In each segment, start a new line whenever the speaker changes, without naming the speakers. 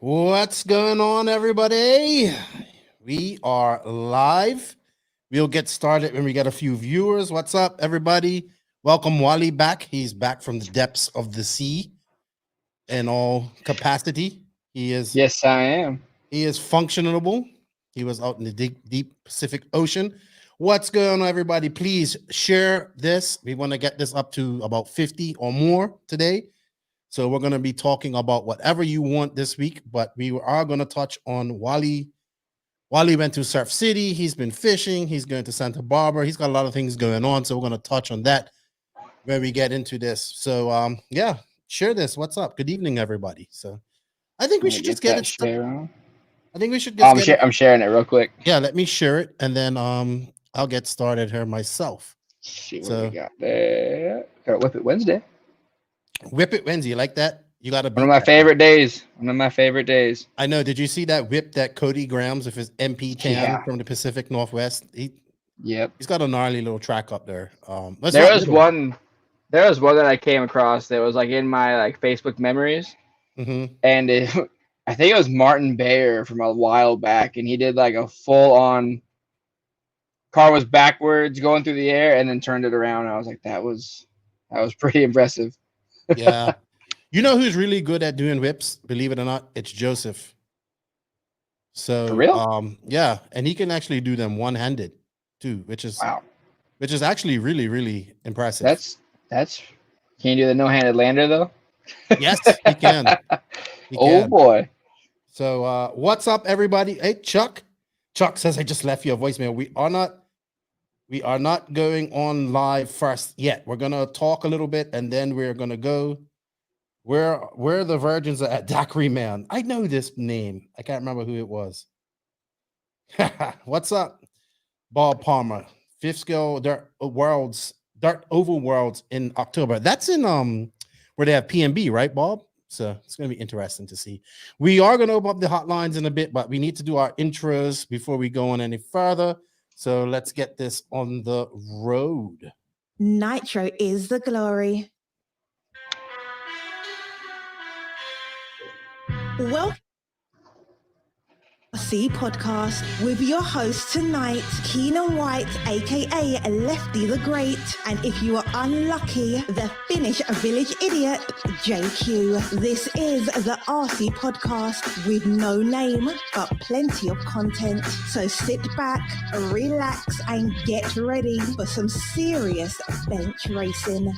What's going on, everybody? We are live. We'll get started when we get a few viewers. What's up, everybody? Welcome Wallie back. He's back from the depths of the sea in all capacity. He is.
Yes, I am.
He is functionable. He was out in the deep Pacific Ocean. What's going on, everybody? Please share this. We want to get this up to about 50 or more today. So we're going to be talking about whatever you want this week, but we are going to touch on Wallie. Wallie went to Surf City. He's been fishing. He's going to Santa Barbara. He's got a lot of things going on. So we're going to touch on that when we get into this. So, yeah, share this. What's up? Good evening, everybody. So I think we should just get it started. I think we should just
I'm sharing it real quick.
Yeah, let me share it, and then I'll get started here myself.
See what we got there. Got Whip It Wednesday.
Whip It Wednesday, you like that? You got to be
one of my favorite days. One of my favorite days.
I know. Did you see that whip that Cody Grams with his MP10 from the Pacific Northwest? He's got a gnarly little track up there.
There was one that I came across that was like in my like Facebook memories, and I think it was Martin Bayer from a while back, and he did like a full-on car was backwards going through the air and then turned it around. I was like, that was pretty impressive.
Yeah. You know who's really good at doing whips? Believe it or not, it's Joseph. So,
for real?
Yeah, and he can actually do them one-handed too, which is actually really, really impressive.
That's can you do the no-handed lander though?
Yes, he can.
Oh boy.
So, what's up, everybody? Hey, Chuck. Chuck says I just left you a voicemail. We are not going on live first yet. We're gonna talk a little bit, and then we're gonna go where the virgins are at. Daiquiri Man. I know this name. I can't remember who it was. What's up, Bob Palmer? Fifth Scale Dirt Oval Worlds in October. That's in where they have PNB, right, Bob? So it's going to be interesting to see. We are going to open up the hotlines in a bit, but we need to do our intros before we go on any further. So let's get this on the road.
Nitro is the glory. Welcome to NNRC podcast with your host tonight, Keenan White, aka Lefty the Great, and if you are unlucky, the Finnish Village Idiot, JQ. This is the RC podcast with no name, but plenty of content. So sit back, relax, and get ready for some serious bench racing.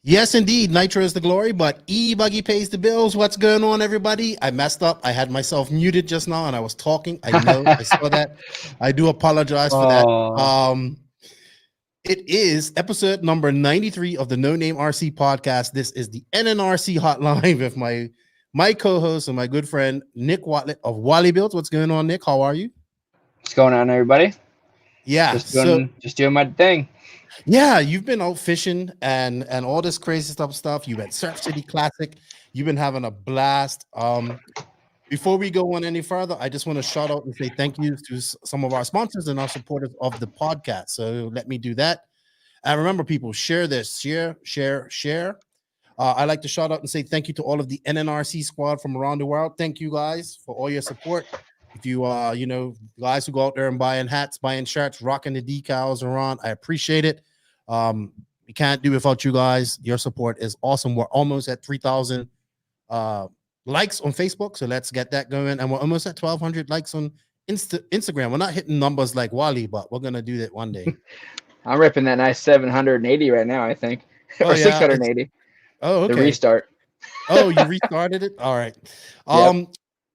Yes, indeed. Nitro is the glory, but E-Buggy pays the bills. What's going on, everybody? I messed up. I had myself muted just now, and I was talking. I know. I saw that. I do apologize for that. It is episode number 93 of the No Name RC podcast. This is the NNRC Hotline with my co-host and my good friend, Nick Watlett of Wallie Builds. What's going on, Nick? How are you?
What's going on, everybody?
Yeah.
Just doing my thing.
Yeah, you've been out fishing and all this crazy stuff. You went Surf City Classic. You've been having a blast. Before we go on any further, I just want to shout out and say thank you to some of our sponsors and our supporters of the podcast. So let me do that. And remember, people, share this. Share. I'd like to shout out and say thank you to all of the NNRC squad from around the world. Thank you guys for all your support. If you guys who go out there and buying hats, buying shirts, rocking the decals around, I appreciate it. We can't do without you guys. Your support is awesome. We're almost at 3,000 likes on Facebook, so let's get that going. And we're almost at 1,200 likes on Instagram. We're not hitting numbers like Wallie, but we're gonna do that one day.
I'm ripping that nice 780 right now, I think, or 680.
Oh, okay.
The restart.
Oh, you restarted it. All right. Yep.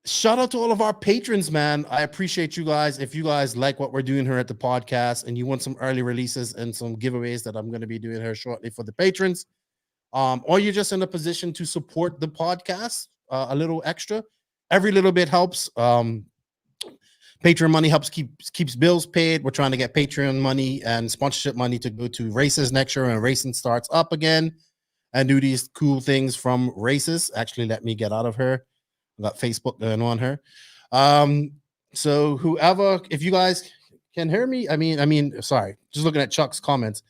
Shout out to all of our patrons, man. I appreciate you guys. If you guys like what we're doing here at the podcast and you want some early releases and some giveaways that I'm going to be doing here shortly for the patrons, or you're just in a position to support the podcast a little extra, every little bit helps. Patreon money helps keeps bills paid. We're trying to get Patreon money and sponsorship money to go to races next year, and racing starts up again and do these cool things from races. Actually, let me get out of here. We got Facebook going on here. So whoever, if you guys can hear me, sorry, just looking at Chuck's comments.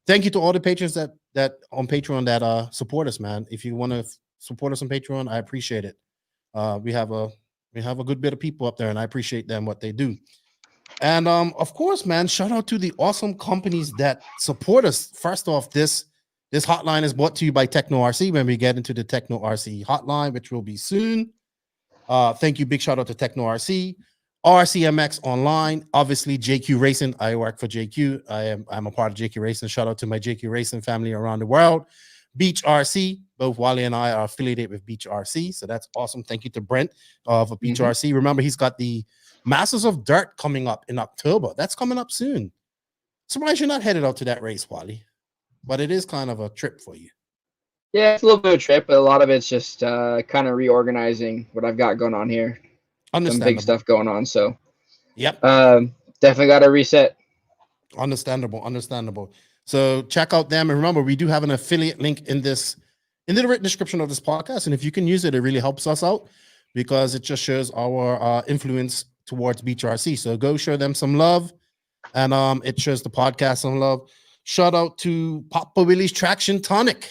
Thank you to all the patrons that on Patreon that support us, man. If you want to support us on Patreon, I appreciate it. We have a good bit of people up there, and I appreciate them what they do. And of course, man, shout out to the awesome companies that support us. First off, this hotline is brought to you by Tekno RC. When we get into the Tekno RC hotline, which will be soon. Thank you, big shout out to Tekno RC, RCMX Online, obviously JQ Racing. I work for JQ. I'm a part of JQ Racing. Shout out to my JQ Racing family around the world. Beach RC, both Wallie and I are affiliated with Beach RC, so that's awesome. Thank you to Brent of Beach RC. Remember, he's got the Masters of Dirt coming up in October. That's coming up soon. Surprised you're not headed out to that race, Wallie, but it is kind of a trip for you.
Yeah, it's a little bit of a trip, but a lot of it's just kind of reorganizing what I've got going on here. Some big stuff going on, so
yep,
definitely got to reset.
Understandable. So check out them, and remember, we do have an affiliate link in the written description of this podcast, and if you can use it, it really helps us out because it just shows our influence towards Beach RC. So go show them some love, and it shows the podcast some love. Shout out to Papa Willie's Traction Tonic.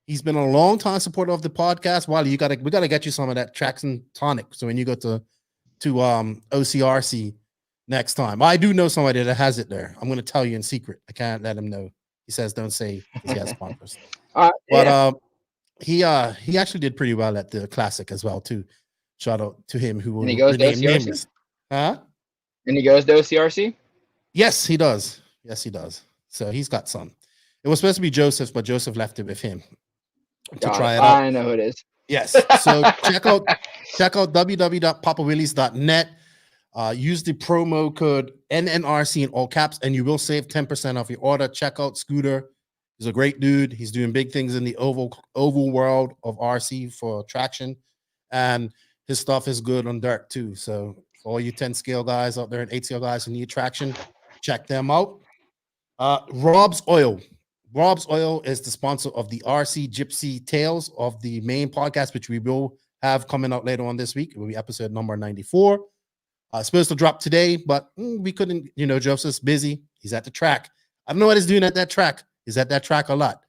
He's been a long time supporter of the podcast. Wally, we gotta get you some of that Traction Tonic. So when you go to OCRC next time, I do know somebody that has it there. I'm gonna tell you in secret. I can't let him know. He says don't say because he has sponsors. But he actually did pretty well at the classic as well too. Shout out to him who will
rename nameless.
Huh?
And he goes to OCRC?
Yes, he does. So he's got some. It was supposed to be Joseph, but Joseph left it with him to try it out.
I know who it is.
Yes. So check out www.papawillies.net. Use the promo code NNRC in all caps, and you will save 10% off your order. Check out Scooter. He's a great dude. He's doing big things in the oval world of RC for traction, and his stuff is good on dirt too. So for all you 10 scale guys out there and 8 scale guys who need traction, check them out. Rob's Oil. Rob's Oil is the sponsor of the RC Gypsy Tales of the main podcast, which we will have coming out later on this week. It will be episode number 94. Supposed to drop today, but we couldn't, Joseph's busy. He's at the track. I don't know what he's doing at that track. He's at that track a lot.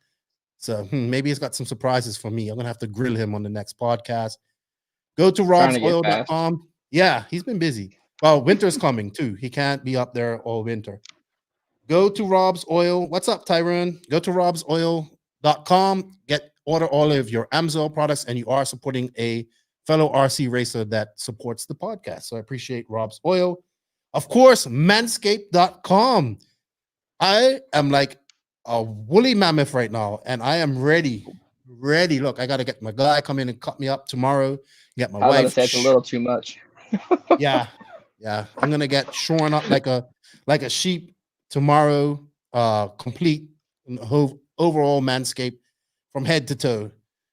So maybe he's got some surprises for me. I'm going to have to grill him on the next podcast. Go to robsoil.com. Yeah, he's been busy. Well, winter's coming too. He can't be up there all winter. Go to Rob's Oil. What's up, Tyrone? Go to robsoil.com. Order all of your Amsoil products, and you are supporting a fellow RC racer that supports the podcast. So I appreciate Rob's Oil. Of course, manscaped.com. I am like a woolly mammoth right now, and I am ready. Look, I got to get my guy come in and cut me up tomorrow. Get my wife.
That's a little too much.
Yeah. I'm gonna get shorn up like a sheep tomorrow. Complete overall Manscaped from head to toe.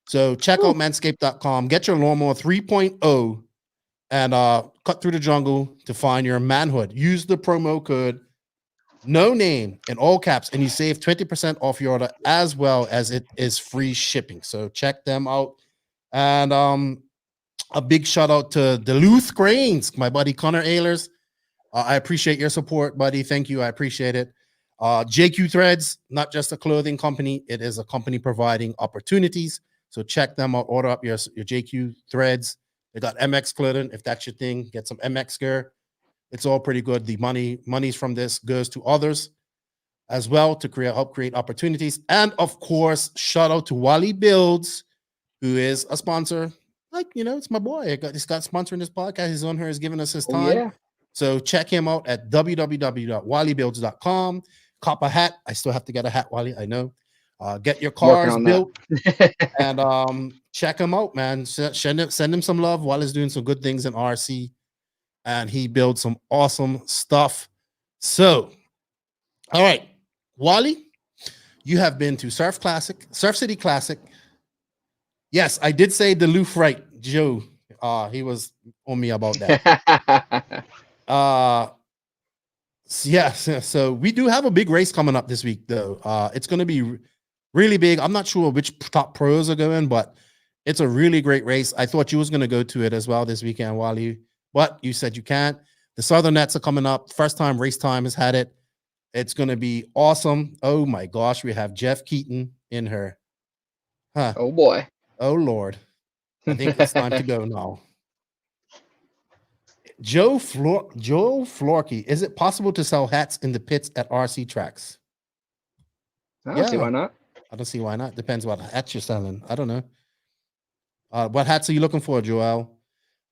So check out manscaped.com. Get your lawnmower 3.0 and cut through the jungle to find your manhood. Use the promo code no name in all caps, and you save 20% off your order, as well as it is free shipping. So check them out. And a big shout out to Duluth Grains, my buddy Connor Ehlers. I appreciate your support, buddy. Thank you. I appreciate it. JQ Threads, not just a clothing company. It is a company providing opportunities. So check them out. Order up your JQ Threads. They got MX clothing. If that's your thing, get some MX gear. It's all pretty good. The monies from this goes to others as well to help create opportunities. And of course, shout out to Wallie Builds, who is a sponsor. It's my boy. He's got sponsoring this podcast. He's on here. He's giving us his time. Yeah. So check him out at www.walliebuilds.com. Cop a hat. I still have to get a hat, Wallie. I know. Get your cars built and check him out, man. Send him some love. Wallie's doing some good things in RC, and he builds some awesome stuff. So, all right, Wallie, you have been to Surf City Classic. Yes, I did say Duluth right, Joe. He was on me about that. So we do have a big race coming up this week, though. It's going to be really big. I'm not sure which top pros are going, but It's a really great race. I thought you was going to go to it as well this weekend, Wally, but you said you can't. The Southern Nets are coming up. First time Race Time has had it. It's going to be awesome. Oh my gosh, we have Jeff Keaton in her. Huh.
Oh boy.
Oh Lord. I think it's time to go now. Joe Florkey, is it possible to sell hats in the pits at RC tracks?
I don't see why not.
I don't see why not. Depends what hats you're selling. I don't know. What hats are you looking for, Joel?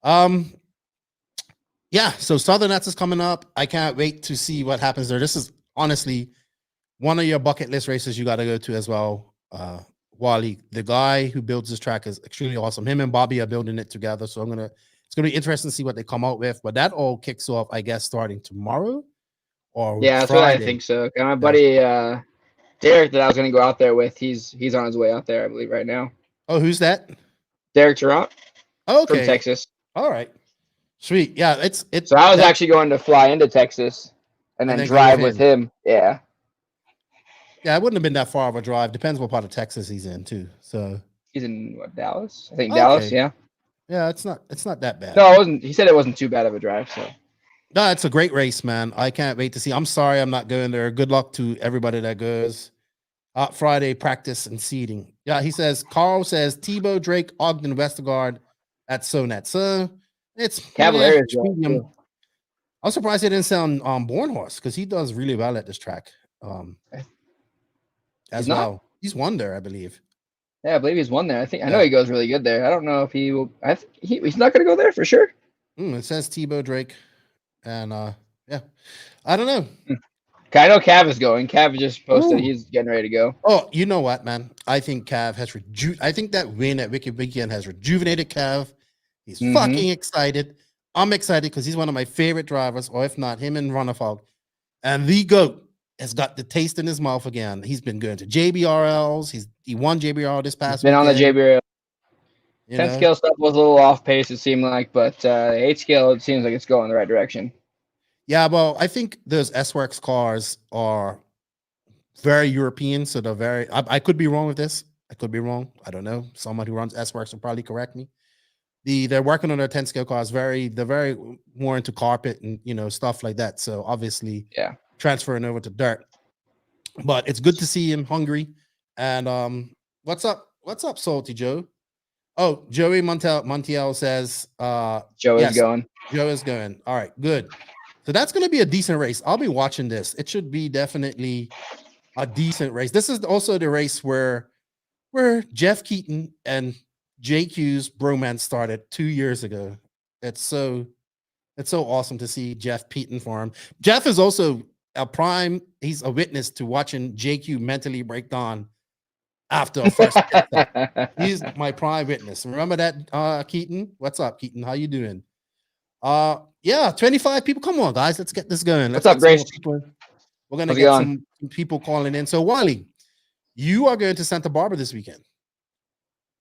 Yeah, so Southern Nets is coming up. I can't wait to see what happens there. This is honestly one of your bucket list races you got to go to as well. Wally, the guy who builds this track is extremely awesome. Him and Bobby are building it together. So it's gonna be interesting to see what they come out with. But that all kicks off, I guess, starting tomorrow or
that's
Friday.
what I think so. My buddy Derek that I was gonna go out there with, he's on his way out there, I believe, right now.
Oh, who's that?
Derek Tarrant.
Okay.
From Texas.
All right. Sweet. Yeah, it's
so I was actually going to fly into Texas and then drive with him. Yeah.
Yeah, it wouldn't have been that far of a drive. Depends what part of Texas he's in too. So
he's in what, Dallas? I think Dallas, yeah.
Yeah, it's not that bad.
No, it wasn't. He said it wasn't too bad of a drive, so
no, it's a great race, man. I can't wait to see. I'm sorry I'm not going there. Good luck to everybody that goes. Friday practice and seeding. Yeah, he says, Carl says Tebow, Drake, Ogden, Westergaard at Sonet. So it's
Cavaliers.
I'm surprised they didn't sound Bornhorst because he does really well at this track. As well. He's won there, I believe.
Yeah, I believe he's won there. I know he goes really good there. I don't know if he will. He's not going to go there for sure.
It says Tebow, Drake, and yeah, I don't know.
I know Cav is going. Cav just posted he's getting ready to go.
Oh, you know what, man? I think Cav has I think that win at Wiki Weekend has rejuvenated Cav. He's fucking excited. I'm excited because he's one of my favorite drivers, or if not, him and Runnerfog. And the GOAT has got the taste in his mouth again. He's been going to JBRLs. He won JBRL this past
weekend. Been on the JBRL.
10
scale stuff was a little off pace, it seemed like, but 8 scale, it seems like it's going in the right direction.
Yeah, well, I think those S-Works cars are very European, so they're very. I could be wrong with this. I could be wrong. I don't know. Someone who runs S-Works will probably correct me. They're working on their 10 scale cars. They're very more into carpet and stuff like that. So obviously, transferring over to dirt. But it's good to see him hungry. And what's up? What's up, Salty Joe? Oh, Joey Montiel says
Joe is going.
Joe is going. All right, good. So that's going to be a decent race. I'll be watching this. It should be definitely a decent race. This is also the race where Jeff Keaton and JQ's bromance started 2 years ago. It's so awesome to see Jeff Keaton for him. Jeff is also he's a witness to watching JQ mentally break down after a first. He's my prime witness. Remember that, Keaton? What's up, Keaton? How you doing? Yeah, 25 people. Come on, guys. Let's get this going.
What's up, Grace?
We're going to get some people calling in. So, Wally, you are going to Santa Barbara this weekend.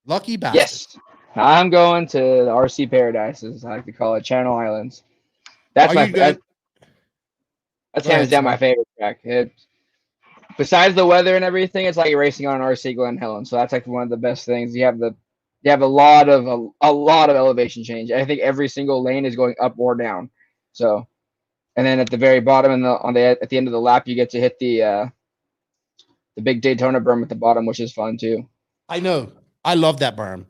Lucky bastard.
Yes. I'm going to the RC Paradise, as I like to call it, Channel Islands. That's hands down my favorite track. Besides the weather and everything, it's like you're racing on an RC Glen Helen. So that's like one of the best things. You have a lot of elevation change. I think every single lane is going up or down. So, and then at the very bottom and at the end of the lap, you get to hit the big Daytona berm at the bottom, which is fun too.
I know. I love that berm.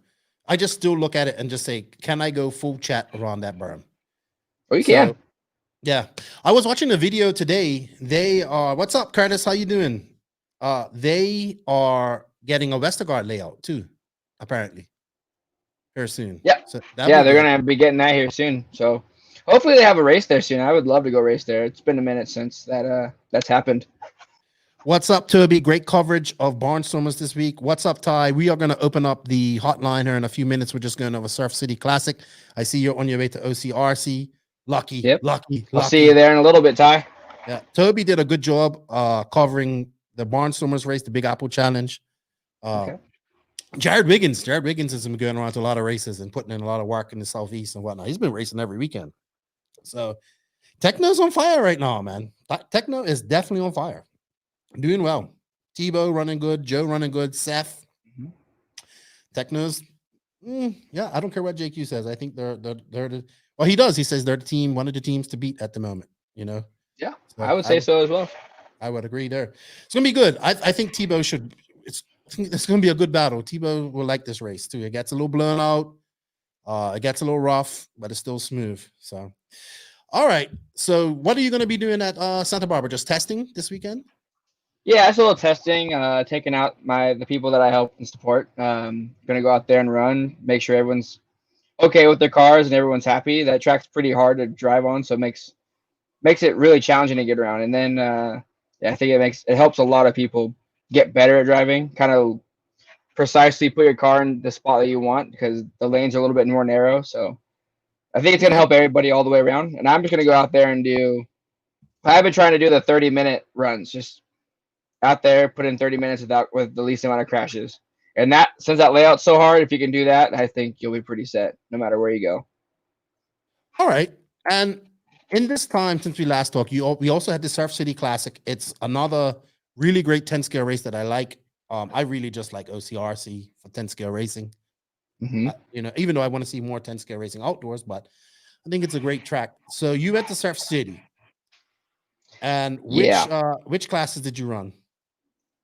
I just still look at it and just say, can I go full chat around that berm?
Oh, you can.
Yeah. I was watching a video today. They are, what's up, Curtis? How you doing? They are getting a Westergaard layout too, apparently. Here soon.
Yeah.
So
they're going to be getting that here soon. So hopefully they have a race there soon. I would love to go race there. It's been a minute since that's happened.
What's up, Toby? Great coverage of Barnstormers this week. What's up, Ty? We are going to open up the hotline here in a few minutes. We're just going over Surf City Classic. I see you're on your way to OCRC. Lucky.
I'll see you there in a little bit, Ty.
Yeah. Toby did a good job covering the Barnstormers race, the Big Apple Challenge. Jared Wiggins has been going around to a lot of races and putting in a lot of work in the Southeast and whatnot. He's been racing every weekend. So Tekno's on fire right now, man. Tekno is definitely on fire. Doing well. Tebow running good. Joe running good. Seth. Tekno's Yeah, I don't care what JQ says. I think they're the well, he does. He says they're the team, one of the teams to beat at the moment.
Yeah,
So
I would say so as well.
I would agree there. It's gonna be good. I think Tebow should. It's gonna be a good battle. Tebow will like this race too. It gets a little blown out. It gets a little rough, but it's still smooth. So, all right. So, what are you gonna be doing at Santa Barbara? Just testing this weekend?
Yeah, it's a little testing. Taking out the people that I help and support. Gonna go out there and run. Make sure everyone's okay with their cars and everyone's happy. That track's pretty hard to drive on, so it makes it really challenging to get around. And then I think it helps a lot of people get better at driving. Kind of precisely put your car in the spot that you want because the lanes are a little bit more narrow. So I think it's gonna help everybody all the way around. And I'm just gonna go out there and do. I've been trying to do the 30-minute runs, just out there, put in 30 minutes with the least amount of crashes. And that, since that layout's so hard, if you can do that, I think you'll be pretty set no matter where you go.
All right. And in this time since we last talked, we also had the Surf City Classic. It's another really great 10 scale race that I like. I really just like OCRC for 10 scale racing. Even though I want to see more 10 scale racing outdoors, but I think it's a great track. So you at the Surf City, and which classes did you run?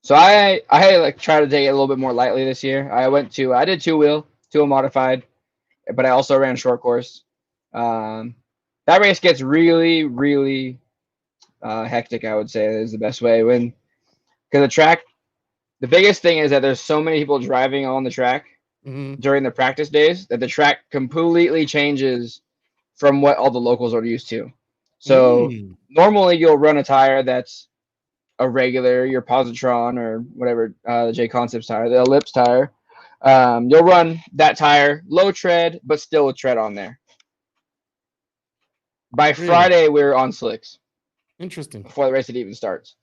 So I like try to take it a little bit more lightly this year. I did two-wheel modified, but I also ran short course. That race gets really, really hectic, I would say is the best way. Because the track, the biggest thing is that there's so many people driving on the track during the practice days that the track completely changes from what all the locals are used to. So normally you'll run a tire that's a regular, your positron or whatever, the J Concepts tire, the Ellipse tire. You'll run that tire low tread, but still with tread on there. By Friday, we were on slicks.
Interesting.
Before the race even starts.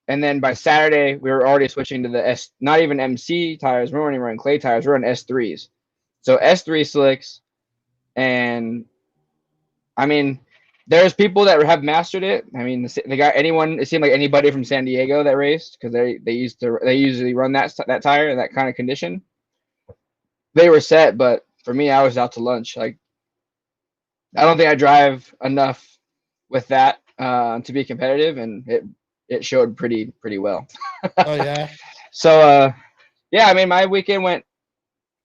And then by Saturday, we were already switching to the not even MC tires. We weren't even running clay tires. We were running S3s. So S3 slicks. And I mean, there's people that have mastered it. I mean, it seemed like anybody from San Diego that raced because they usually run that tire in that kind of condition. They were set, but for me, I was out to lunch. Like, I don't think I drive enough with that to be competitive, and it showed pretty well.
Oh yeah.
So I mean, my weekend went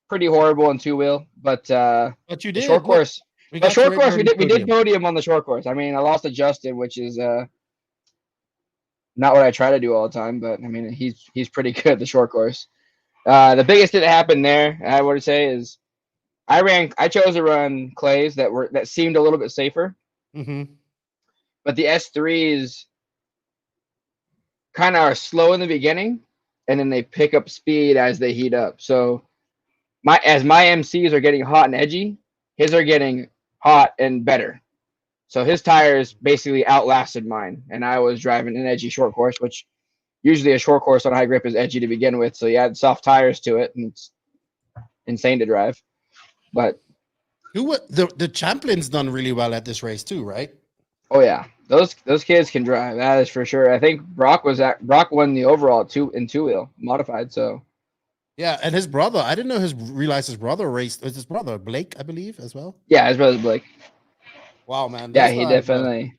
pretty horrible in two-wheel, but
you did
short course.
We
did podium on the short course. I mean, I lost to Justin, which is not what I try to do all the time, but I mean, he's pretty good at the short course. The biggest thing that happened there, I would say, is I chose to run clays that seemed a little bit safer. But the S3s kind of are slow in the beginning, and then they pick up speed as they heat up. So as my MCs are getting hot and edgy, his are getting hot and better. So his tires basically outlasted mine, and I was driving an edgy short course, which usually a short course on high grip is edgy to begin with. So you add soft tires to it, and it's insane to drive. But
the Champlin's done really well at this race too, right?
Oh yeah, those kids can drive. That is for sure. I think Brock won the overall two-wheel modified. So
yeah, and his brother, I didn't realize his brother raced. Is his brother Blake, I believe, as well?
Yeah, his brother's Blake.
Wow, man.
Yeah, he definitely.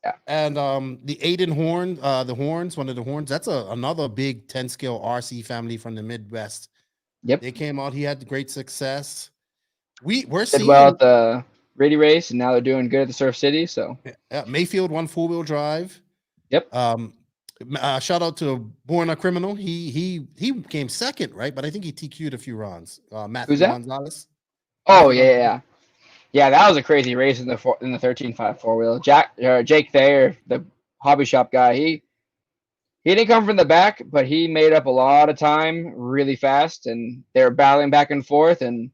Yeah. And the Aiden Horn, one of the horns, that's another big 10 scale RC family from the Midwest.
Yep.
They came out, he had great success. We're
did
seeing
well at the Reedy race, and now they're doing good at the Surf City. So
Mayfield won 4-wheel drive.
Yep.
Shout out to Born a Criminal. He came second, right? But I think he TQ'd a few runs. Matthew Gonzalez.
Oh yeah. That was a crazy race in the 13.5 4-wheel. Jake Thayer, the hobby shop guy, he didn't come from the back, but he made up a lot of time really fast, and they were battling back and forth. And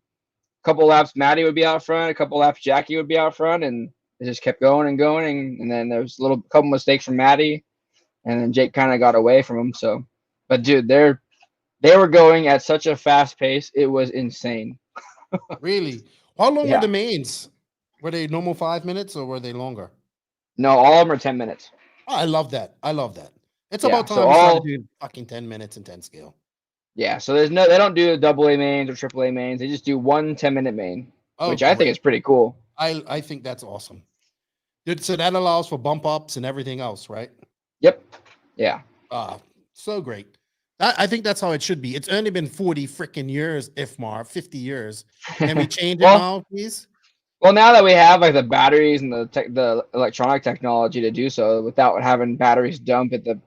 a couple laps, Maddie would be out front. A couple laps, Jackie would be out front, and it just kept going and going. And then there was a couple mistakes from Maddie, and then Jake kind of got away from him. So, but dude, they were going at such a fast pace, it was insane.
Really? How long were the mains? Were they normal 5 minutes or were they longer?
No, all of them are 10 minutes.
Oh, I love that. It's about time we started doing fucking 10 minutes in 10 scale.
Yeah, so they don't do AA mains or AAA mains. They just do 1 10-minute main, which I think is pretty cool.
I think that's awesome. So that allows for bump ups and everything else, right?
Yep. Yeah.
So great. I think that's how it should be. It's only been 40 freaking years, if more 50 years. Can we change it now, please?
Well, now that we have like the batteries and the electronic technology to do so without having batteries dump at the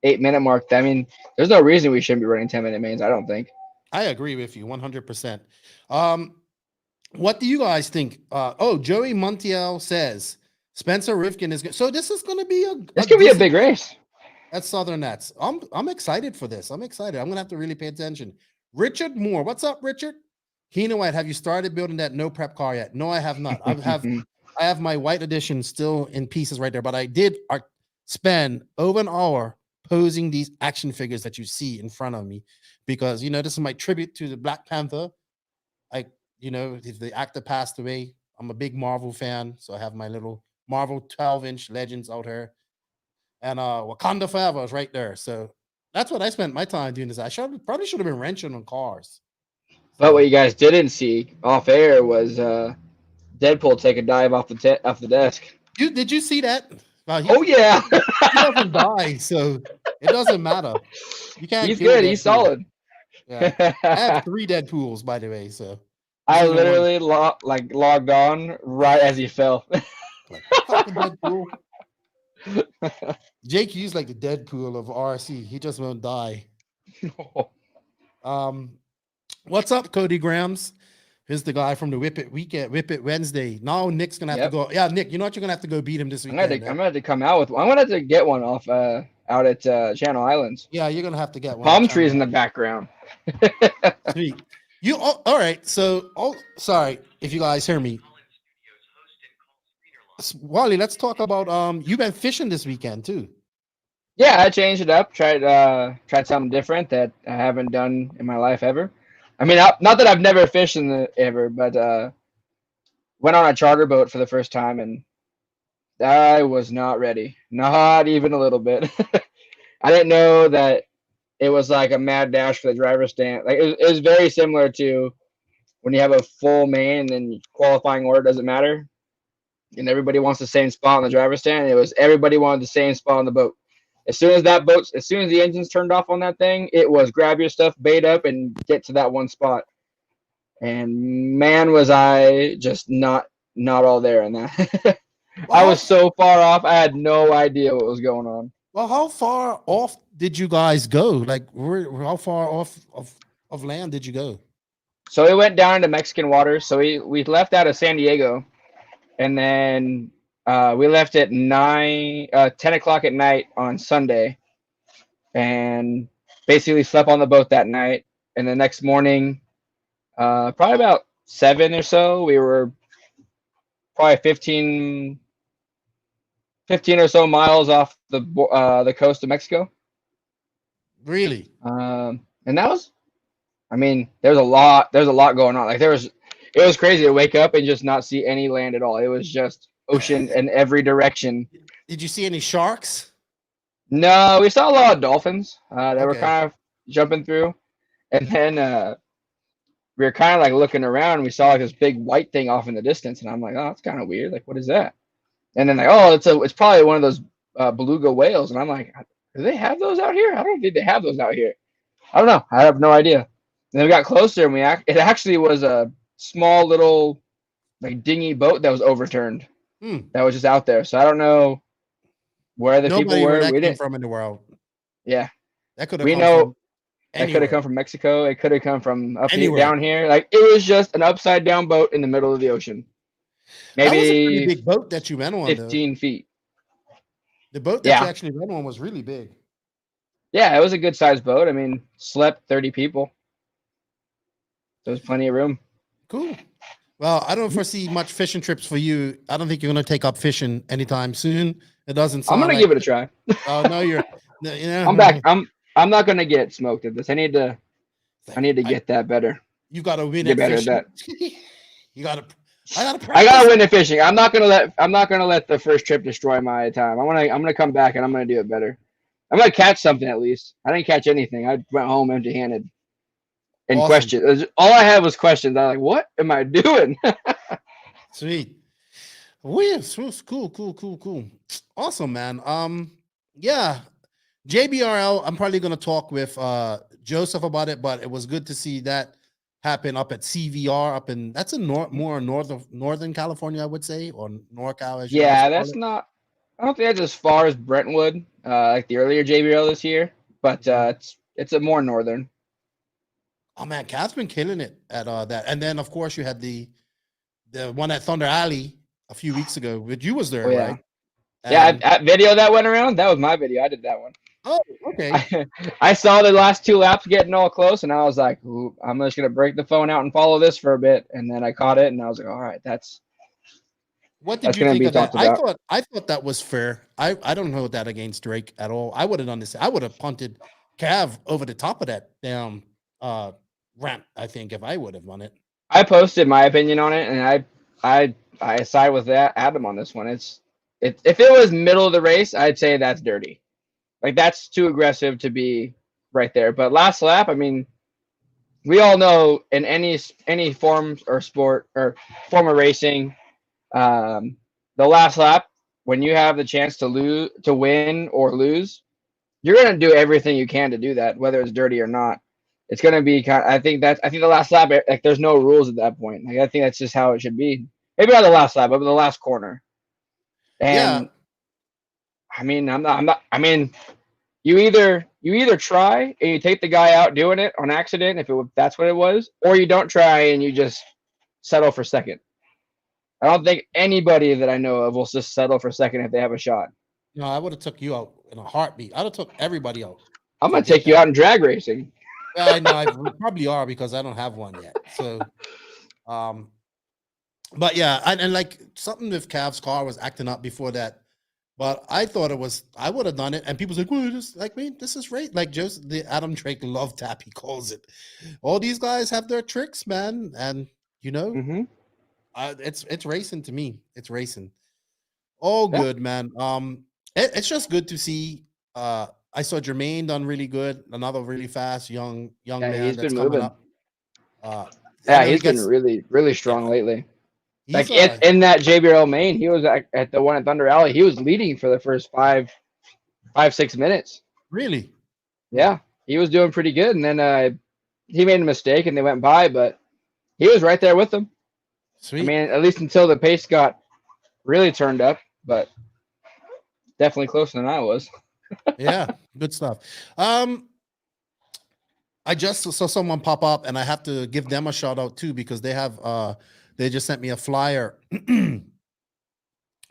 8-minute mark, I mean, there's no reason we shouldn't be running 10-minute mains. I don't think.
I agree with you 100%. What do you guys think? Joey Montiel says Spencer Rivkin is good. So this is going to be
a big race.
That's Southern Nats. I'm excited for this. I'm excited. I'm gonna have to really pay attention. Richard Moore, what's up, Richard? Keenan White, have you started building that no prep car yet? No, I have not. I have my white edition still in pieces right there, but I did spend over an hour posing these action figures that you see in front of me because this is my tribute to the Black Panther. If the actor passed away, I'm a big Marvel fan, so I have my little Marvel 12-inch Legends out here. And Wakanda Forever is right there. So that's what I spent my time doing this. I probably should have been wrenching on cars.
But what you guys didn't see off air was Deadpool take a dive off the desk.
Did you see that?
Yeah.
He doesn't die, so it doesn't matter. You can't.
He's good. He's solid.
Yeah. I have 3 Deadpools, by the way. So
I literally logged on right as he fell.
Fucking Deadpool. Jake used like the Deadpool of RC. He just won't die. What's up, Cody Grams? Here's the guy from the Whip It Wednesday. Now Nick's gonna have to go. Yeah, Nick, you know what? You're gonna have to go beat him this weekend.
I'm gonna have to come out with one. I'm gonna have to get one off out at Channel Islands.
Yeah, you're gonna have to get one.
Palm trees in the background.
Sweet. All right. So, sorry if you guys hear me. Wally, let's talk about you've been fishing this weekend too.
Yeah, I changed it up. Tried something different that I haven't done in my life ever. I mean, not that I've never fished ever, but went on a charter boat for the first time, and I was not ready. Not even a little bit. I didn't know that it was like a mad dash for the driver's stand. Like it was very similar to when you have a full main and qualifying order doesn't matter. And everybody wants the same spot on the driver's stand. It was everybody wanted the same spot on the boat. As soon as the engines turned off on that thing, it was grab your stuff, bait up, and get to that one spot. And man, was I just not all there in that. I was so far off. I had no idea what was going on.
Well, how far off did you guys go? Like, how far off of land did you go?
So we went down into Mexican waters. So we left out of San Diego. And then we left at 10 o'clock at night on Sunday and basically slept on the boat that night. And the next morning, probably about 7 or so, we were probably 15 or so miles off the coast of Mexico.
Really?
And that was, I mean, there's a lot going on. Like it was crazy to wake up and just not see any land at all. It was just ocean in every direction.
Did you see any sharks?
No, we saw a lot of dolphins. They were kind of jumping through. And then we were kind of like looking around. And we saw like this big white thing off in the distance. And I'm like, oh, that's kind of weird. Like, what is that? And then like, oh, it's probably one of those beluga whales. And I'm like, do they have those out here? I don't think they have those out here. I don't know. I have no idea. And then we got closer and it actually was a small little like dinghy boat that was overturned that was just out there. So I don't know where the people were.
That came from in the world.
Yeah,
that could have.
That could have come from Mexico. It could have come from up here, down here. Like it was just an upside down boat in the middle of the ocean. Maybe
that was a pretty big boat that you went on.
15 feet.
The boat that you actually went on was really big.
Yeah, it was a good sized boat. I mean, slept 30 people. There was plenty of room.
Cool. Well, I don't foresee much fishing trips for you. I don't think you're going to take up fishing anytime soon. It doesn't sound
I'm going to give it a try.
Oh, no,
I'm back. I'm not going to get smoked at this. I need to get that better.
You got to win
at fishing.
At that.
I gotta win at fishing. I'm not gonna let the first trip destroy my time. I'm gonna come back and I'm gonna do it better. I'm gonna catch something at least. I didn't catch anything. I went home empty-handed. and
Awesome.
questions. All I had was questions. I was like, what am I doing?
Sweet. Weird. Cool. Awesome, man. Yeah. JBRL, I'm probably gonna talk with Joseph about it, but it was good to see that happen up at CVR up in that's in more northern California, I would say, or NorCal as you guys
Yeah,
call
that's
it.
not. I don't think that's as far as Brentwood, like the earlier JBL this year, but it's a more northern.
Oh man, Cat's been killing it at that. And then of course you had the one at Thunder Alley a few weeks ago, but you was there,
Oh yeah,
right?
yeah.
And
That video that went around, that was my video. I did that one.
oh, okay.
I saw the last 2 laps getting all close, and I was like, ooh, I'm just gonna break the phone out and follow this for a bit. And then I caught it, and I was like, all right,
What did
that's
you
gonna
think
be
of that?
talked about.
I thought that was fair. I don't know that against Drake at all. I would have done this. I would have punted Cav over the top of that damn ramp, I think, if I would have won it.
I posted my opinion on it, and I side with that Adam on this one. If it was middle of the race, I'd say that's dirty. Like that's too aggressive to be right there. But last lap, I mean, we all know in any form or sport or form of racing, the last lap when you have the chance to win or lose, you're gonna do everything you can to do that, whether it's dirty or not. It's gonna be I think the last lap, like there's no rules at that point. Like I think that's just how it should be. Maybe not the last lap, but the last corner. And
Yeah.
I mean, I'm not. I mean, you either try and you take the guy out doing it on accident if that's what it was, or you don't try and you just settle for second. I don't think anybody that I know of will just settle for second if they have a shot.
No, I would have took you out in a heartbit. I'd have took everybody out.
I'm gonna take you out in drag racing.
Yeah, I know. We probably are because I don't have one yet. So, but yeah, and like something with Cav's car was acting up before that. But I thought I would have done it. And people's like, well, this like me, this is right. Like just the Adam Drake love tap, he calls it. All these guys have their tricks, man. And you know, it's racing to me. It's racing. All good, man. It's just good to see. I saw Jermaine done really good. Another really fast young man that's coming up.
Yeah, he's been really strong lately. Like in that JBL main, he was at the one at Thunder Alley. He was leading for the first 5-6 minutes.
Really?
Yeah, he was doing pretty good, and then he made a mistake, and they went by, but he was right there with them.
Sweet.
I mean, at least until the pace got really turned up, but definitely closer than I was.
Yeah, good stuff. I just saw someone pop up, and I have to give them a shout out too because they have they just sent me a flyer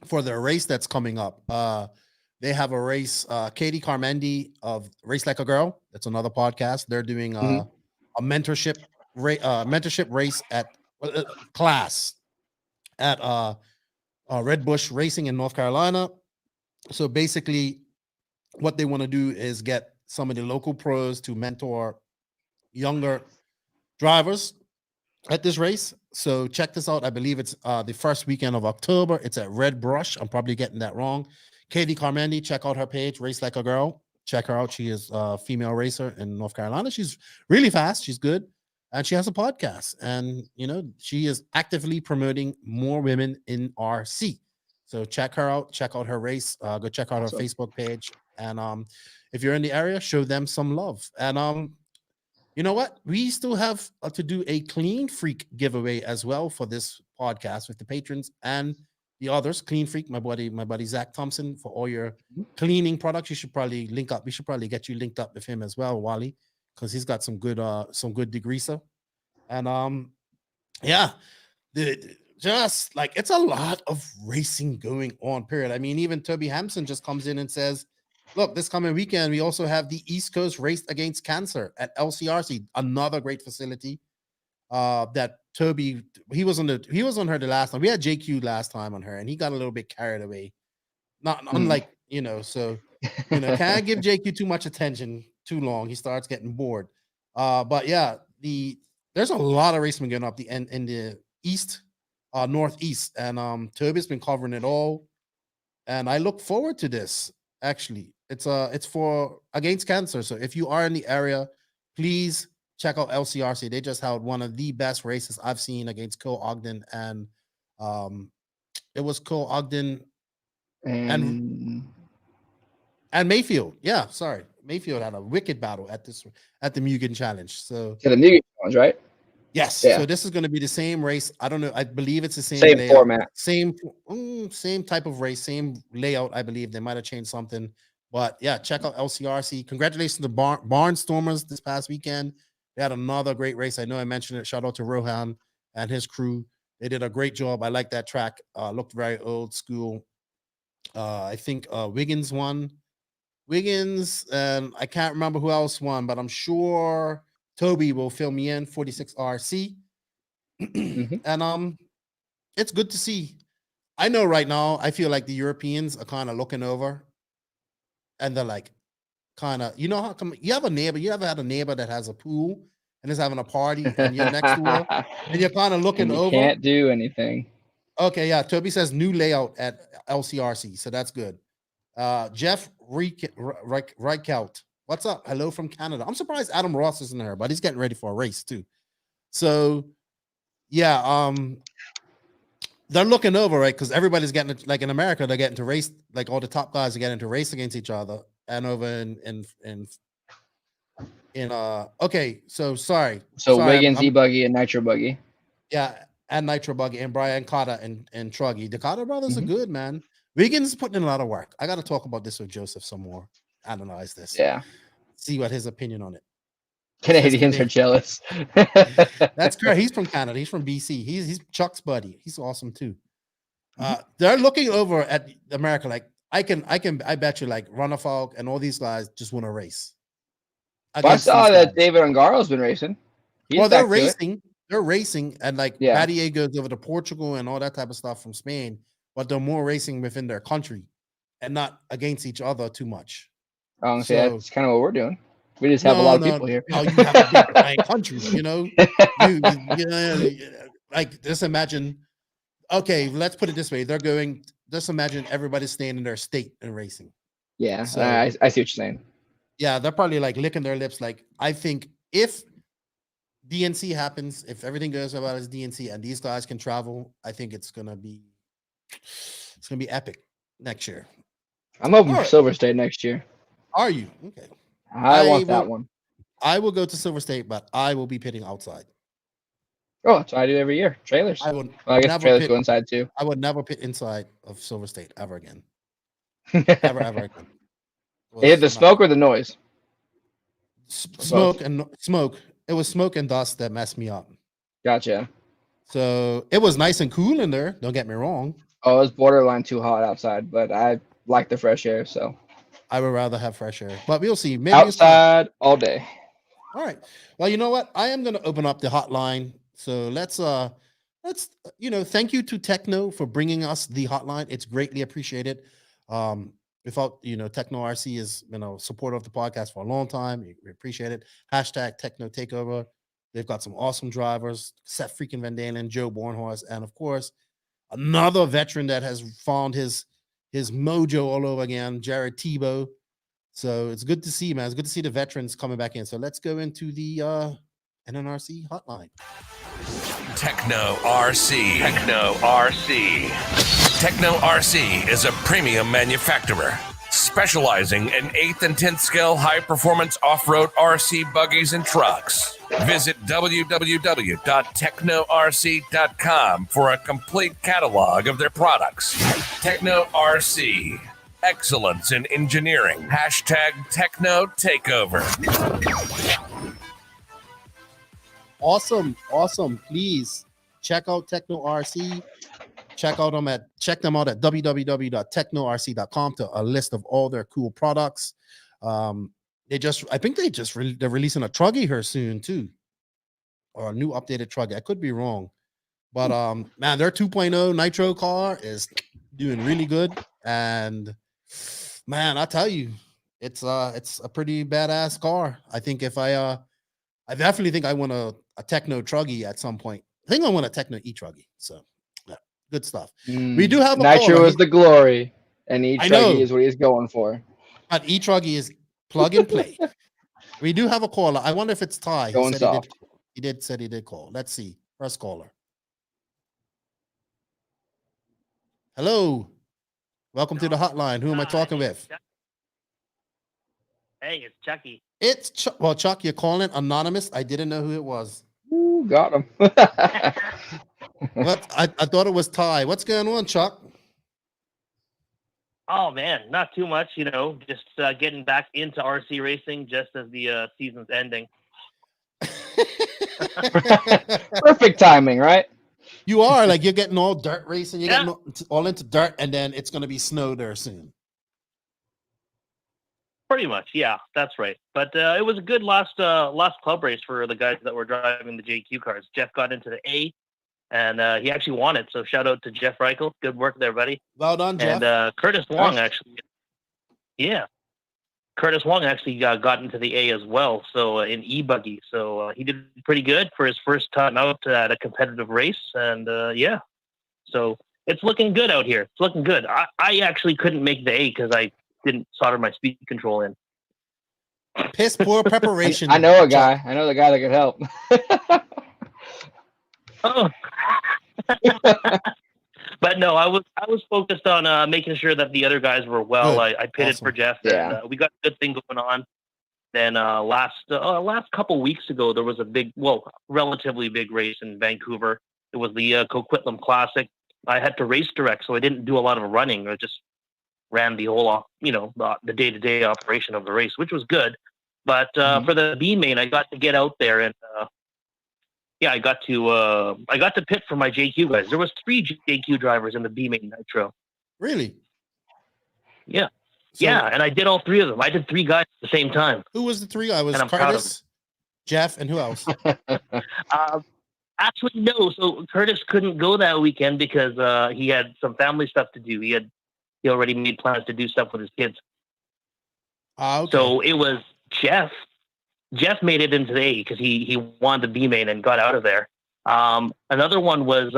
for their race that's coming up. They have a race, Katie Carmendi of Race Like a Girl. That's another podcast. They're doing a mentorship race at class at Red Bush Racing in North Carolina. So basically, what they want to do is get some of the local pros to mentor younger drivers at this race. So check this out. I believe it's the first weekend of October. It's at Red Brush. I'm probably getting that wrong. Katie Carmendi, check out her page, Race Like a Girl. Check her out. She is a female racer in North Carolina. She's really fast. She's good. And she has a podcast. And, you know, she is actively promoting more women in RC. So check her out. Check out her race. Go check out her Facebook page. And if you're in the area, show them some love. And you know what? We still have to do a Clean Freak giveaway as well for this podcast with the patrons and the others. Clean Freak, my buddy Zach Thompson, for all your cleaning products. You should probably link up. We should probably get you linked up with him as well, Wally, because he's got some good degreaser. And yeah, just like it's a lot of racing going on. Period. I mean, even Toby Hampson just comes in and says, look, this coming weekend, we also have the East Coast Race Against Cancer at LCRC, another great facility. That Toby, he was on her the last time. We had JQ last time on her, and he got a little bit carried away. Not unlike, you know, so you know, can't give JQ too much attention too long. He starts getting bored. But yeah, there's a lot of racing going up in the east, northeast, and Toby's been covering it all. And I look forward to this. Actually, it's for Against Cancer. So if you are in the area, please check out LCRC. They just held one of the best races I've seen against Cole Ogden, and it was Cole Ogden and Mayfield. Yeah, sorry, Mayfield had a wicked battle at the Mugen Challenge. So
the Mugen Challenge, right?
Yes.
Yeah.
So this is going to be the same race. I don't know. I believe it's the same
layout, format,
same type of race, same layout. I believe they might have changed something, but yeah, check out LCRC. Congratulations to Barnstormers this past weekend. They had another great race. I know I mentioned it. Shout out to Rohan and his crew. They did a great job. I like that track. Looked very old school. I think Wiggins won. Wiggins, and I can't remember who else won, but I'm sure Toby will fill me in. 46 RC. And it's good to see. I know right now I feel like the Europeans are kind of looking over, and they're like, kind of, you know how come you have a neighbor, you ever had a neighbor that has a pool and is having a party and you're next to her and you're kind of looking over,
can't do anything.
Okay, yeah, Toby says new layout at LCRC, so that's good. Jeff Reichout, what's up? Hello from Canada. I'm surprised Adam Ross isn't there, but he's getting ready for a race too. So yeah, they're looking over, right? Because everybody's getting, like in America, they're getting to race, like all the top guys are getting to race against each other. And over in okay, so sorry.
Wiggins, E-Buggy, and Nitro Buggy.
Yeah, and Nitro Buggy and Brian Cotta and Truggy. The Cotta brothers are good, man. Wiggins is putting in a lot of work. I got to talk about this with Joseph some more. Analyze this.
Yeah.
See what his opinion on it.
Canadians are jealous.
That's correct. He's from Canada. He's from BC. He's Chuck's buddy. He's awesome too. They're looking over at America like, I bet you like Runafalk and all these guys just want to race.
Well, I saw that David Ungaro's been racing.
They're racing. They're racing, and like Battier goes over to Portugal and all that type of stuff from Spain, but they're more racing within their country and not against each other too much.
So that's kind of what we're doing. We just have a lot of people here.
No, you have a big giant country, you know. Like just imagine. Okay, let's put it this way: they're going. Just imagine everybody's staying in their state and racing.
Yeah, so, I see what you're saying.
Yeah, they're probably like licking their lips. Like, I think if DNC happens, if everything goes about as DNC and these guys can travel, I think it's gonna be epic next year.
I'm hoping for Silver State next year.
Are you? Okay.
I want that one.
I will go to Silver State, but I will be pitting outside.
Oh, that's what I do every year. Trailers. I guess trailers go inside too.
I would never pit inside of Silver State ever again. ever again.
Is it the smoke or the noise?
Smoke. It was smoke and dust that messed me up.
Gotcha.
So it was nice and cool in there. Don't get me wrong.
Oh, it was borderline too hot outside, but I like the fresh air, so
I would rather have fresh air. But we'll see. Maybe
outside all day.
All right. Well, you know what? I am going to open up the hotline. So let's thank you to Tekno for bringing us the hotline. It's greatly appreciated. Without, Tekno RC has been a supporter of the podcast for a long time. We appreciate it. Hashtag Tekno Takeover. They've got some awesome drivers, Seth freaking Van Dalen, Joe Bornhorst, and of course, another veteran that has found his mojo all over again, Jared Tebow. So it's good to see, man. It's good to see the veterans coming back in. So let's go into the NNRC hotline.
Tekno RC. Tekno RC. Tekno RC is a premium manufacturer specializing in 8th and 10th scale high-performance off-road RC buggies and trucks. Visit www.teknorc.com for a complete catalog of their products. Tekno RC. Excellence in engineering. Hashtag Tekno Takeover.
Awesome. Please check out Tekno RC. Check them out at www.teknorc.com to a list of all their cool products. They're releasing a Truggy here soon too, or a new updated Truggy. I could be wrong, but man, their 2.0 Nitro car is doing really good, and man, I tell you, it's a pretty badass car. I think I definitely think I want a Tekno Truggy at some point. I think I want a Tekno E-Truggy. So yeah, good stuff. We do have a
Nitro is the glory, and E-Truggy is what he's going for.
But E-Truggy is plug and play. We do have a caller. I wonder if it's Ty.
Going soft.
He did call. Let's see. First caller. Hello. Welcome to the hotline. Who am I talking with?
Hey, it's Chucky.
It's Chuck. You're calling anonymous. I didn't know who it was.
Ooh, got him.
What? I thought it was Ty. What's going on, Chuck?
Oh man, not too much. Just getting back into RC racing just as the season's ending.
Perfect timing, right?
You are like you're getting all dirt racing. You're getting all into dirt, and then it's going to be snow there soon.
Pretty much, yeah, that's right. But it was a good last club race for the guys that were driving the JQ cars. Jeff got into the A, and he actually won it. So shout out to Jeff Reichel. Good work there, buddy.
Well done, Jeff.
And Curtis Wong actually, Curtis Wong actually got into the A as well. So in E-buggy, so he did pretty good for his first time out at a competitive race. And so it's looking good out here. It's looking good. I actually couldn't make the A because I didn't solder my speed control in.
Piss poor preparation.
I know a guy. I know the guy that could help.
Oh. But no, I was focused on making sure that the other guys were well. I pitted for Jeff, and we got a good thing going on. Then last couple weeks ago, there was a relatively big race in Vancouver. It was the Coquitlam Classic. I had to race direct, so I didn't do a lot of running. I just ran the whole, the day-to-day operation of the race, which was good. But for the B main, I got to get out there and. I got to pit for my JQ guys. There was 3 JQ drivers in the B main Nitro.
Really?
Yeah. So, and I did all 3 of them. I did 3 guys at the same time.
Who was the 3 guys? Was Curtis, Jeff, and who else?
Actually, no. So Curtis couldn't go that weekend because he had some family stuff to do. He already made plans to do stuff with his kids.
Okay.
So it was Jeff. Jeff made it into the A because he won the B main and got out of there. Another one was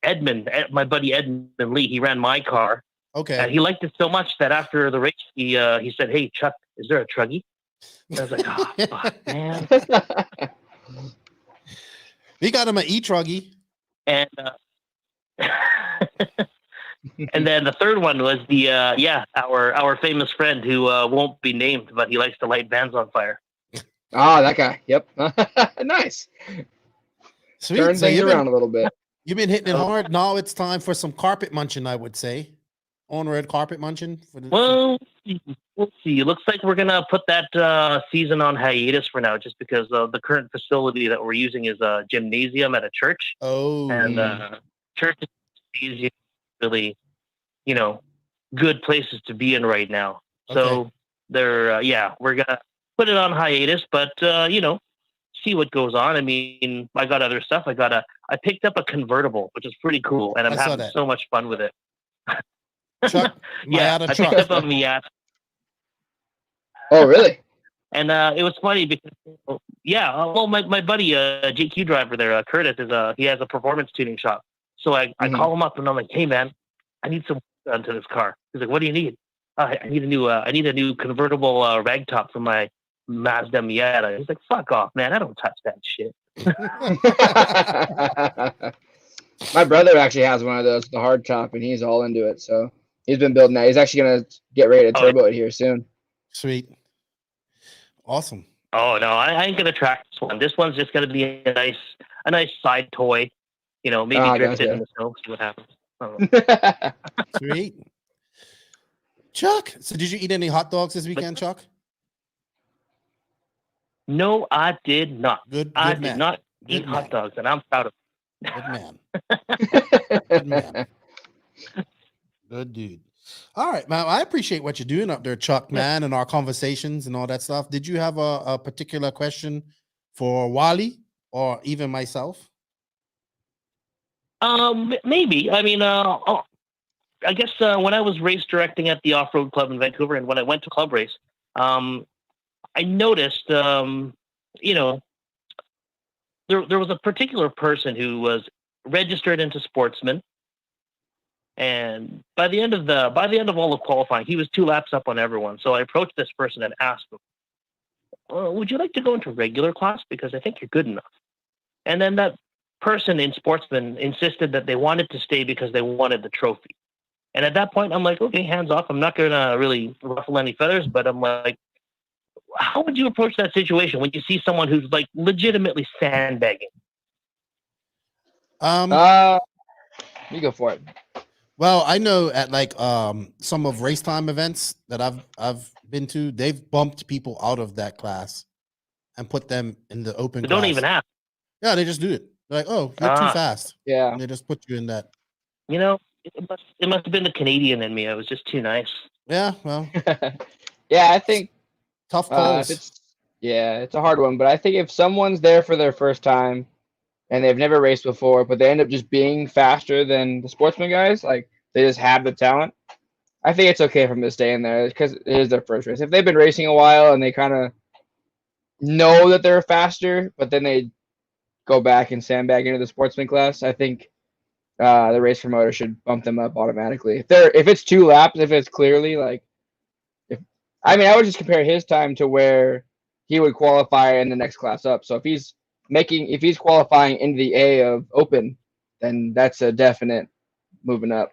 Edmund, my buddy Edmund Lee. He ran my car.
Okay.
And he liked it so much that after the race, he said, "Hey, Chuck, is there a truggy?" And I was like, "Oh, fuck, man."
We got him an e-truggy.
And and then the third one was our famous friend who won't be named, but he likes to light vans on fire.
Oh, that guy. Yep. Nice.
Sweet.
Turn things around a little bit.
You've been hitting it hard. Now it's time for some carpet munching, I would say. On-road carpet munching.
We'll see. It looks like we're going to put that season on hiatus for now, just because the current facility that we're using is a gymnasium at a church.
Oh.
And church is really, good places to be in right now. So they're, we're going to put it on hiatus, but see what goes on. I mean, I got other stuff. I picked up a convertible, which is pretty cool, and I'm having so much fun with it.
Truck?
I picked up a Miata.
Oh, really?
And it was funny because, my buddy, JQ driver there, Curtis, he has a performance tuning shop. So I call him up and I'm like, "Hey man, I need some work done to this car." He's like, "What do you need?" I need a new convertible rag top for my Mazda Miata. He's like, "Fuck off, man! I don't touch that shit."
My brother actually has one of those, the hard top, and he's all into it. So he's been building that. He's actually gonna get ready to turbo it here soon.
Sweet, awesome.
Oh no, I ain't gonna track this one. This one's just gonna be a nice side toy. Maybe drift it in the snow, see what happens.
Sweet. Chuck, so did you eat any hot dogs this weekend, Chuck?
No, I did not. I did not eat hot dogs, and I'm proud of it.
Good man. Good man. Good dude. All right, man. I appreciate what you're doing up there, Chuck, man, and our conversations and all that stuff. Did you have a particular question for Wallie or even myself?
Maybe. I mean, I guess when I was race directing at the off-road club in Vancouver, and when I went to club race, I noticed, there was a particular person who was registered into Sportsman, and by the end of all of qualifying, he was 2 laps up on everyone. So I approached this person and asked him, would you like to go into regular class? Because I think you're good enough. And then that person in sportsman insisted that they wanted to stay because they wanted the trophy. And at that point, I'm like, okay, hands off. I'm not going to really ruffle any feathers, but I'm like, how would you approach that situation when you see someone who's like legitimately sandbagging?
You go for it.
Well, I know at like some of race time events that I've been to, they've bumped people out of that class and put them in the open
They
class.
don't even ask.
Yeah, they just do it. They're like, oh, you're too fast.
Yeah.
And they just put you in that.
You know, it must have been the Canadian in me. I was just too nice.
Yeah, well.
Yeah, I think
tough calls.
It's a hard one, but I think if someone's there for their first time and they've never raced before, but they end up just being faster than the sportsman guys, like they just have the talent, I think it's okay for them to stay in there because it is their first race. If they've been racing a while and they kind of know that they're faster, but then they go back and sandbag into the sportsman class, I think the race promoter should bump them up automatically. If it's 2 laps, if it's clearly like, I would just compare his time to where he would qualify in the next class up. So if he's qualifying into the A of open, then that's a definite moving up.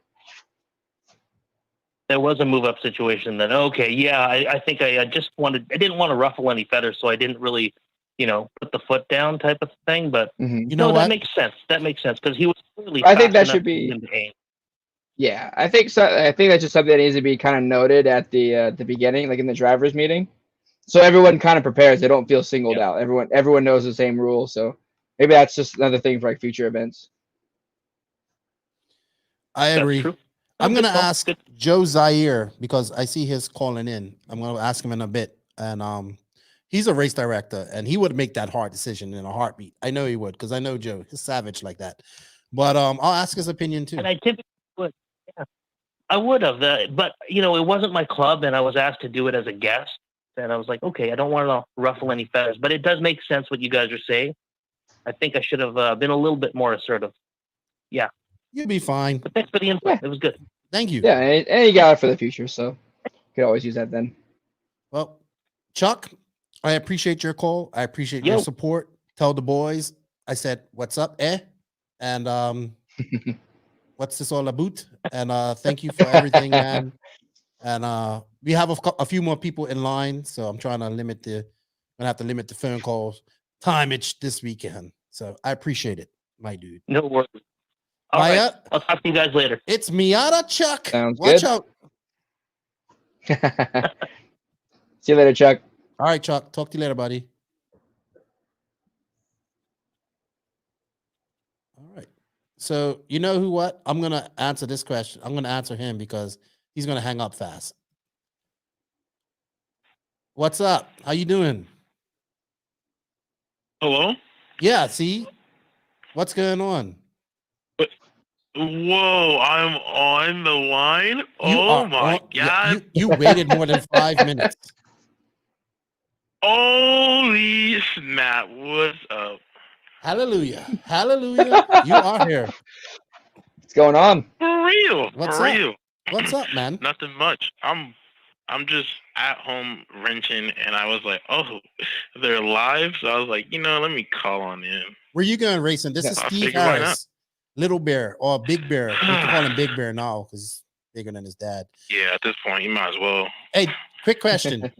There was a move up situation then. Okay, yeah, I think I didn't want to ruffle any feathers, so I didn't really, put the foot down type of thing. But
you know what?
That makes sense. That makes sense because he was clearly.
I think that should be. Yeah, I think so. I think that's just something that needs to be kind of noted at the beginning, like in the drivers' meeting, so everyone kind of prepares. They don't feel singled out. Everyone knows the same rule. So maybe that's just another thing for like future events.
I agree. I'm going to ask Joe Zaire because I see his calling in. I'm going to ask him in a bit. And he's a race director, and he would make that hard decision in a heartbeat. I know he would because I know Joe. He's savage like that. But I'll ask his opinion too.
And I typically would. Yeah, I would have. But, it wasn't my club, and I was asked to do it as a guest. And I was like, okay, I don't want to ruffle any feathers. But it does make sense what you guys are saying. I think I should have been a little bit more assertive. Yeah.
You'll be fine.
But thanks for the input. Yeah. It was good.
Thank you.
Yeah, and you got it for the future, so you could always use that then.
Well, Chuck, I appreciate your call. I appreciate your support. Tell the boys I said, what's up, And what's this all about? And thank you for everything, man. And we have a few more people in line, so I'm trying to limit the phone calls timeage this weekend. So I appreciate it, my dude.
No worries. All right. I'll talk to you guys later.
It's Miata Chuck.
Sounds
Watch
good.
out.
See you later, Chuck.
All right, Chuck. Talk to you later, buddy. All right. So you know what? I'm going to answer this question. I'm going to answer him because he's going to hang up fast. What's up? How you doing?
Hello?
Yeah, see? What's going on?
Whoa, I'm on the line? Oh my God.
Yeah, you waited more than 5 minutes.
Holy snap. What's up?
Hallelujah. Hallelujah. You are here.
What's going on?
For real.
What's
For
up?
real.
What's up, man?
Nothing much. I'm just at home wrenching, and I was like, oh, they're live? So I was like, let me call on in.
Where you going racing? This is Steve Harris. Little Bear or Big Bear. We can call him Big Bear now because he's bigger than his dad.
Yeah, at this point, you might as well.
Hey, quick question.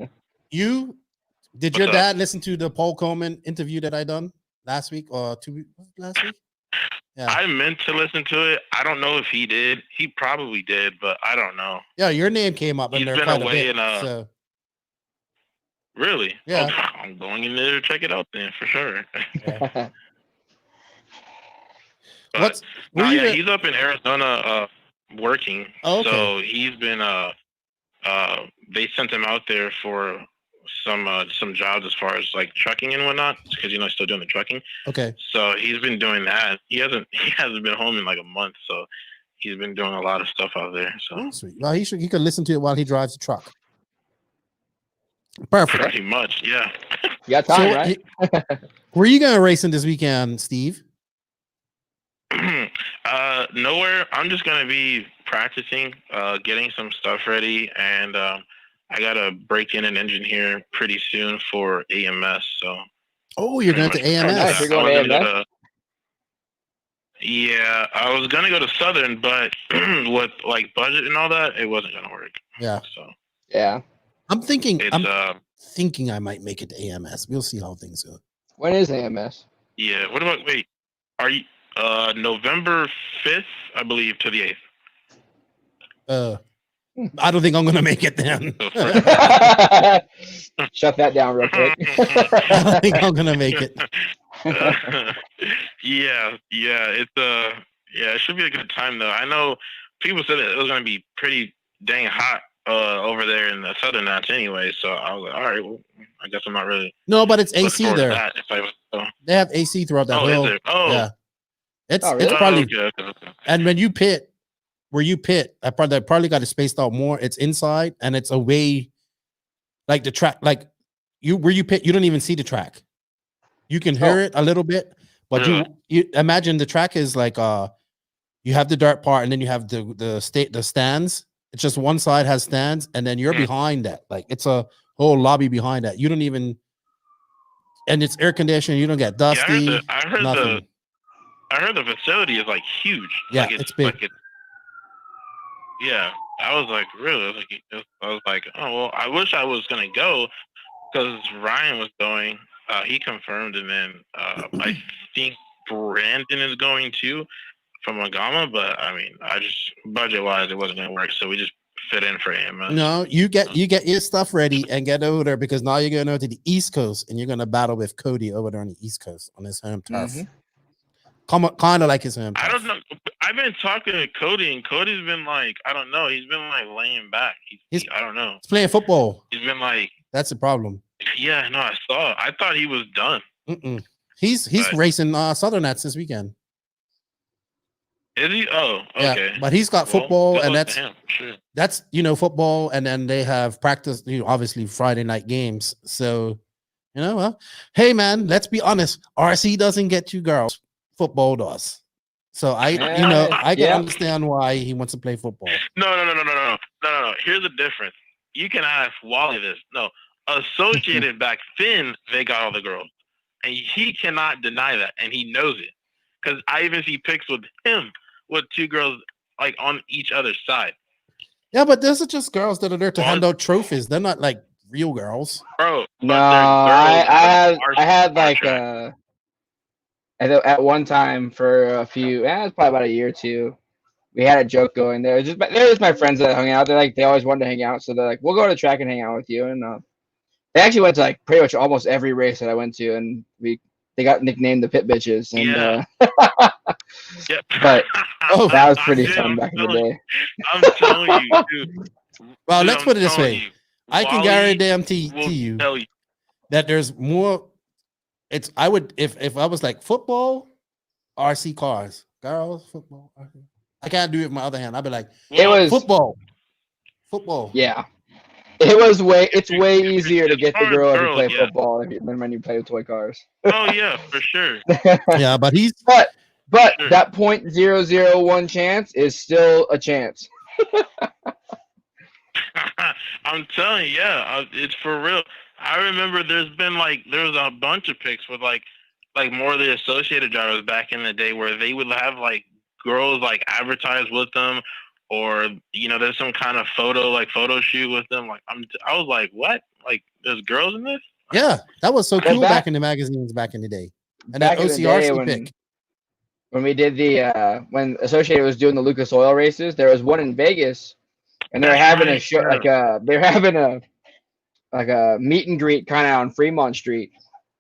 Did your dad listen to the Paul Coleman interview that I done last week or last week? Yeah.
I meant to listen to it. I don't know if he did. He probably did, but I don't know.
Yeah, your name came up in there quite a bit. So.
Really?
Yeah.
Oh, I'm going in there to check it out then for sure.
Yeah.
He's up in Arizona working.
Oh, okay.
So he's been they sent him out there for some jobs as far as like trucking and whatnot because he's still doing the trucking.
Okay.
So he's been doing that. He hasn't been home in like a month, so he's been doing a lot of stuff out there. So
sweet. Well, he could listen to it while he drives the truck. Perfect.
Pretty much, yeah.
You got time, right?
Where are you going to racing this weekend, Steve?
Nowhere. I'm just gonna be practicing, getting some stuff ready, and I gotta break in an engine here pretty soon for AMS. So.
Oh, you're going to AMS.
Nice. You're going to AMS?
Yeah, I was gonna go to Southern, but with like budget and all that, it wasn't gonna work.
Yeah.
So
yeah,
I'm thinking I might make it to AMS. We'll see how things go.
When is AMS?
Yeah. What about are you November 5th, I believe, to the 8th?
I don't think I'm gonna make it then.
Shut that down real quick.
I don't think I'm gonna make it.
Yeah, it should be a good time though. I know people said that it was gonna be pretty dang hot over there in the southern notch anyway, so I was like, all right, well, I guess I'm not really.
No, but it's AC there. They have AC throughout that hill. Yeah, it's probably. Okay. And when you pit, where you pit, I probably got it spaced out more. It's inside and it's away, like the track, like where you pit, you don't even see the track. You can hear it a little bit, but you imagine the track is like you have the dirt part and then you have the stands. It's just one side has stands and then you're behind that. Like it's a whole lobby behind that. You don't even, and it's air conditioned. You don't get dusty.
Yeah, I heard the facility is like huge.
Yeah,
like
it's big.
Like yeah, I was like, really? I was like, oh well, I wish I was gonna go because Ryan was going. He confirmed, and then I think Brandon is going too from Agama. But I mean, I just budget-wise, it wasn't gonna work, so we just fit in for AMS. No,
you get your stuff ready and get over there because now you're going over to the East Coast and you're gonna battle with Cody over there on the East Coast on his home turf. Kind of like his home turf.
I don't know. I've been talking to Cody, and Cody's been like, I don't know. He's been like laying back. I don't know.
He's playing football.
He's been like.
That's the problem.
Yeah, no, I saw. I thought he was done.
He's racing Southern Nats this weekend.
Is he? Oh, okay.
Yeah, but he's got football, and that's
sure.
That's football, and then they have practice. Obviously Friday night games. So, well, hey man, let's be honest. RC doesn't get you girls. Football does. So I can understand why he wants to play football.
No. Here's the difference. You can ask Wally this. No, Associated back then, they got all the girls. And he cannot deny that. And he knows it. Because I even see pics with him with two girls like on each other's side.
Yeah, but those are just girls that are there to hand out trophies. They're not like real girls.
Bro.
No, I had like at one time for a few, it was probably about a year or two. We had a joke going there. They're just my friends that hung out. They always wanted to hang out, so they're like, "We'll go to the track and hang out with you." And they actually went to like pretty much almost every race that I went to, and they got nicknamed the Pit Bitches. And but that was pretty fun back in the day.
I'm telling you, dude.
Well, let's put it this way: I can guarantee to you that there's more. I would if I was like football, RC cars, girls, football. RC. I can't do it with my other hand. I'd be like,
it was
football.
Yeah, it's way easier to get the girl if you play football than when you play with toy cars.
Oh yeah, for sure.
Yeah, but
but that 0.001 chance is still a chance.
I'm telling you, it's for real. I remember there was a bunch of pics with like more of the associated drivers back in the day where they would have like girls like advertise with them, or there's some kind of photo shoot with them. Like I was like, what? Like there's girls in this?
Yeah, that was so cool back in the magazines back in the day. And that OCRC pic.
When we did when Associated was doing the Lucas Oil races, there was one in Vegas, and they're having a show they're having a meet and greet kind of on Fremont Street.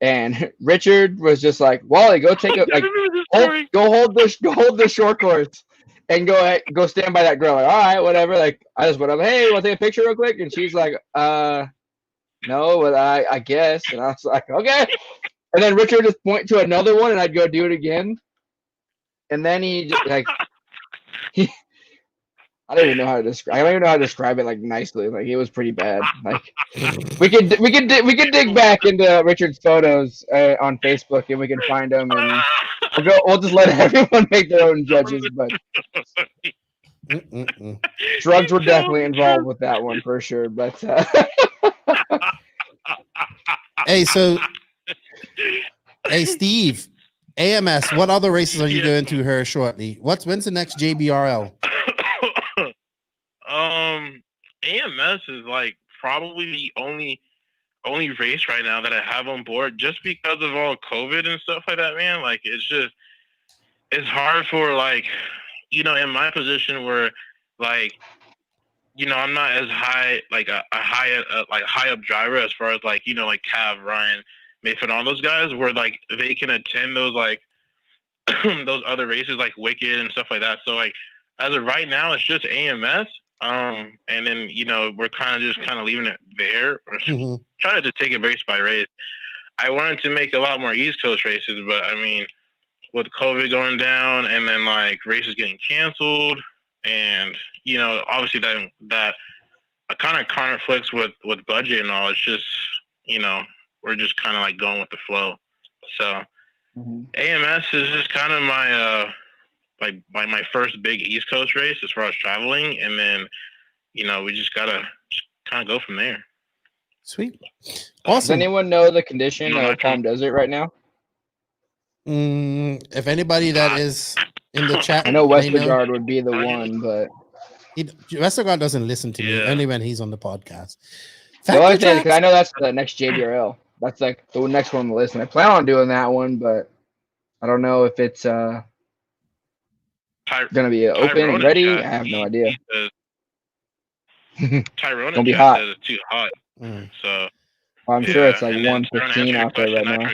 And Richard was just like, Wally, go take hold the short course and go stand by that girl. Like, all right, whatever. Like, I just went up, hey, want to take a picture real quick? And she's like, no, but I guess. And I was like, okay. And then Richard just point to another one, and I'd go do it again. And then he just I don't even know how to describe it like nicely. Like it was pretty bad. Like we could dig back into Richard's photos on Facebook and we can find them, and we'll just let everyone make their own judges. But Drugs were definitely involved with that one for sure. But
hey, Steve, AMS, what other races are you going to here shortly? When's the next JBRL?
AMS is like probably the only race right now that I have on board, just because of all COVID and stuff like that, man. Like it's hard for, like, in my position where, like, I'm not as high, like a high up driver as far as, like, like Cav, Ryan, Mayfin, all those guys, where like they can attend those, like those other races like Wicked and stuff like that. So like as of right now, it's just AMS. And then we're kind of leaving it there, or trying to take it race by race. I wanted to make a lot more East Coast races, but I mean, with COVID going down and then like races getting canceled, and obviously that kind of conflicts with budget and all. It's just we're just kind of like going with the flow. So AMS is just kind of my my first big East Coast race as far as traveling, and then we just gotta kind of go from there.
Sweet, awesome.
Does anyone know the condition of Palm Desert right now?
If anybody that is in the chat,
I know Westergaard would be the one, but
Westergaard doesn't listen to me only when he's on the podcast.
Because I know that's the next JBRL. That's like the next one on the list, and I plan on doing that one, but I don't know if it's going to be open and ready. I have no idea.
Tyrone
don't be hot.
It's too hot. So
I'm sure it's like 115 out there right now.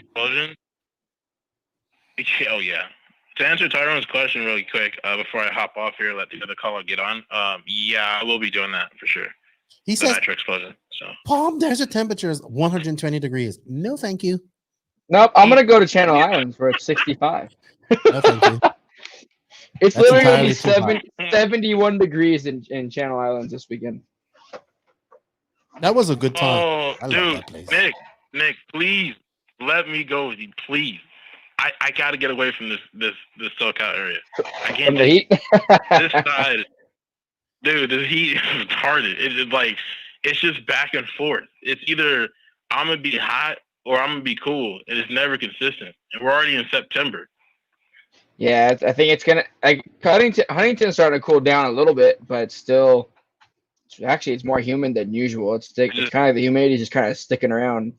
Oh yeah. To answer Tyrone's question really quick, before I hop off here, let the other caller get on. Yeah, I will be doing that for sure.
He says
nitro explosion. So
Palm Desert temperature is 120 degrees. No, thank you.
Nope, I'm gonna go to Channel Islands where it's 65.
No, thank you.
It's literally gonna be 71 degrees in Channel Islands this weekend.
That was a good time.
Oh, dude, Nick, please let me go with you, please. I gotta get away from this SoCal area. I can't.
From the heat.
This side, dude. The heat is retarded. It's like it's just back and forth. It's either I'm gonna be hot or I'm gonna be cool, and it's never consistent. And we're already in September.
Yeah, I think it's gonna like Huntington's starting to cool down a little bit, but still, it's more humid than usual. It's kind of the humidity just kind of sticking around.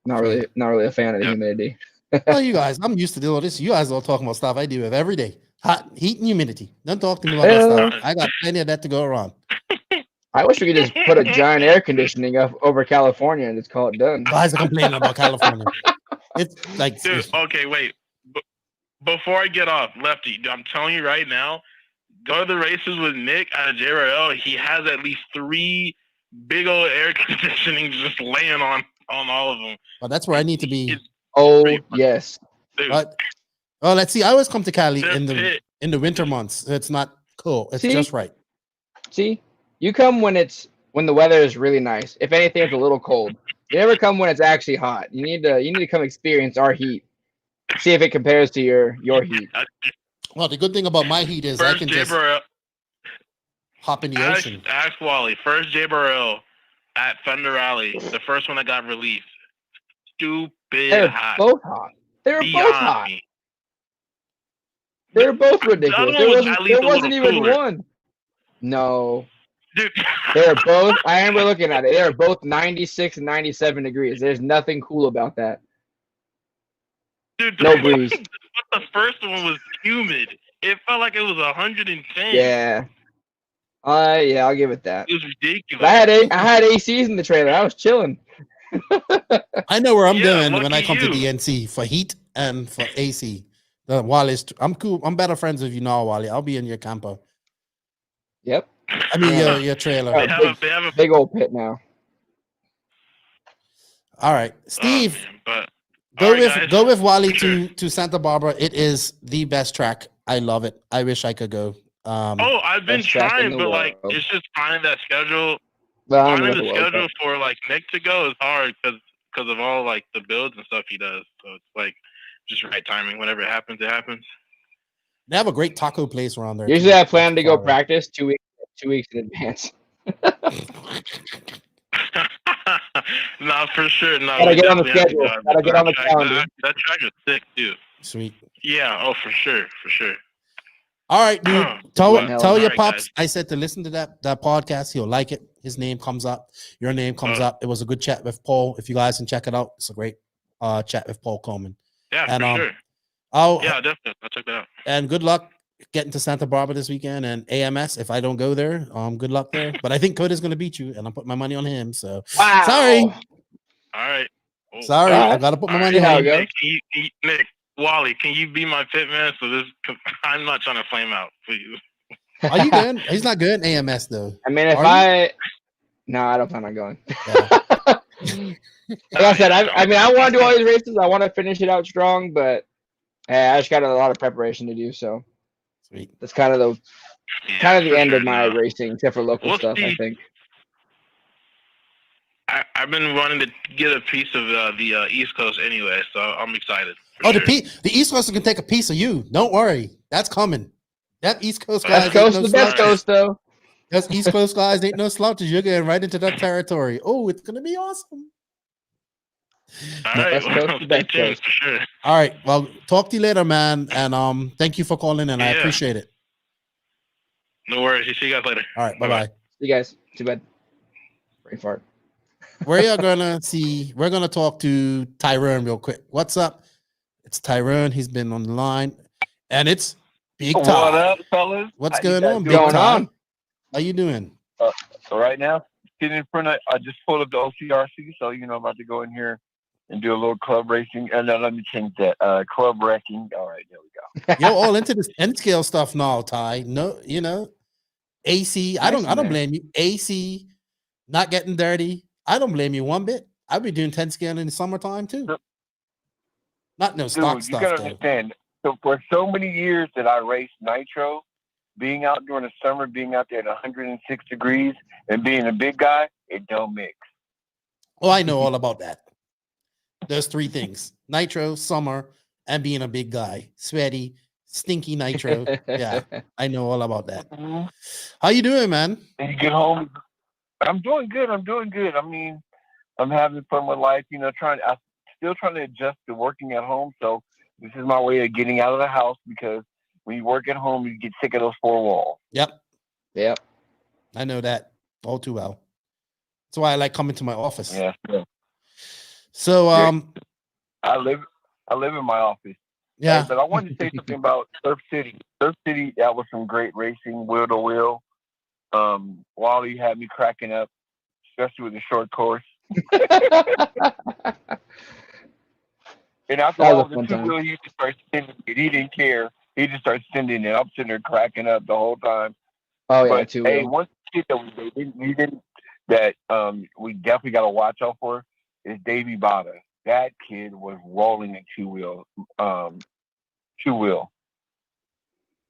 Not really a fan of the humidity.
Well, you guys, I'm used to dealing with this. You guys are talking about stuff I deal with every day. Hot, heat, and humidity. Don't talk to me about that stuff. I got plenty of that to go around.
I wish we could just put a giant air conditioning up over California and just call it done.
Guys are complaining about California. It's like,
dude, okay, wait. Before I get off, Lefty, I'm telling you right now, go to the races with Nick at JRL. He has at least 3 big old air conditioning just laying on all of them.
Well, that's where I need to be.
Yes.
Well, let's see. I always come to Cali in the winter months. It's not cool. It's just right.
See, you come when the weather is really nice. If anything, it's a little cold. You never come when it's actually hot. You need to come experience our heat. See if it compares to your heat.
Well, the good thing about my heat is I can just hop in the ocean.
Ask Wally. First JBRL at Thunder Rally, the first one that got released. Stupid hot.
Both hot. They're both hot. They're both ridiculous. There wasn't even one. No.
Dude.
They're both. I remember looking at it. They're both 96 and 97 degrees. There's nothing cool about that.
Dude,
no breeze.
The first one was humid. It felt like it was 110.
Yeah. Yeah, I'll give it that.
It was ridiculous.
I had ACs in the trailer. I was chilling.
I know where I'm going when I come to DNC for heat and for AC. Wally's, I'm cool. I'm better friends with you now, Wally. I'll be in your camper.
Yep.
I mean your trailer.
They have a
big old pit now.
All right, Steve. Go with Wally to Santa Barbara. It is the best track. I love it. I wish I could go.
I've been trying, but like it's just finding that schedule. Finding the schedule for like Nick to go is hard because of all like the builds and stuff he does. So it's like just right timing. Whenever it happens, it happens.
They have a great taco place around there.
Usually,
too.
I plan to go practice 2 weeks in advance.
No, for sure. No,
Gotta
we
get on the
definitely have to
schedule.
go.
Gotta get on the calendar.
That track is sick too.
Sweet.
Yeah. Oh, for sure. For sure.
All right, dude.
Well,
Tell your
right,
pops
guys.
I said to listen to that podcast. He'll like it. His name comes up. Your name comes up. It was a good chat with Paul. If you guys can check it out, it's a great chat with Paul Coleman.
Yeah,
and,
for sure. Yeah, definitely. I'll check that out.
And good luck getting to Santa Barbara this weekend and AMS. If I don't go there, good luck there. But I think Coda's going to beat you, and I'm putting my money on him. So sorry.
All right. Oh.
Sorry, I got to put my money on him.
Nick, Wally, can you be my pit man? So I'm not trying to flame out, please.
Are you good? He's not good in AMS though.
I mean, I don't plan on going. Yeah. Like I said, I want to do all these races. I want to finish it out strong, but I just got a lot of preparation to do. So
sweet.
That's kind of the end of my racing, except for local stuff. I think.
I've been wanting to get a piece of the East Coast anyway, so I'm excited.
The East Coast can take a piece of you. Don't worry, that's coming. That East Coast guys.
West Coast, the best coast though.
Those East Coast guys ain't no slouches. You're getting right into that territory. Oh, it's gonna be awesome.
All right, stay tuned for sure.
All right, well, talk to you later, man, and thank you for calling, and I appreciate it.
No worries. See you guys later.
All right, bye.
See you guys. Too bad. Brain fart.
We're gonna talk to Tyrone real quick. What's up? It's Tyrone. He's been on the line, and it's Big Ty.
What up, fellas?
What's going on, Big Ty? How you doing?
So right now, sitting in front of, I just pulled up the OCRC, so I'm about to go in here and do a little club racing. And then let me change that. Club wrecking. All right, there we go.
You're all into this N scale stuff now, Ty. No, AC. I don't blame you. AC, not getting dirty. I don't blame you one bit. I'll be doing 10 scale in the summertime too. Not no stock stuff.
You gotta understand. So for so many years that I raced nitro, being out during the summer, being out there at 106 degrees, and being a big guy, it don't mix.
Oh, I know all about that. There's three things: nitro, summer, and being a big guy. Sweaty, stinky nitro. Yeah, I know all about that. How you doing, man?
And you get home. I'm doing good. I mean, I'm having fun with life. I'm still trying to adjust to working at home. So this is my way of getting out of the house, because when you work at home, you get sick of those four walls.
Yep. I know that all too well. That's why I like coming to my office.
Yeah.
So
I live in my office.
Yeah.
But I wanted to say something about Surf City. Surf City, that was some great racing, wheel to wheel. Wally had me cracking up, especially with the short course. And after all, the two-wheel, he just started sending it. He didn't care. He just started sending it. I'm sitting there cracking up the whole time.
Oh, yeah,
but,
two-wheel.
Hey, one kid that we definitely got to watch out for is Davey Bada. That kid was rolling a two-wheel.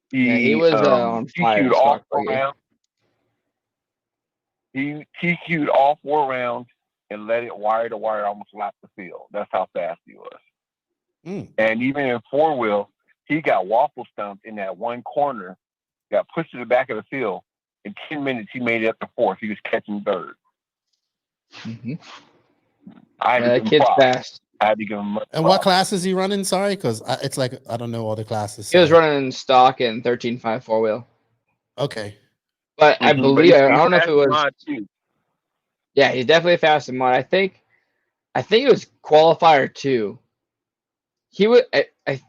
He was on fire.
TQ'd all 4 rounds. He TQ'd all 4 rounds and let it wire to wire, almost lap the field. That's how fast he was. And even in 4-wheel, he got waffle stumped in that one corner, got pushed to the back of the field. In 10 minutes, he made it up to 4th. He was catching 3rd.
Mm-hmm.
That
kid's fast.
I had to give him.
And what class is he running? Sorry, because it's like I don't know all the classes.
So. He was running stock in 13.5 4-wheel.
Okay,
but I believe I don't know if it was. Yeah, he's definitely fast in mod. I think it was qualifier 2. He was. I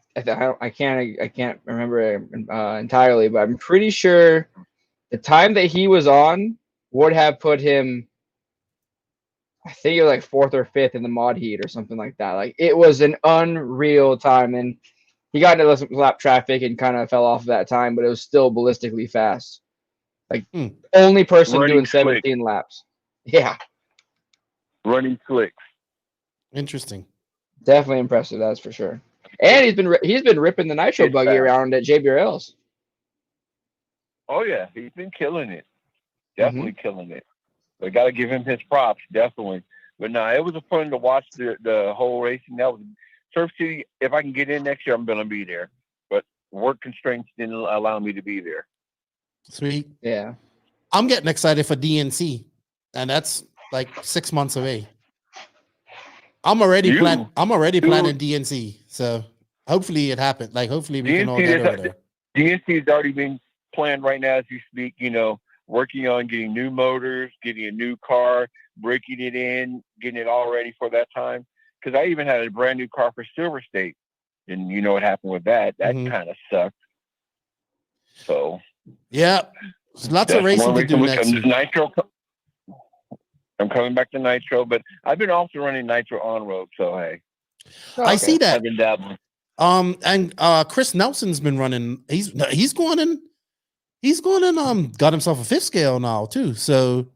can't remember entirely, but I'm pretty sure the time that he was on would have put him. I think it was like 4th or 5th in the mod heat or something like that. Like, it was an unreal time, and he got into lap traffic and kind of fell off that time, but it was still ballistically fast. Like, only person doing 17 laps. Yeah.
Running slicks.
Interesting.
Definitely impressive, that's for sure. And he's been ripping the nitro buggy around at JBRL's.
Oh yeah, he's been killing it. Definitely killing it. We got to give him his props, definitely. But no, it was fun to watch the whole racing. That was Surf City. If I can get in next year, I'm gonna be there. But work constraints didn't allow me to be there.
Sweet.
Yeah.
I'm getting excited for DNC, and that's like 6 months away. I'm already planning DNC, so hopefully it happens. Like hopefully we can all get over there.
DNC has already been planned right now as you speak. You know, working on getting new motors, getting a new car, breaking it in, getting it all ready for that time. Because I even had a brand new car for Silver State, and you know what happened with that? That kind of sucked. So
yeah, there's lots of racing to do next week.
Nitro. I'm coming back to Nitro, but I've been also running Nitro on road. So hey,
I see that.
I've been dabbling.
And Chris Nelson's been running. He's going in. Got himself a 5th scale now too. So,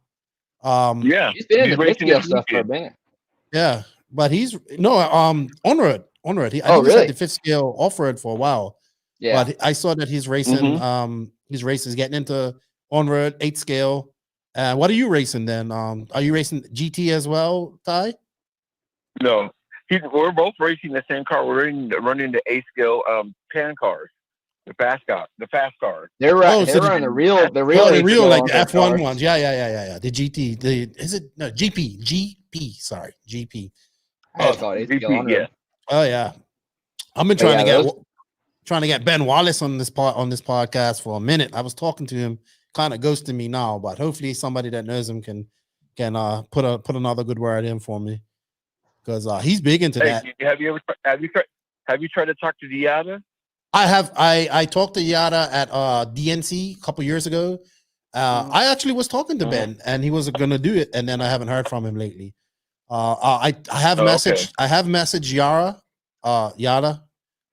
yeah,
he's been in the 5th scale stuff for a minute.
Yeah, but he's on road. I think
really?
he's had the 5th scale off road for a while.
Yeah,
but I saw that he's racing. His race is getting into on road 8th scale. What are you racing then? Are you racing GT as well, Ty?
No, we're both racing the same car. We're running the 8th scale pan cars, the fast cars.
They're running the real like
the F1 ones. Yeah. The GT. GP. Sorry, GP.
GP. Yeah.
Oh yeah. I've been trying to get Ben Wallace on this podcast for a minute. I was talking to him. Kind of ghosting me now, but hopefully somebody that knows him can put another good word in for me, because he's big into that.
Have you tried to talk to Yada?
I have. I talked to Yada at DNC a couple years ago. I actually was talking to Ben, and he was going to do it, and then I haven't heard from him lately. I have messaged Yada,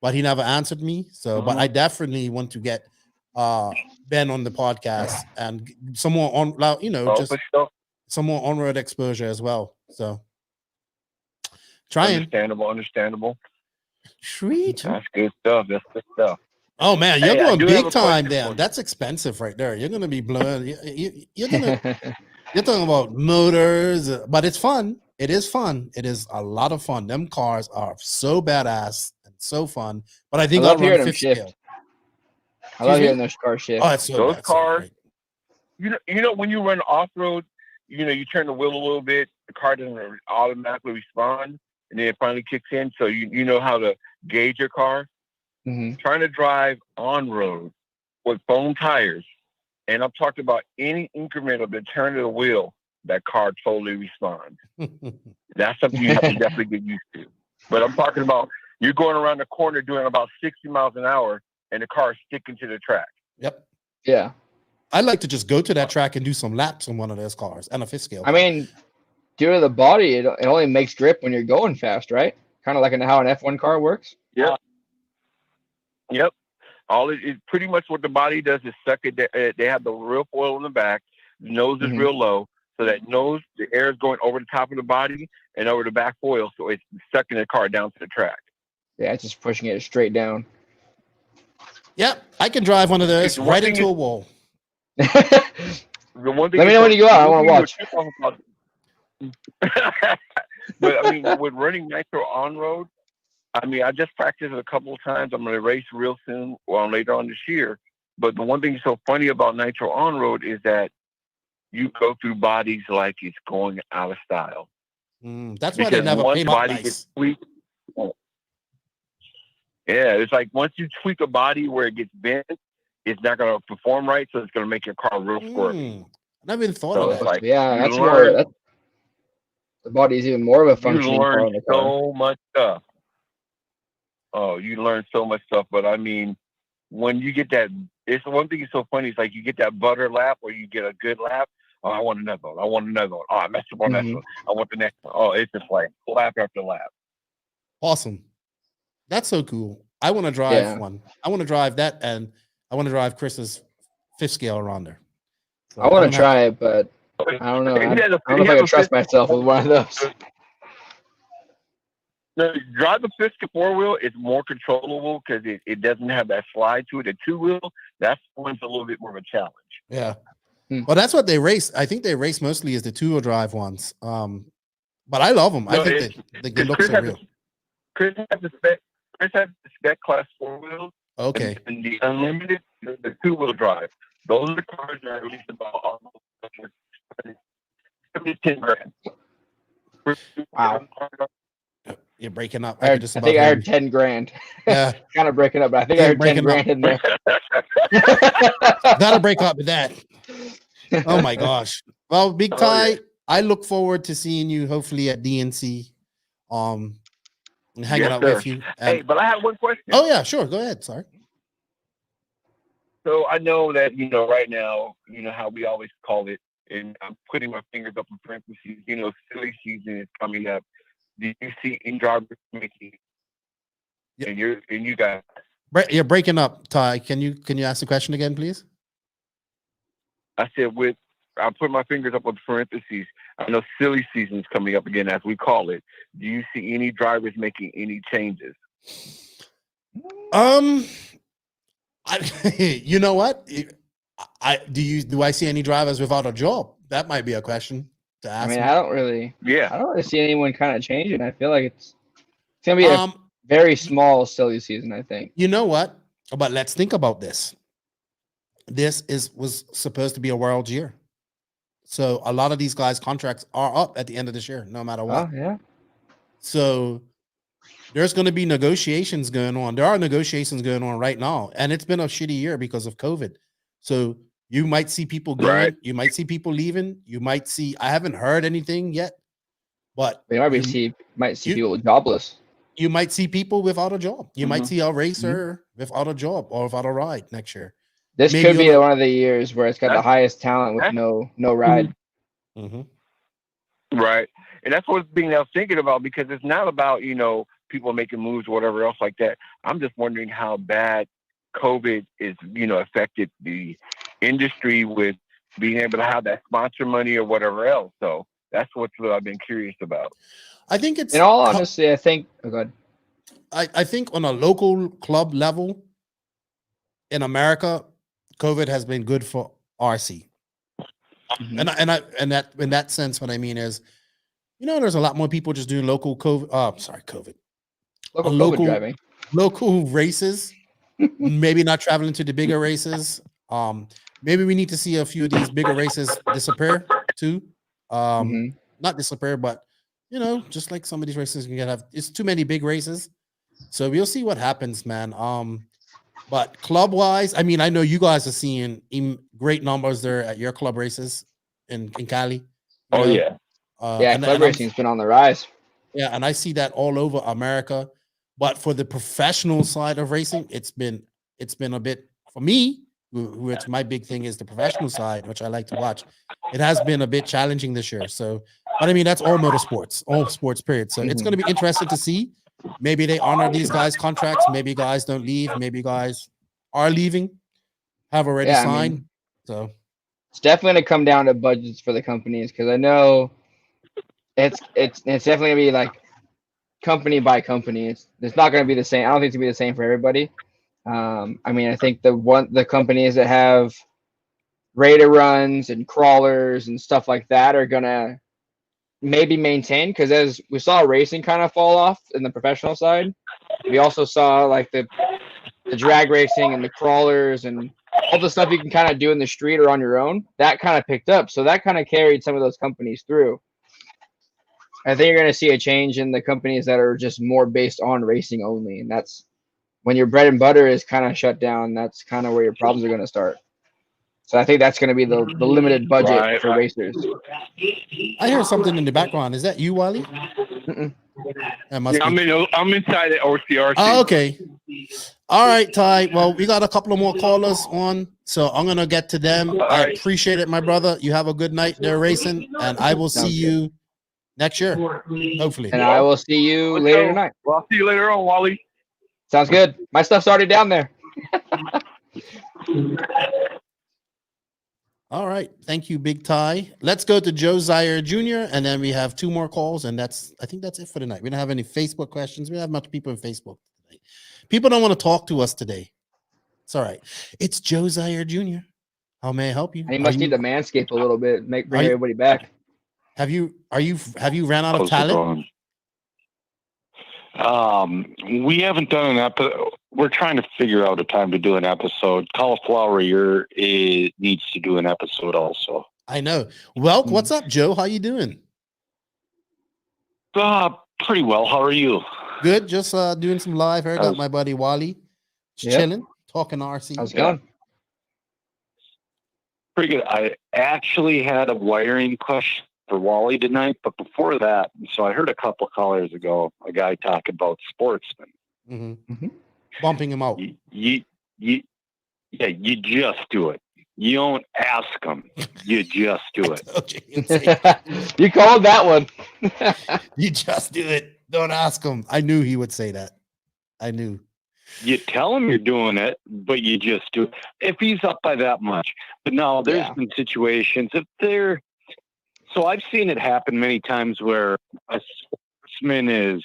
but he never answered me. So, but I definitely want to get Ben on the podcast and some more on, some more on-road exposure as well. So trying.
Understandable.
Sweet.
That's good stuff.
Oh man, you're going big time then. That's expensive right there. You're gonna be blowing. You're talking about motors, but it's fun. It is fun. It is a lot of fun. Them cars are so badass and so fun. But I think I'll run 5th scale.
I love hearing those cars shift.
Those cars, you know, when you run off road, you turn the wheel a little bit, the car doesn't automatically respond, and then it finally kicks in. So you know how to gauge your car. Trying to drive on road with foam tires, and I'm talking about any increment of the turn of the wheel, that car totally responds. That's something you have to definitely get used to. But I'm talking about you're going around the corner doing about 60 miles an hour, and the car is sticking to the track.
Yep.
Yeah.
I'd like to just go to that track and do some laps on one of those cars and a 5th scale.
I mean, due to the body, it only makes grip when you're going fast, right? Kind of like how an F1 car works.
Yeah. Yep. It pretty much what the body does is suck it. They have the real foil in the back. The nose is real low, so that the air is going over the top of the body and over the back foil, so it's sucking the car down to the track.
Yeah, it's just pushing it straight down.
Yep, I can drive one of those right into a wall.
Let me
know when you go out. I want to
watch. But I mean, with running Nitro on road, I mean, I just practiced it a couple of times. I'm going to race real soon, later on this year. But the one thing that's so funny about Nitro on road is that you go through bodies like it's going out of style.
That's why they never came out nice.
Yeah, it's like once you tweak a body where it gets bent, it's not going to perform right, so it's going to make your car real squirty.
I never even thought of that.
Like,
that's more. The body is even more of a functioning car.
You learn so much stuff. Oh, you learn so much stuff. But I mean, when you get that, it's one thing that's so funny. It's like you get that butter lap or you get a good lap. Oh, I want another one. Oh, I messed up on that one. I want the next one. Oh, it's just like lap after lap.
Awesome. That's so cool. I want to drive one. I want to drive that, and I want to drive Chris's 5th scale around there. So
I want to try it, but I don't know. I don't know if I can trust myself with one of those.
No, drive the 5th scale 4-wheel is more controllable because it doesn't have that slide to it. The 2-wheel, that's one's a little bit more of a challenge.
Yeah. Well, that's what they race. I think they race mostly as the 2-wheel drive ones. But I love them. I think they look so real.
Chris has the spec class 4 wheels.
Okay.
And the unlimited, the 2-wheel drive. Those are the cars that are at least about almost 10 grand.
Wow.
You're breaking up.
I think I heard 10 grand.
Yeah.
Kind of breaking up, but I think I heard 10 grand in there.
Gotta break up with that. Oh my gosh. Well, Big Ty, I look forward to seeing you hopefully at DNC. And hanging out with you.
Hey, but I have one question.
Oh yeah, sure. Go ahead. Sorry.
So I know that, right now, how we always call it, and I'm putting my fingers up in parentheses, silly season is coming up. Do you see any drivers making? Yeah. And you guys.
You're breaking up, Ty. Can you ask the question again, please?
I said I put my fingers up with parentheses. I know silly season's coming up again, as we call it. Do you see any drivers making any changes?
You know what? Do I see any drivers without a job? That might be a question to ask.
I mean, I don't really see anyone kind of changing. I feel like it's gonna be a very small silly season, I think.
You know what? But let's think about this. This was supposed to be a world year. So a lot of these guys' contracts are up at the end of this year, no matter what.
Oh, yeah.
So there's going to be negotiations going on. There are negotiations going on right now. And it's been a shitty year because of COVID. So you might see people going. Right. You might see people leaving. You might see, I haven't heard anything yet. But
you might see people jobless.
You might see people without a job. You might see a racer without a job or without a ride next year.
This could be one of the years where it's got the highest talent with no ride.
Right. And that's what's being thinking about, because it's not about, people making moves or whatever else like that. I'm just wondering how bad COVID is, affected the industry with being able to have that sponsor money or whatever else. So that's what I've been curious about.
I think it's,
in all honesty, I think, oh God.
I think on a local club level in America, COVID has been good for RC. And that in that sense, what I mean is, there's a lot more people just doing local COVID. Local races, maybe not traveling to the bigger races. Maybe we need to see a few of these bigger races disappear too. Not disappear, but just like some of these races can have, it's too many big races. So we'll see what happens, man. But club wise, I mean, I know you guys are seeing great numbers there at your club races in Cali.
Yeah, club racing's been on the rise.
Yeah, and I see that all over America. But for the professional side of racing, it's been a bit, for me, which my big thing is the professional side, which I like to watch. It has been a bit challenging this year. So, but I mean, that's all motorsports, all sports, period. So it's going to be interesting to see. Maybe they honor these guys' contracts. Maybe guys don't leave. Maybe guys are leaving, have already signed. So
it's definitely going to come down to budgets for the companies, because I know it's definitely going to be like company by company. It's not going to be the same. I don't think it's going to be the same for everybody. I mean, I think the companies that have radar runs and crawlers and stuff like that are going to maybe maintain, because as we saw racing kind of fall off in the professional side, we also saw like the drag racing and the crawlers and all the stuff you can kind of do in the street or on your own, that kind of picked up. So that kind of carried some of those companies through. I think you're going to see a change in the companies that are just more based on racing only. And that's when your bread and butter is kind of shut down. That's kind of where your problems are going to start. So I think that's going to be the limited budget for racers.
I hear something in the background. Is that you, Wallie?
I'm inside at OCRC.
Oh, okay. All right, Ty. Well, we got a couple of more callers on, so I'm going to get to them. I appreciate it, my brother. You have a good night there racing, and I will see you next year, hopefully.
And I will see you later tonight.
Well, I'll see you later on, Wally.
Sounds good. My stuff's already down there.
All right. Thank you, Big Ty. Let's go to Joe Zaire Jr., and then we have 2 more calls, and I think that's it for tonight. We don't have any Facebook questions. We don't have much people in Facebook today. People don't want to talk to us today. It's all right. It's Joe Zaire Jr. How may I help you?
And he must need to manscape a little bit, bring everybody back.
Have you ran out of talent?
We haven't done an we're trying to figure out a time to do an episode. Cauliflower Ear needs to do an episode also.
I know. Well, what's up, Joe? How you doing?
Pretty well. How are you?
Good. Just doing some live here. Got my buddy Wallie. Just chilling, talking RC.
How's it going?
Pretty good. I actually had a wiring question for Wallie tonight, but before that, so I heard a couple of callers ago, a guy talking about sportsmen.
Bumping him out.
You just do it. You don't ask them. You just do it.
You called that one.
You just do it. Don't ask him. I knew he would say that. I knew.
You tell him you're doing it, but you just do it. If he's up by that much. But no, there's been situations if they're. So I've seen it happen many times where a sportsman is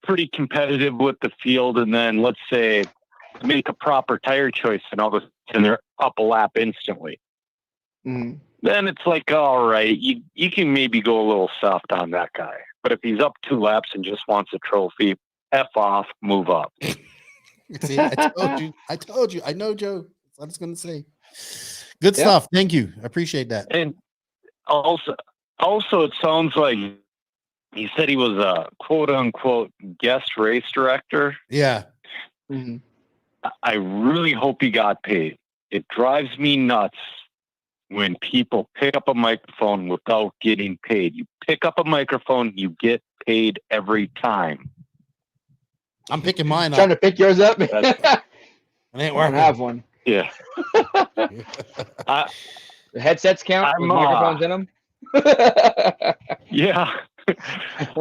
pretty competitive with the field, and then let's say make a proper tire choice, and all of a sudden they're up a lap instantly. Then it's like, all right, you can maybe go a little soft on that guy. But if he's up 2 laps and just wants a trophy, F off, move up.
See, I told you. I know, Joe. That's what I was going to say. Good stuff. Thank you. I appreciate that.
And also, it sounds like he said he was a quote unquote guest race director.
Yeah.
I really hope he got paid. It drives me nuts when people pick up a microphone without getting paid. You pick up a microphone, you get paid every time.
I'm picking mine up.
Trying to pick yours up?
It ain't working.
I have one.
Yeah.
The headsets count with microphones in them?
Yeah.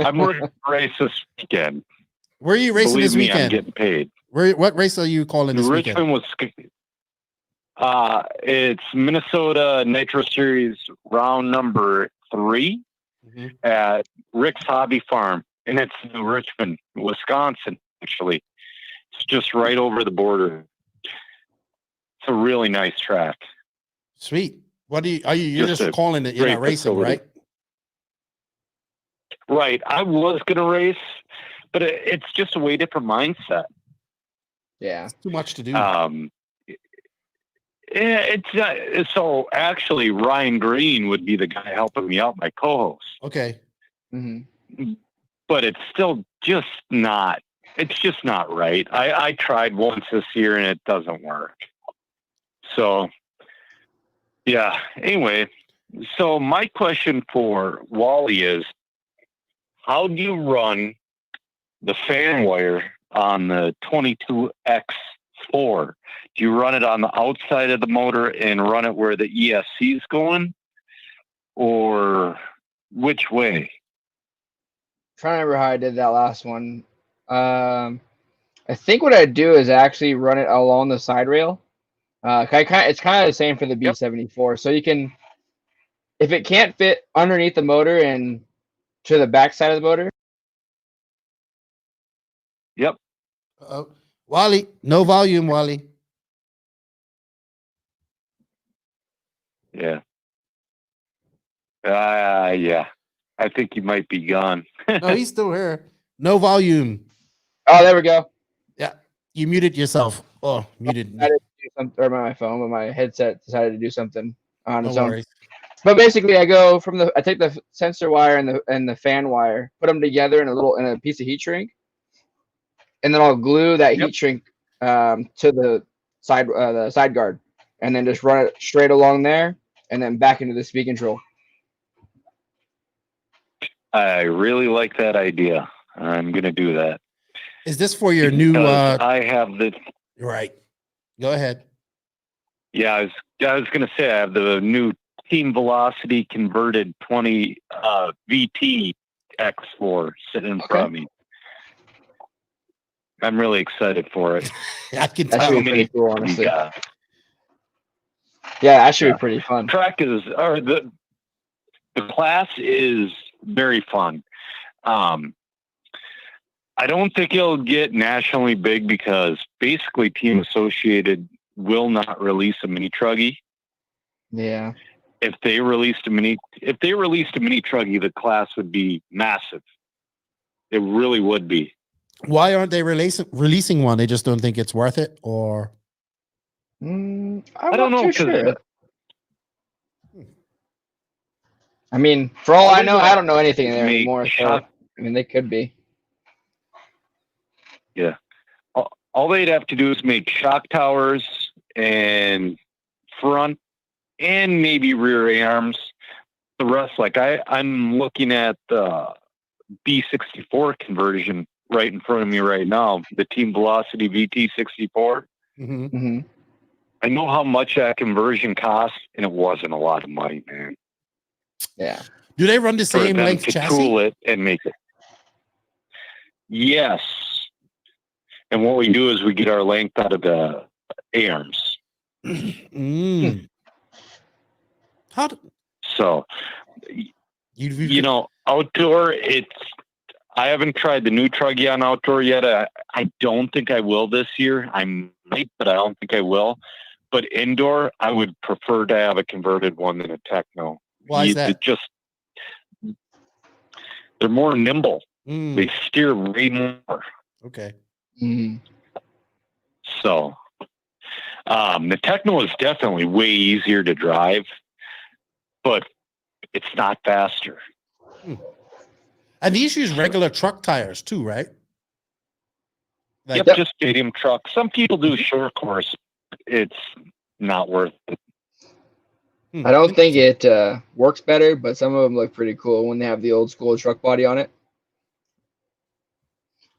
I'm working a race this weekend.
Where are you racing
Believe
this
me,
weekend?
I'm getting paid.
What race are you calling this
Richmond,
weekend?
It's Minnesota Nitro Series round number 3 at Rick's Hobby Farm, and it's in Richmond, Wisconsin. Actually, it's just right over the border. It's a really nice track.
Sweet. What do you? Are you? You're just calling it. You're not racing, right?
Right. I was gonna race, but it's just a way different mindset.
Yeah,
it's too much to do.
It's so actually Ryan Green would be the guy helping me out, my co-host.
Okay.
But it's still just not. It's just not right. I tried once this year and it doesn't work. So, yeah. Anyway, so my question for Wallie is, how do you run the fan wire on the 22X4? Do you run it on the outside of the motor and run it where the ESC is going, or which way?
Trying to remember how I did that last one. I think what I do is actually run it along the side rail. It's kind of the same for the B74. So you can, if it can't fit underneath the motor and to the back side of the motor.
Yep.
Wallie, no volume, Wallie.
Yeah. Yeah. I think he might be gone.
No, he's still here. No volume.
Oh, there we go.
Yeah. You muted yourself. Oh, muted.
I didn't do something, or my phone, but my headset decided to do something on its own.
Worries.
But basically, I take the sensor wire and the fan wire, put them together in a piece of heat shrink, and then I'll glue that heat shrink to the side guard, and then just run it straight along there, and then back into the speed control.
I really like that idea. I'm gonna do that.
Is this for your new?
I have the.
Right. Go ahead.
Yeah, I was gonna say I have the new Team Velocity converted 20 VT X4 sitting in front of me. I'm really excited for it.
I can
tell.
That
should be pretty cool, honestly. Yeah, that should be pretty fun.
The class is very fun. I don't think it'll get nationally big because basically Team Associated will not release a mini truggy.
Yeah.
If they released a mini truggy, the class would be massive. It really would be.
Why aren't they releasing one? They just don't think it's worth it, or
I'm
I don't know,
not too
'cause
sure. I mean, for all I know, I don't know anything in there anymore. So, I mean, they could be.
Yeah. All they'd have to do is make shock towers and front and maybe rear arms. The rest, like I'm looking at the B64 conversion right in front of me right now, the Team Velocity VT64.
Mm-hmm.
Mm-hmm.
I know how much that conversion cost, and it wasn't a lot of money, man.
Yeah.
Do they run the same length
to
chassis?
tool it and make it. Yes. And what we do is we get our length out of the arms.
Mm.
So, you know, outdoor, I haven't tried the new Truggy on outdoor yet. I don't think I will this year. I might, but I don't think I will. But indoor, I would prefer to have a converted one than a Tekno.
Why is that?
They're more nimble. They steer way more.
Okay.
Mm-hmm.
So, the Tekno is definitely way easier to drive, but it's not faster.
And these use regular truck tires too, right?
Yep, just stadium truck. Some people do short course. It's not worth it.
I don't think it works better, but some of them look pretty cool when they have the old school truck body on it.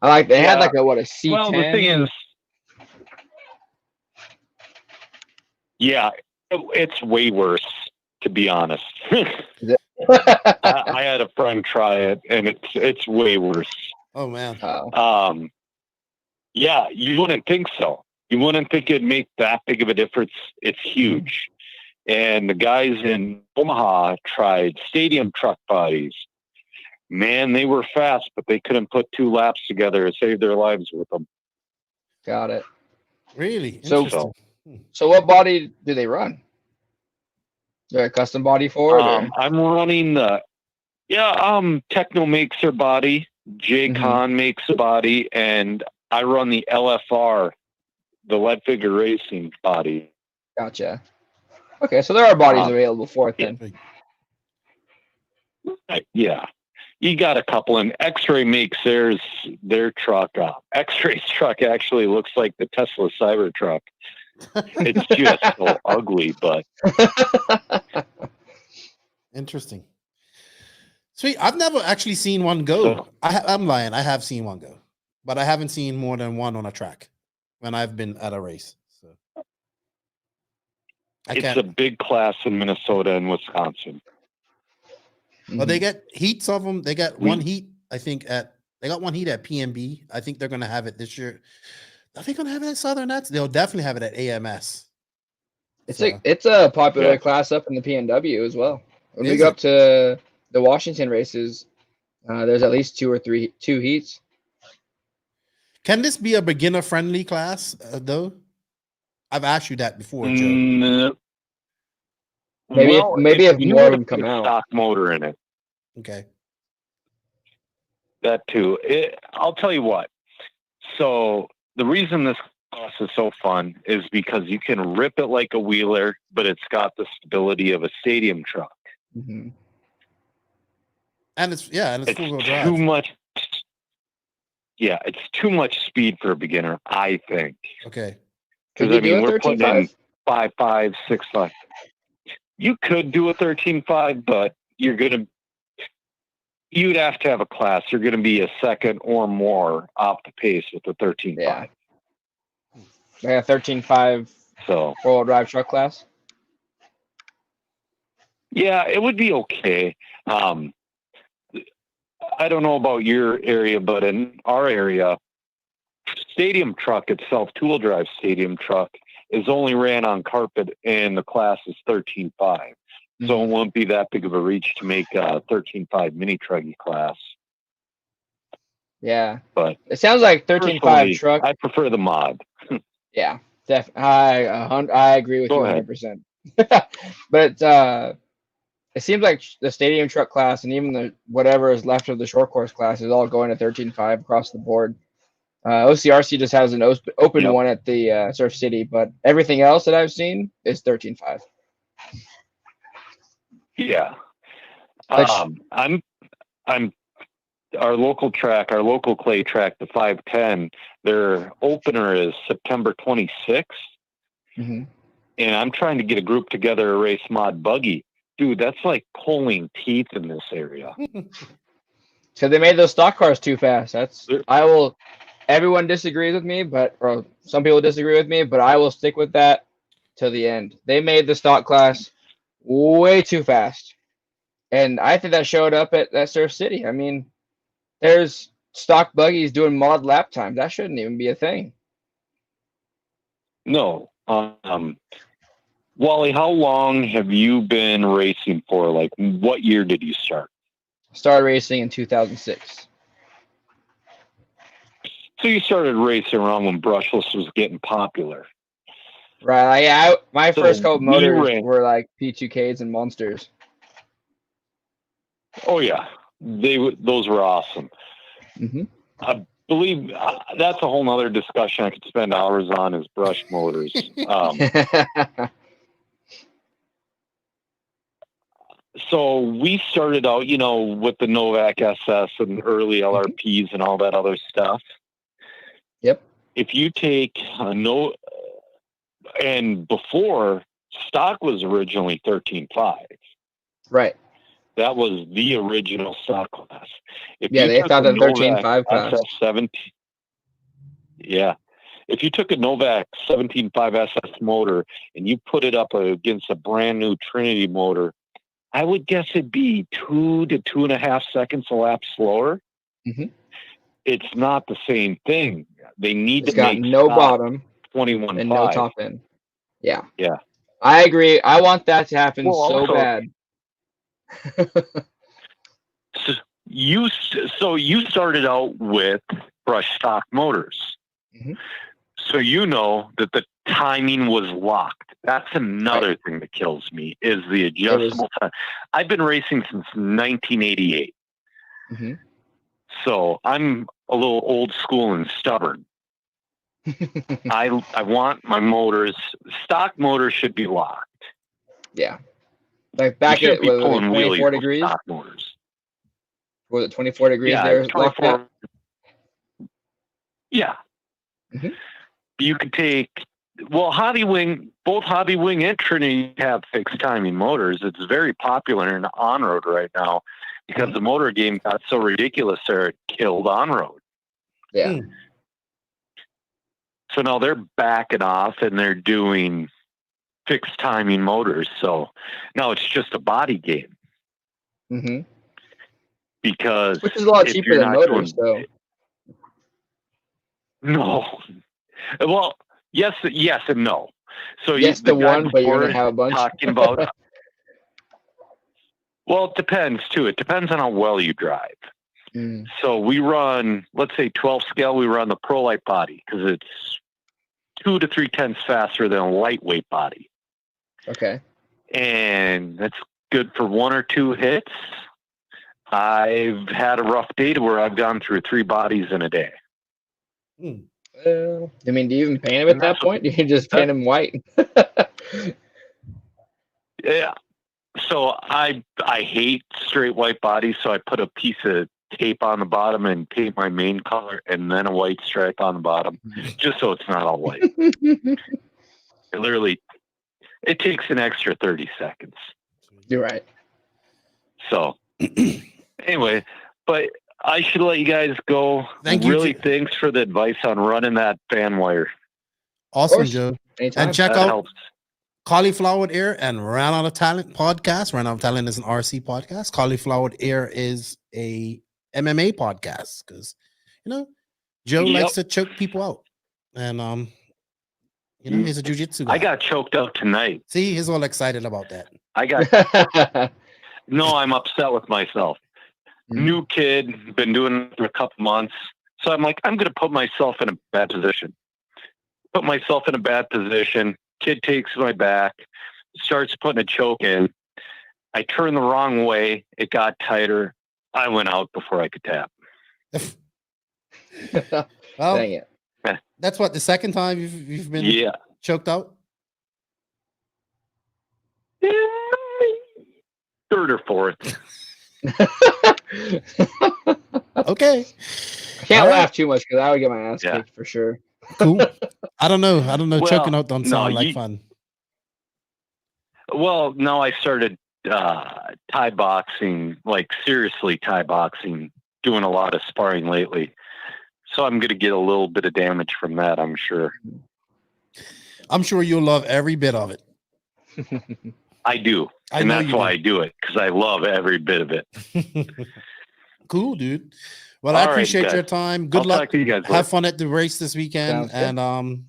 They had like a C10.
Well, the thing is, it's way worse, to be honest. I had a friend try it, and it's way worse.
Oh man.
Yeah, you wouldn't think so. You wouldn't think it'd make that big of a difference. It's huge. And the guys in Omaha tried stadium truck bodies. Man, they were fast, but they couldn't put 2 laps together and save their lives with them.
Got it.
Really?
So what body do they run? Is there a custom body for it?
I'm running Tekno makes their body. J-Con makes a body, and I run the LFR, the Lead Figure Racing body.
Gotcha. Okay, so there are bodies available for it then.
Yeah. You got a couple, and X-Ray makes their truck up. X-Ray's truck actually looks like the Tesla Cybertruck. It's just so ugly, but
interesting. Sweet. I've never actually seen one go. I'm lying. I have seen one go, but I haven't seen more than one on a track when I've been at a race. So
it's a big class in Minnesota and Wisconsin.
Well, they get heats of them. They got one heat, I think, they got one heat at PMB. I think they're going to have it this year. Are they going to have it at Southern Nats? They'll definitely have it at AMS.
It's a popular class up in the PNW as well. When we go up to the Washington races, there's at least 2 heats.
Can this be a beginner-friendly class, though? I've asked you that before, Joe.
No.
Maybe if more of them come out.
Stock motor in it.
Okay.
That too. I'll tell you what. So the reason this class is so fun is because you can rip it like a wheeler, but it's got the stability of a stadium truck.
Mm-hmm.
And it's full-wheel drive.
Too much. Yeah, it's too much speed for a beginner, I think.
Okay.
Because we're putting in 5.5, 6.5. You could do a 13.5, but you'd have to have a class. You're going to be a second or more off the pace with the 13.5.
Yeah. Like a 13.5 four-wheel drive truck class?
Yeah, it would be okay. I don't know about your area, but in our area, stadium truck itself, two-wheel drive stadium truck, is only ran on carpet, and the class is 13.5. Mm-hmm. So it won't be that big of a reach to make a 13.5 mini truggy class.
Yeah,
but
it sounds like 13.5 truck.
I prefer the mod.
Yeah, definitely. I agree with you 100%. But it seems like the stadium truck class and even the whatever is left of the short course class is all going to 13.5 across the board. OCRC just has an open one at the Surf City, but everything else that I've seen is 13.5.
Yeah. I'm our local clay track, the 510, their opener is September 26th.
Mm-hmm.
And I'm trying to get a group together to race mod buggy. Dude, that's like pulling teeth in this area.
So they made those stock cars too fast. Everyone disagrees with me, or some people disagree with me, but I will stick with that to the end. They made the stock class way too fast. And I think that showed up at that Surf City. I mean, there's stock buggies doing mod lap time. That shouldn't even be a thing.
No. Wally, how long have you been racing for? Like, what year did you start?
Started racing in 2006.
So you started racing around when brushless was getting popular.
Right. My first couple motors were like P2Ks and Monsters.
Oh yeah, those were awesome.
Mm-hmm.
I believe that's a whole nother discussion I could spend hours on is brush motors. So we started out, with the Novak SS and early LRPs and all that other stuff.
Yep.
If you take and before stock was originally 13.5.
Right.
That was the original stock class.
They thought that 13.5 class.
SF17. Yeah. If you took a Novak 17.5 SS motor and you put it up against a brand new Trinity motor, I would guess it'd be 2 to 2.5 seconds a lap slower.
Mm-hmm.
It's not the same thing. They need
to
make
no bottom
21
and no top end. Yeah.
Yeah.
I agree. I want that to happen bad.
So you started out with brush stock motors.
Mm-hmm.
So you know that the timing was locked. That's another thing that kills me is the adjustable time. I've been racing since 1988.
Mm-hmm.
So I'm a little old school and stubborn. I want my motors, stock motors should be locked.
Yeah. Like back at 24 degrees.
Stock motors.
Was it 24 degrees there?
24. Yeah.
Mm-hmm.
You could take, both Hobby Wing and Trinity have fixed timing motors. It's very popular in on-road right now because the motor game got so ridiculous there it killed on-road.
Yeah.
So now they're backing off and they're doing fixed timing motors. So now it's just a body game.
Mm-hmm.
Because
which is a lot cheaper than motors, though.
No. Well, yes and no. So
yes, the one, but you're gonna have a bunch.
Talking about. Well, it depends too. It depends on how well you drive.
Mm.
So we run, let's say 12 scale. We run the Pro Light body because it's 2 to 3 tenths faster than a lightweight body.
Okay.
And that's good for 1 or 2 hits. I've had a rough day to where I've gone through 3 bodies in a day.
I mean, do you even paint him at that point? You can just paint him white.
Yeah. So I hate straight white bodies, so I put a piece of tape on the bottom and paint my main color and then a white stripe on the bottom, just so it's not all white. It takes an extra 30 seconds.
You're right.
So anyway, but I should let you guys go.
Thank you.
Really, thanks for the advice on running that fan wire.
Awesome, Joe.
Anytime.
And check
That
out
helps.
Cauliflowered Ear and Ran Out of Talent podcast. Ran Out of Talent is an RC podcast. Cauliflowered Ear is a MMA podcast because Joe likes to choke people out, and he's a jiu-jitsu guy.
I got choked out tonight.
See, he's all excited about that.
No, I'm upset with myself. New kid, been doing it for a couple months. So I'm like, I'm going to put myself in a bad position. Kid takes my back, starts putting a choke in. I turned the wrong way. It got tighter. I went out before I could tap.
Well,
Dang it.
that's what the second time you've been choked out.
Third or fourth.
Okay.
I can't laugh too much because I would get my ass kicked for sure.
Cool. I don't know.
Well,
choking out don't sound like fun.
Well, no, I started Thai boxing, like seriously Thai boxing, doing a lot of sparring lately. So I'm going to get a little bit of damage from that, I'm sure.
I'm sure you'll love every bit of it.
I do. And that's why I do it, because I love every bit of it.
Cool, dude. Well, I appreciate your time. Good luck.
Talk to you guys
Have fun at the race this weekend.
Sounds
and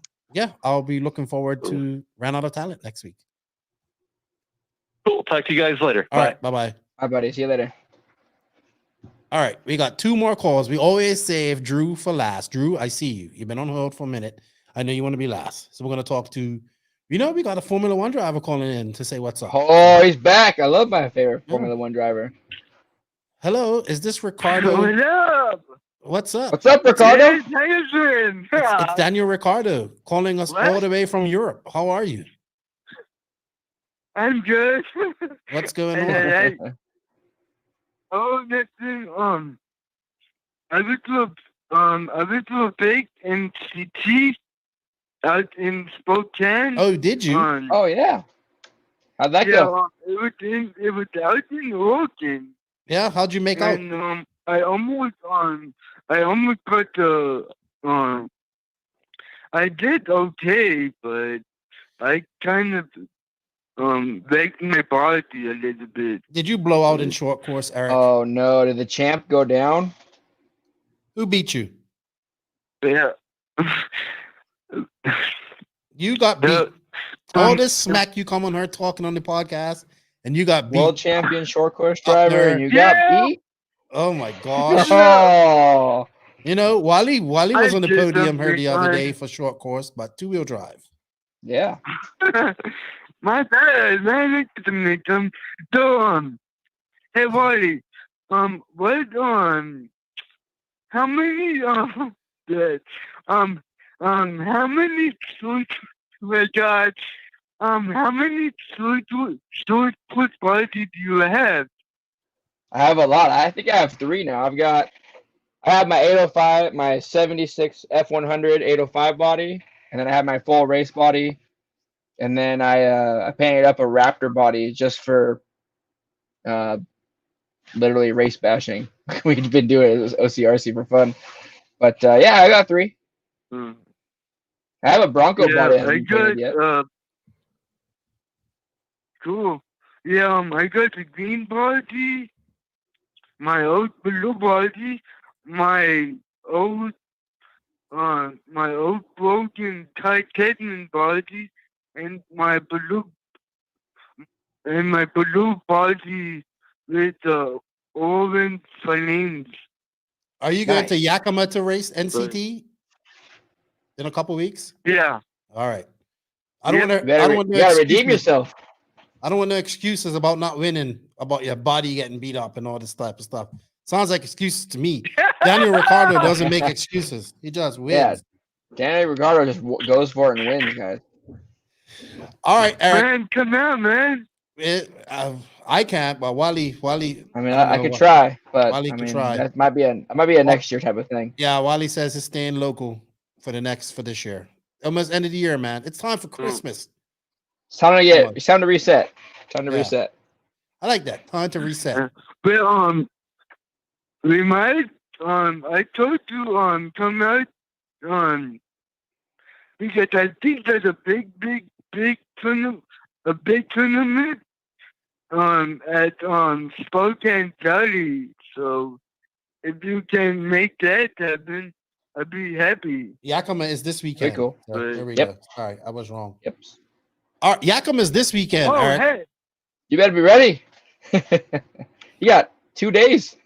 I'll be looking forward to Ran Out of Talent next week.
Cool. Talk to you guys later.
All right. Bye-bye.
Bye, buddy. See you later.
All right. We got 2 more calls. We always save Drew for last. Drew, I see you. You've been on hold for a minute. I know you want to be last. So we're going to talk to, we got a Formula One driver calling in to say what's up.
Oh, he's back. I love my favorite Formula One driver.
Hello. Is this Ricardo?
What up?
What's up?
What's up, Ricardo?
Yes, how you doing?
It's Daniel Ricardo calling us all the way from Europe. How are you?
I'm good.
What's going on?
Nothing. I went to a big NCT out in Spokane.
Oh, did you?
Oh yeah. How'd that go?
It was out in Oregon.
Yeah. How'd you make out?
And I almost got the I did okay, but I kind of wrecked my body a little bit.
Did you blow out in short course, Eric?
Oh no! Did the champ go down?
Who beat you?
Yeah.
You got beat. All this smack you come on her talking on the podcast, and you got beat.
World champion short course driver, and you got beat.
Oh my gosh!
Oh.
You know, Wallie was on the podium her the other day for short course, but 2-wheel drive.
Yeah.
My bad, man. Hey, Wallie. How many how many suits we got? How many short course bodies do you have?
I have a lot. I think I have 3 now. I have my 805, my 76 F100 805 body, and then I have my full race body, and then I painted up a Raptor body just for literally race bashing. We've been doing it as OCRC for fun, but yeah, I got 3. I have a Bronco body. I haven't yet.
Cool. Yeah, I got the green body, my old blue body, my old broken titanium body, and my blue body with orange flames.
Are you going to Yakima to race NCT in a couple weeks?
Yeah.
All right. I don't want to.
You gotta redeem yourself.
I don't want no excuses about not winning, about your body getting beat up and all this type of stuff. Sounds like excuses to me. Daniel Ricardo doesn't make excuses. He just wins.
Yeah. Daniel Ricardo just goes for it and wins, guys.
All right, Eric.
Man, come on, man.
I can't, but Wallie.
I mean, I could try, but
Wallie can try.
That might be a next year type of thing.
Yeah, Wallie says he's staying local for this year. Almost end of the year, man. It's time for Christmas.
It's time to reset. Time to reset.
I like that. Time to reset.
But we might I told you come out because I think there's a big tournament at Spokane Valley. So if you can make that happen, I'd be happy.
Yakima is this weekend.
Very cool.
There we go. All right, I was wrong.
Yep.
All right, Yakima is this weekend.
Oh,
Eric.
hey.
You better be ready. You got 2 days.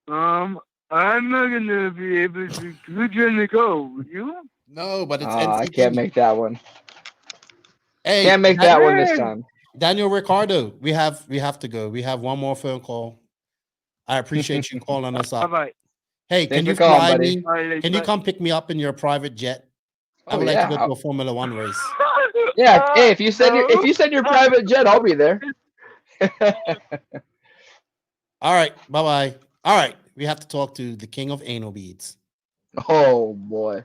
I'm not gonna be able to. Who's gonna go? You?
No, but it's
I can't make that one.
Hey,
can't make that one this time.
Daniel Ricardo, we have to go. We have one more phone call. I appreciate you calling us up.
Bye-bye.
Hey, can you fly me? Can you come pick me up in your private jet? I would like to go to a Formula One race.
Yeah. Hey, if you send your private jet, I'll be there.
All right. Bye-bye. All right. We have to talk to the king of anal beads.
Oh boy.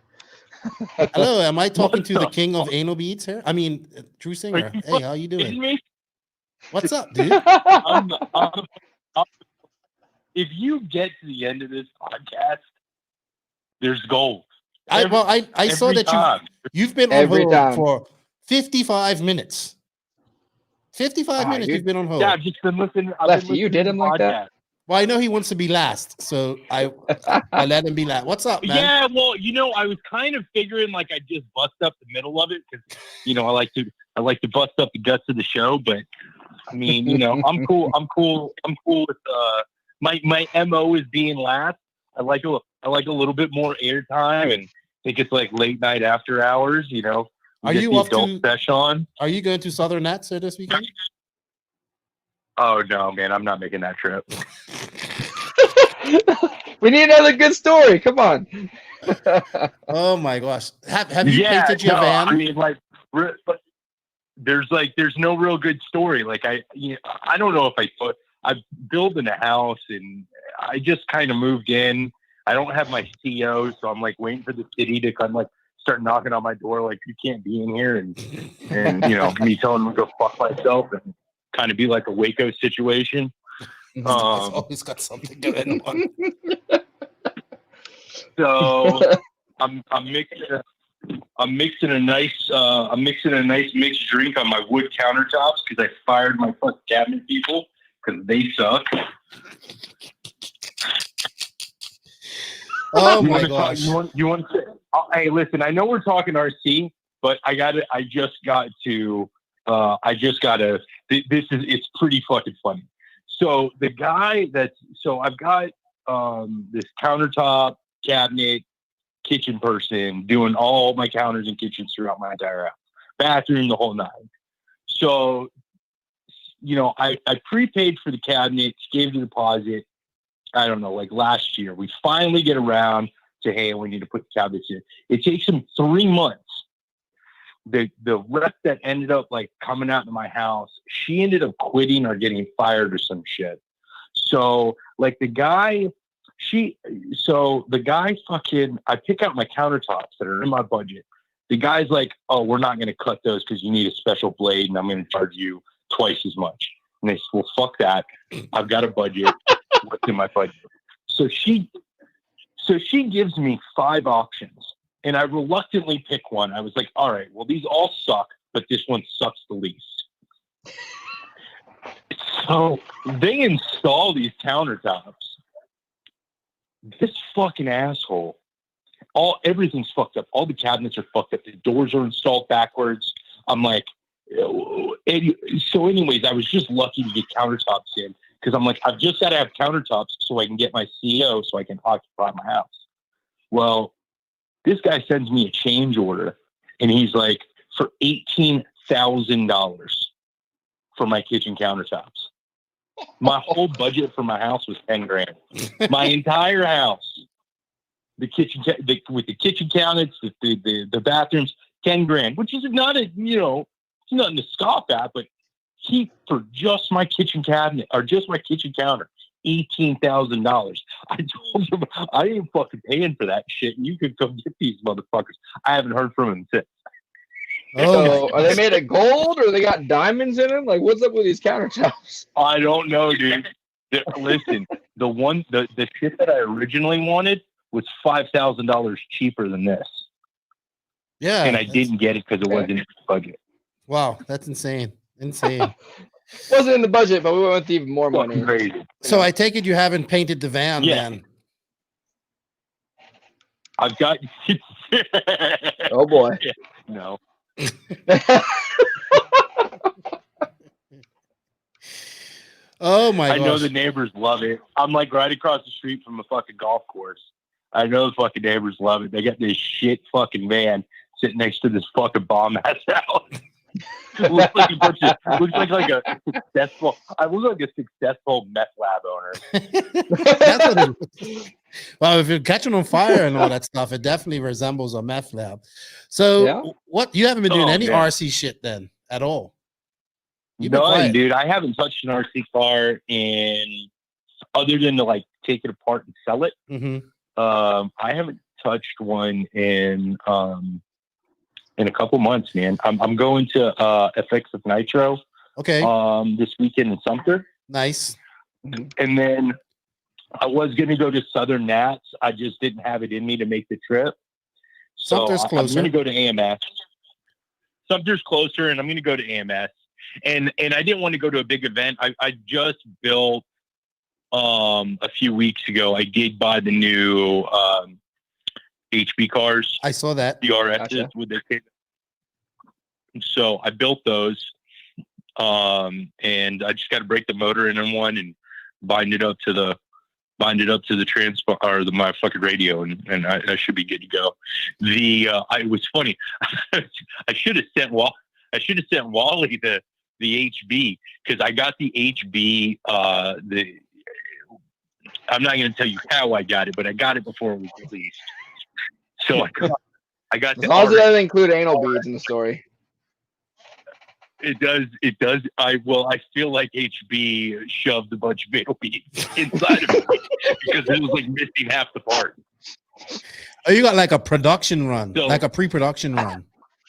Hello, am I talking to the king of anal beads here? I mean, Drew Singer. Hey, how you doing? What's up, dude?
If you get to the end of this podcast, there's gold.
I saw that you've been on hold for 55 minutes. 55 minutes you've been on hold.
Yeah, I've just been listening.
You did him like that?
Well, I know he wants to be last, so I let him be last. What's up, man?
Yeah, well, I was kind of figuring like I'd just bust up the middle of it because I like to bust up the guts of the show. But I mean, I'm cool. I'm cool with my MO is being last. I like a little bit more airtime, and I think it's like late night after hours.
Are you up to
session?
Are you going to Southern Nats this weekend?
Oh no, man! I'm not making that trip.
We need another good story. Come on.
Oh my gosh! Have you painted your van?
I mean, but there's no real good story. Like I don't know if I'm building a house and I just kind of moved in. I don't have my CO, so I'm like waiting for the city to kind of like start knocking on my door, like you can't be in here, and me telling them to go fuck myself and kind of be like a Waco situation.
It's always got something going on.
So I'm mixing a nice mixed drink on my wood countertops because I fired my fucking cabinet people because they suck.
Oh my gosh!
You want to? Hey, listen. I know we're talking RC, but it's pretty fucking funny. So I've got this countertop, cabinet, kitchen person doing all my counters and kitchens throughout my entire house, bathroom, the whole nine. So, I prepaid for the cabinets, gave the deposit. I don't know, like last year, we finally get around to, hey, we need to put the cabinets in. It takes them 3 months. The rep that ended up like coming out to my house, she ended up quitting or getting fired or some shit. So like the guy fucking, I pick out my countertops that are in my budget. The guy's like, oh, we're not going to cut those because you need a special blade and I'm going to charge you twice as much. And they said, well, fuck that. I've got a budget. What's in my budget? So she gives me 5 options. And I reluctantly pick one. I was like, all right, well, these all suck, but this one sucks the least. So they install these countertops. This fucking asshole, everything's fucked up. All the cabinets are fucked up. The doors are installed backwards. I'm like, so anyways, I was just lucky to get countertops in because I'm like, I've just got to have countertops so I can get my CO so I can occupy my house. Well, this guy sends me a change order, and he's like, for $18,000 for my kitchen countertops. My whole budget for my house was $10,000. My entire house, the kitchen with the kitchen cabinets, the bathrooms, $10,000, which is not it's nothing to scoff at, but for just my kitchen cabinet or just my kitchen counter, $18,000. I told him I ain't fucking paying for that shit, and you could come get these motherfuckers. I haven't heard from him since.
So are they made of gold or they got diamonds in them? Like, what's up with these countertops?
I don't know, dude. Listen, the shit that I originally wanted was $5,000 cheaper than this.
Yeah,
and I didn't get it because it wasn't in the budget.
Wow, that's insane. Insane.
Wasn't in the budget, but we went with even more money.
Crazy.
So I take it you haven't painted the van, then?
I've got.
Oh boy.
No.
Oh my gosh.
I know the neighbors love it. I'm like right across the street from a fucking golf course. I know the fucking neighbors love it. They got this shit fucking van sitting next to this fucking bomb ass house. looks like a successful. I look like a successful meth lab owner.
That's what it is. Well, if you're catching on fire and all that stuff, it definitely resembles a meth lab. So, what you haven't been doing any RC shit then at all?
None, dude. I haven't touched an RC car other than to like take it apart and sell it. I haven't touched one in a couple months, man. I'm going to FX of Nitro.
Okay.
This weekend in Sumter.
Nice.
And then I was going to go to Southern Nats. I just didn't have it in me to make the trip. So
Sumter's closer.
I'm going to go to AMS. Sumter's closer, and I'm going to go to AMS. And I didn't want to go to a big event. I just built a few weeks ago. I did buy the new HB cars.
I saw that.
The RSs with their kit. So I built those. And I just got to break the motor in one and bind it up to the transport or my fucking radio, and I should be good to go. It was funny. I should have sent Wally the HB, because I got the HB. I'm not going to tell you how I got it, but I got it before it was released. So I got.
As long as it doesn't include anal beads in the story.
It does. I feel like HB shoved a bunch of anal beads inside of it because it was like missing half the part.
Oh, you got like a production run, like a pre-production run.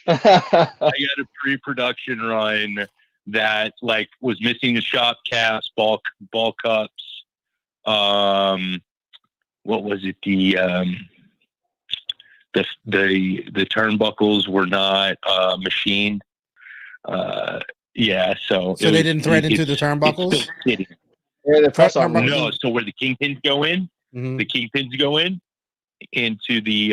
I got a pre-production run that like was missing the shop caps, ball cups. What was it? The turnbuckles were not machined. So
they didn't thread into the turnbuckles.
No, so where the kingpins go in, the kingpins go in into the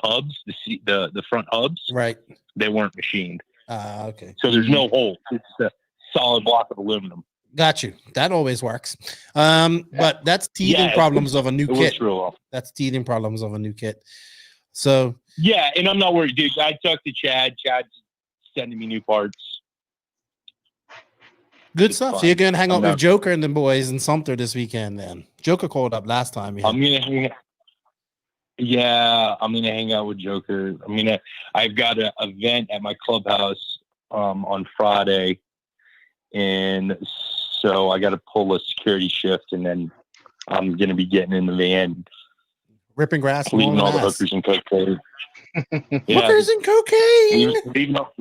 hubs, the front hubs.
Right.
They weren't machined.
Okay.
So there's no hole. It's a solid block of aluminum.
Got you. That always works. But that's teething problems of a new kit. That's teething problems of a new kit. So
yeah, and I'm not worried, dude. I talked to Chad. Chad's sending me new parts.
Good stuff. Fine. So you're gonna hang out with Joker and the boys in Sumter this weekend. Then Joker called up last time.
I'm gonna hang out with Joker. I've got an event at my clubhouse on Friday, and so I got to pull a security shift, and then I'm gonna be getting in the van.
Ripping grass,
leaving all the hookers and cocaine.
Hookers and cocaine.
Leaving all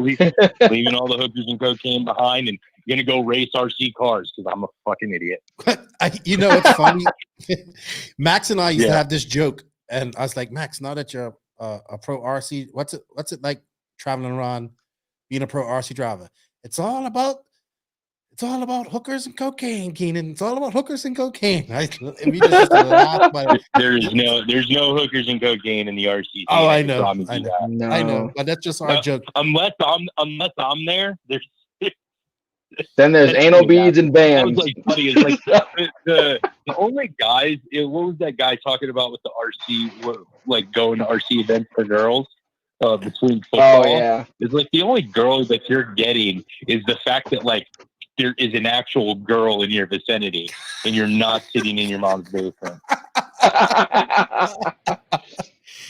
the hookers and cocaine behind, and gonna go race RC cars because I'm a fucking idiot.
It's funny. Max and I used to have this joke, and I was like, Max, now that you're a pro RC, what's it like traveling around being a pro RC driver? It's all about hookers and cocaine, Keenan. It's all about hookers and cocaine. We just laugh, but
there's no hookers and cocaine in the RC scene.
Oh, I know. I know. But that's just our joke.
Unless I'm there,
then there's anal beads and bands.
Like funny. It's like the only guys. What was that guy talking about with the RC? Like going to RC events for girls between football.
Oh yeah.
It's like the only girl that you're getting is the fact that like there is an actual girl in your vicinity, and you're not sitting in your mom's basement.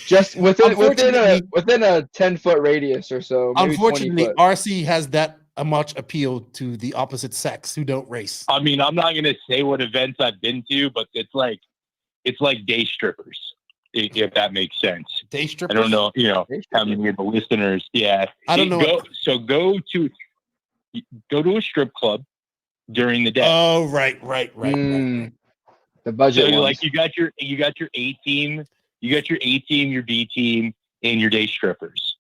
Just within a 10-foot radius or so.
Unfortunately, RC has that much appeal to the opposite sex who don't race.
I'm not going to say what events I've been to, but it's like day strippers, if that makes sense.
Day strippers.
I don't know, how many of the listeners. Yeah,
I don't know.
Go to a strip club during the day.
Oh, right.
The budget.
So like you got your A team, your B team, and your day strippers.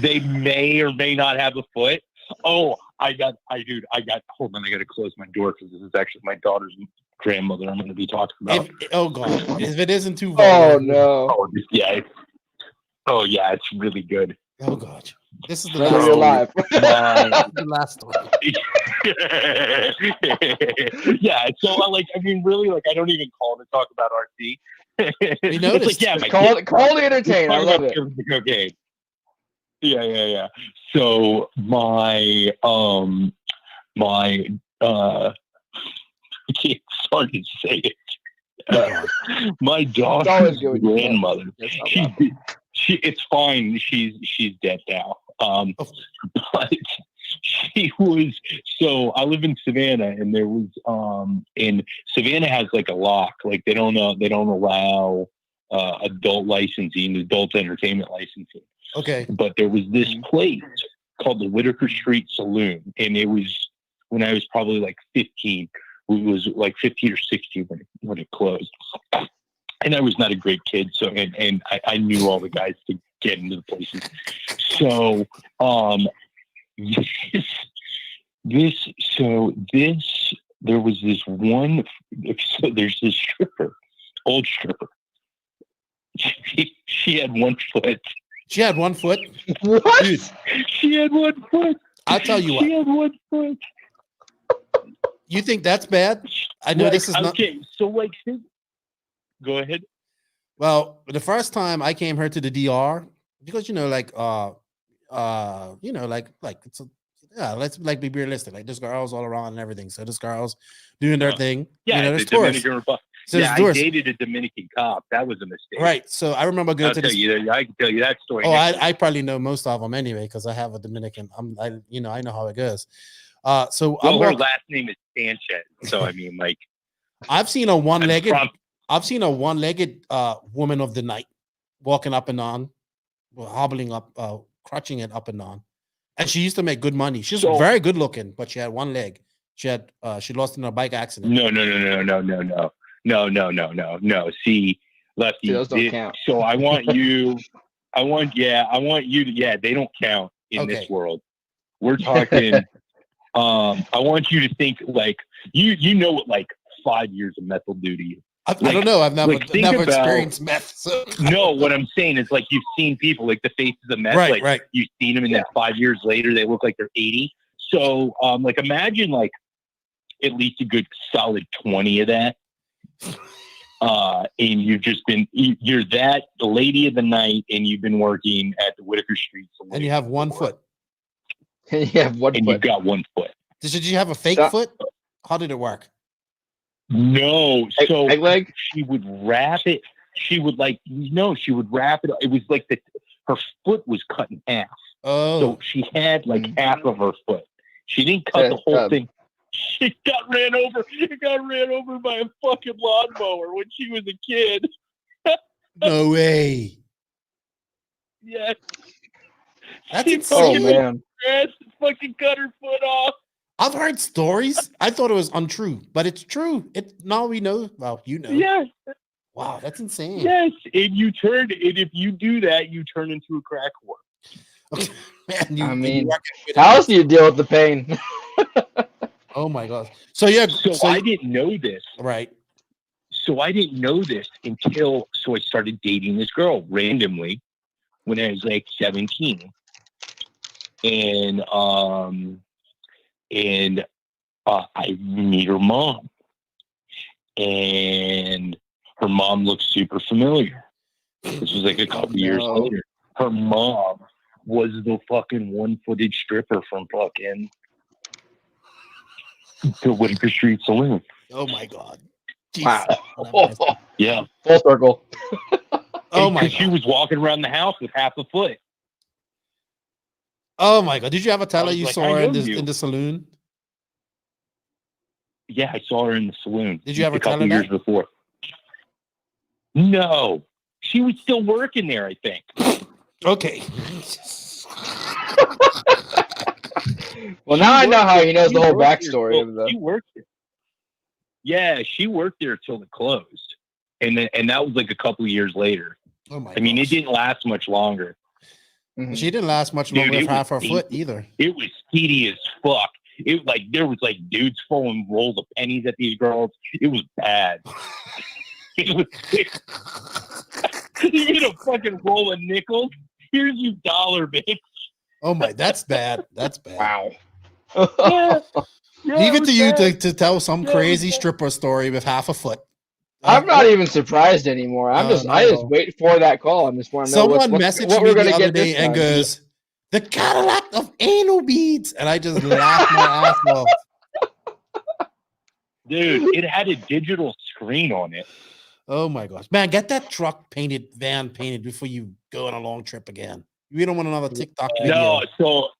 They may or may not have a foot. Oh, hold on, I got to close my door because this is actually my daughter's grandmother I'm going to be talking about.
If it isn't too
vulgar. Oh no.
Oh yeah, it's really good.
Oh god. This is the
last
last story.
Yeah, so really, I don't even call to talk about RC.
We noticed.
Call the entertain. I love it.
The cocaine. Yeah. So my It's hard to say it. My daughter's grandmother. It's fine. She's dead now. But she was. So I live in Savannah, and there was and Savannah has like a lock. Like they don't allow adult licensing, adult entertainment licensing.
Okay.
But there was this place called the Whitaker Street Saloon, and it was when I was probably like 15. It was like 15 or 16 when it closed. And I was not a great kid, so and I knew all the guys to get into the places. So there was this one. So there's this stripper, old stripper. She had 1 foot.
She had 1 foot.
What? Dude, she had 1 foot.
I'll tell you what.
She had 1 foot.
You think that's bad? I know this is not.
Okay, so like, go ahead.
Well, the first time I came here to the DR, because like it's let's like be realistic. Like there's girls all around and everything. So there's girls doing their thing.
Yeah,
there's tourists.
So I dated a Dominican cop. That was a mistake.
Right. So I remember going to this.
I can tell you that story.
Oh, I probably know most of them anyway because I have a Dominican. I know how it goes. So
her last name is Sanchez. So I mean, like,
I've seen a one-legged woman of the night walking up and on, hobbling up, crutching it up and on, and she used to make good money. She's very good looking, but she had one leg. She lost in a bike accident.
No. See, Lefty,
those don't count.
So I want you to, they don't count in this world. We're talking, I want you to think like, you know what, like 5 years of method duty.
I don't know. I've never experienced meth. So.
No, what I'm saying is like, you've seen people like the faces of meth, right. You've seen them and then 5 years later, they look like they're 80. So like, imagine like at least a good solid 20 of that. And you're the lady of the night, and you've been working at the Whitaker Street Saloon.
And you have 1 foot.
And you have 1 foot.
And you've got 1 foot.
Did you have a fake foot? How did it work?
No. So
egg leg?
She would wrap it. She would wrap it. It was like her foot was cut in half.
Oh.
So she had like half of her foot. She didn't cut the whole thing. She got ran over. She got ran over by a fucking lawnmower when she was a kid.
No way.
Yeah.
That's insane.
Oh man.
Fucking cut her foot off.
I've heard stories. I thought it was untrue, but it's true. Now we know. Well, you know.
Yeah.
Wow, that's insane.
Yes, and if you do that, you turn into a crack whore.
Okay.
Man, how else do you deal with the pain?
Oh my gosh. So yeah.
So I didn't know this.
Right.
So I didn't know this until I started dating this girl randomly when I was like 17. And I meet her mom. And her mom looks super familiar. This was like a couple years later. Her mom was the fucking 1-footed stripper from fucking the Whitaker Street Saloon.
Oh my God.
Wow.
Yeah.
Full circle.
Oh my God.
She was walking around the house with half a foot.
Oh my God. Did you ever tell her you saw her in the saloon?
Yeah, I saw her in the saloon.
Did you ever tell her
that? A couple years before. No. She was still working there, I think.
Okay.
Well, now I know how he knows the whole backstory of the.
She worked there. Yeah, she worked there till it closed, and that was like a couple of years later.
Oh my!
I mean, it didn't last much longer.
Mm-hmm. She didn't last much longer with half her foot either.
It was speedy as fuck. It like there was like dudes throwing rolls of pennies at these girls. It was bad. It was. You get a fucking roll of nickels. Here's your $1, bitch.
Oh my, that's bad. That's bad.
Wow.
Leave it to you to tell some crazy stripper story with half a foot.
I'm not even surprised anymore. I just wait for that call. I'm just want to know
someone messaged me the other day and goes, "The Cadillac of anal beads," and I just laughed my ass off.
Dude, it had a digital screen on it.
Oh my gosh, man! Get that van painted before you go on a long trip again. We don't want another TikTok video.
No,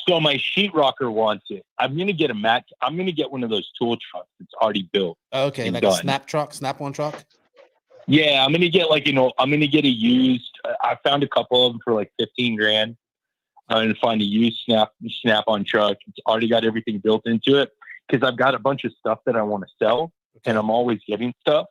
so my sheetrocker wants it. I'm gonna get I'm gonna get one of those tool trucks that's already built.
Okay, like a Snap-on truck.
Yeah, I'm gonna get I'm gonna get a used. I found a couple of them for like $15,000. I'm gonna find a used Snap-on truck. It's already got everything built into it because I've got a bunch of stuff that I want to sell, and I'm always getting stuff.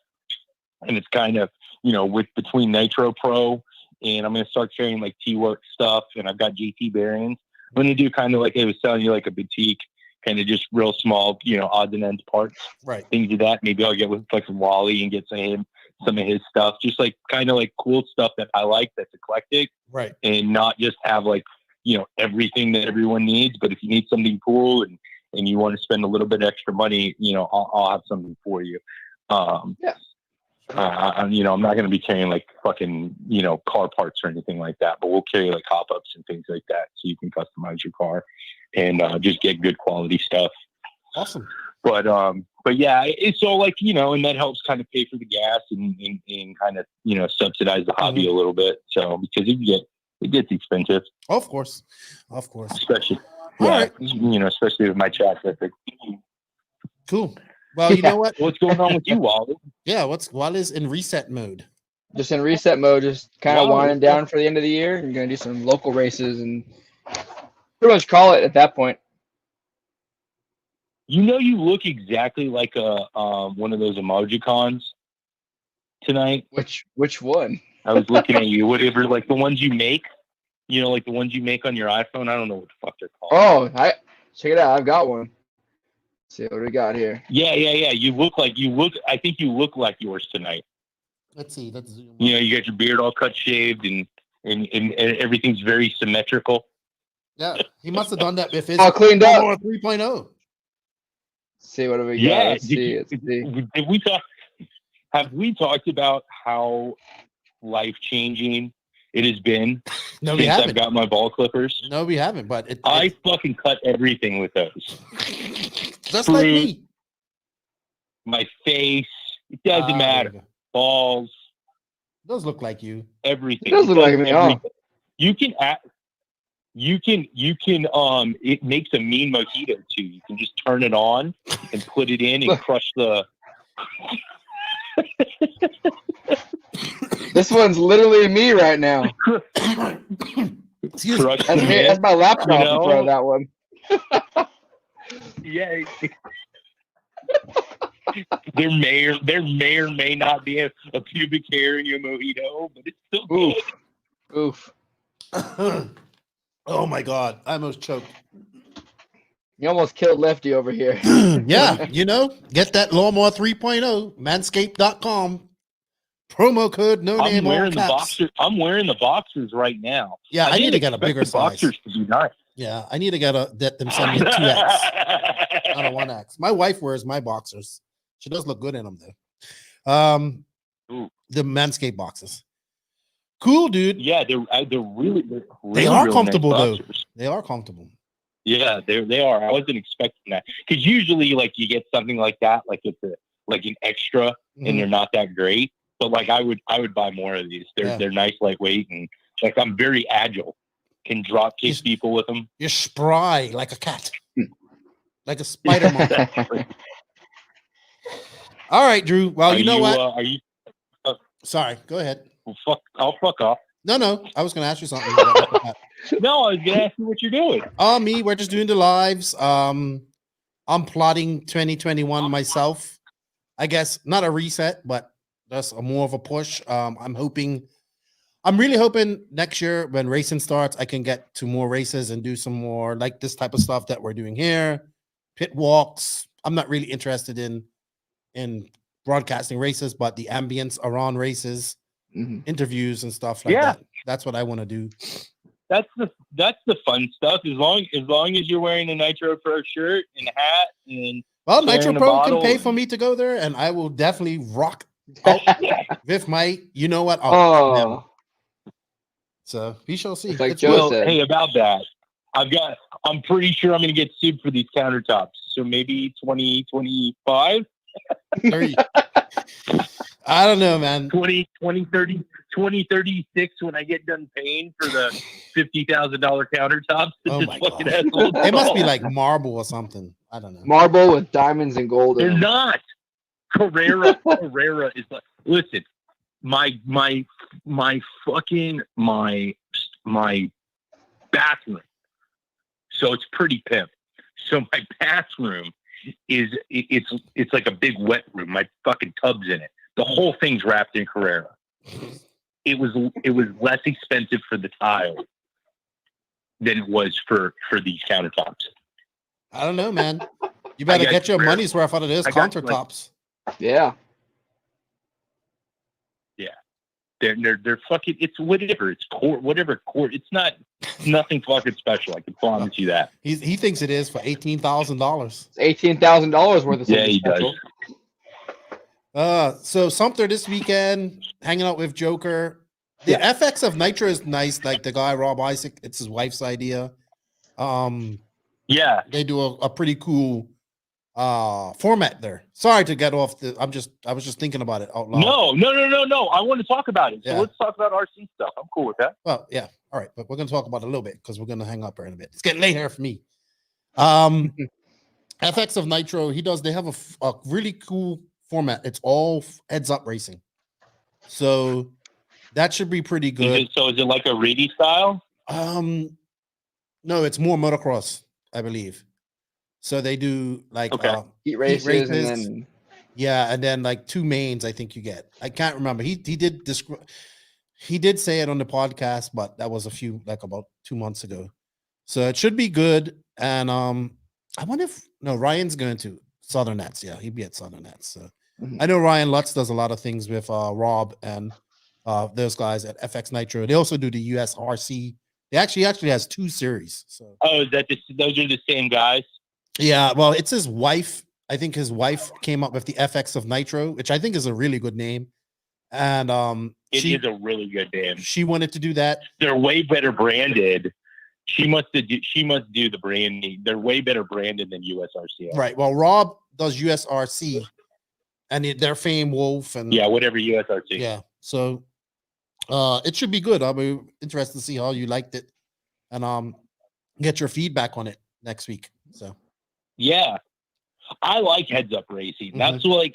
And it's kind of with between Nitro Pro and I'm gonna start carrying like T-Work stuff, and I've got GT bearings. I'm gonna do kind of like I was selling you, like a boutique, kind of just real small, odds and ends parts,
right?
Things of that. Maybe I'll get with like Wallie and get some of his stuff, just like kind of like cool stuff that I like, that's eclectic,
right? And
not just have like everything that everyone needs. But if you need something cool and you want to spend a little bit extra money, I'll have something for you.
Yes.
I'm not going to be carrying like fucking, car parts or anything like that, but we'll carry like hop-ups and things like that, so you can customize your car and just get good quality stuff.
Awesome.
But yeah, it's all like, and that helps kind of pay for the gas and kind of, subsidize the hobby a little bit. So, because it gets expensive.
Of course.
Especially,
all right.
Especially with my track record.
Cool. Well, you know what?
What's going on with you, Wally?
Yeah, Wally's in reset mode.
Just in reset mode, just kind of winding down for the end of the year. I'm going to do some local races and pretty much call it at that point.
You look exactly like a one of those emojicons tonight.
Which one?
I was looking at you. Whatever, like the ones you make. Like the ones you make on your iPhone. I don't know what the fuck they're called.
Oh, check it out. I've got one. Let's see what we got here.
Yeah. I think you look like yours tonight.
Let's see. Let's zoom.
You got your beard all cut shaved and everything's very symmetrical.
Yeah, he must have done that with his
cleaned up
3.0.
See what do we got?
Yeah,
let's see.
Have we talked about how life changing it has been
since
I've got my ball clippers?
No, we haven't. But
I fucking cut everything with those.
Just like me.
My face. It doesn't matter. Balls.
It does look like you.
Everything.
It does look like me. Oh.
You can it makes a mean mojito too. You can just turn it on and put it in and crush the.
This one's literally me right now.
Excuse me.
That's my laptop for that one.
Yeah. There may or may not be a pubic hair in your mojito, but it's still good.
Oof.
Oh my God. I almost choked.
You almost killed Lefty over here.
Yeah. Get that Lawnmower 3.0, manscaped.com. Promo code no name all caps.
I'm wearing the boxers right now.
Yeah, I need to get a bigger size.
Boxers to be nice.
Yeah, I need to get them send me a 2X, not a 1X. My wife wears my boxers. She does look good in them though. The Manscaped boxes. Cool, dude.
Yeah, they're really
they are comfortable
nice
though. They are comfortable.
Yeah, they are. I wasn't expecting that because usually, like, you get something like that, like it's an extra, and they're not that great. But like, I would buy more of these. They're nice, lightweight, and like I'm very agile. Can drop kick people with them.
You're spry like a cat, like a spider monkey. All right, Drew. Well, you know what?
Are you?
Sorry. Go ahead.
Well, I'll fuck off.
No. I was going to ask you something.
No, I was going to ask you what you're doing.
Me. We're just doing the lives. I'm plotting 2021 myself. I guess not a reset, but that's more of a push. I'm really hoping next year when racing starts, I can get to more races and do some more like this type of stuff that we're doing here. Pit walks. I'm not really interested in broadcasting races, but the ambience around races, interviews and stuff like that. That's what I want to do.
That's the fun stuff. As long as you're wearing a Nitro Pro shirt and hat and
Nitro Pro can pay for me to go there, and I will definitely rock out with my. You know what? So we shall see.
Like Joe said.
Hey, about that, I'm pretty sure I'm going to get sued for these countertops. So maybe 2025.
I don't know, man.
2036 when I get done paying for the $50,000 countertops.
Oh my God. It must be like marble or something. I don't know.
Marble with diamonds and gold in
They're
them.
not. Carrera is like, listen, my bathroom. So it's pretty pimp. So my bathroom it's like a big wet room. My fucking tub's in it. The whole thing's wrapped in Carrera. It was less expensive for the tile than it was for these countertops.
I don't know, man. You better get your money's worth out of this countertops.
Yeah.
They're fucking. It's whatever. It's whatever. It's nothing fucking special. I can promise you that.
He thinks it is for $18,000.
$18,000 worth of something
he
special.
does.
So Sumter this weekend, hanging out with Joker. The FX of Nitro is nice. Like the guy Rob Isaac, it's his wife's idea. They do a pretty cool format there. Sorry to get off the. I was just thinking about it out loud.
No. I want to talk about it. So let's talk about RC stuff. I'm cool with that.
Well, yeah. All right, but we're gonna talk about it a little bit because we're gonna hang up here in a bit. It's getting late here for me. FX of Nitro, they have a really cool format. It's all heads up racing, so that should be pretty good.
So is it like a Reedy style?
No, it's more motocross, I believe. So they do like
heat races and then
and then like two mains. I think you get. I can't remember. He did say it on the podcast, but that was about 2 months ago. So it should be good. And I wonder if Ryan's going to Southern Nats. Yeah, he'd be at Southern Nats. So I know Ryan Lutz does a lot of things with Rob and those guys at FX Nitro. They also do the USRC. They actually has 2 series. So
those are the same guys.
Yeah, well, it's his wife. I think his wife came up with the FX of Nitro, which I think is a really good name. And
it is a really good name.
She wanted to do that.
They're way better branded. She must do the branding. They're way better branded than USRC.
Right. Well, Rob does USRC, and they're Fame Wolf and
whatever USRC.
Yeah. So it should be good. I'll be interested to see how you liked it, and get your feedback on it next week. So.
Yeah, I like heads up racing. That's like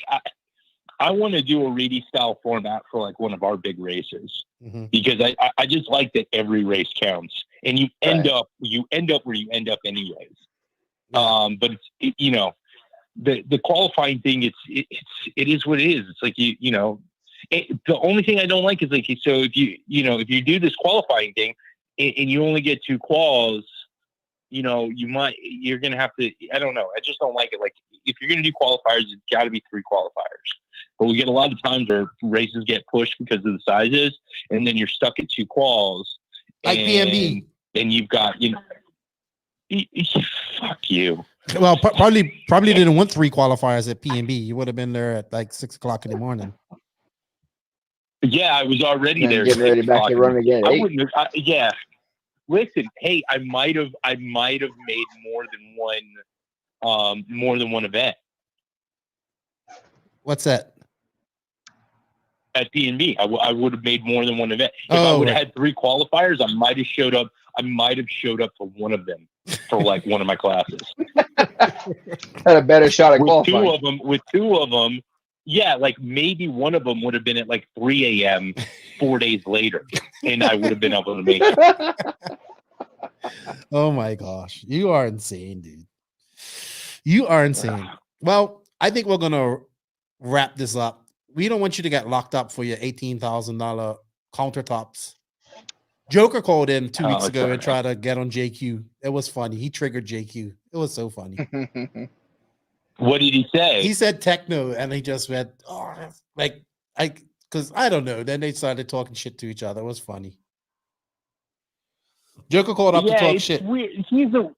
I want to do a Reedy style format for like one of our big races because I just like that every race counts, and you end up where you end up anyways. But it's the qualifying thing. It is what it is. It's like the only thing I don't like is like so if you do this qualifying thing and you only get 2 quals. You're going to have to, I don't know. I just don't like it. Like if you're going to do qualifiers, it's got to be 3 qualifiers, but we get a lot of times where races get pushed because of the sizes and then you're stuck at 2 quals.
Like PMB.
And you've got, fuck you.
Well, probably didn't want 3 qualifiers at PMB. You would have been there at like 6 o'clock in the morning.
Yeah, I was already there.
Getting ready back to run again.
Yeah. Listen, hey, I might have made more than one event.
What's that?
At PNB, I would have made more than one event. If I would have had 3 qualifiers, I might have showed up. I might have showed up for one of them for like one of my classes.
Had a better shot at qualifying.
With two of them, yeah, like maybe one of them would have been at like 3 a.m. 4 days later, and I would have been able to make it.
Oh my gosh, you are insane, dude. You are insane. Well, I think we're gonna wrap this up. We don't want you to get locked up for your $18,000 countertops. Joker called in 2 weeks ago and tried to get on JQ. It was funny. He triggered JQ. It was so funny.
What did he say?
He said Tekno, and he just went, because I don't know. Then they started talking shit to each other. It was funny. Joker called up to talk shit.
Weird. He's a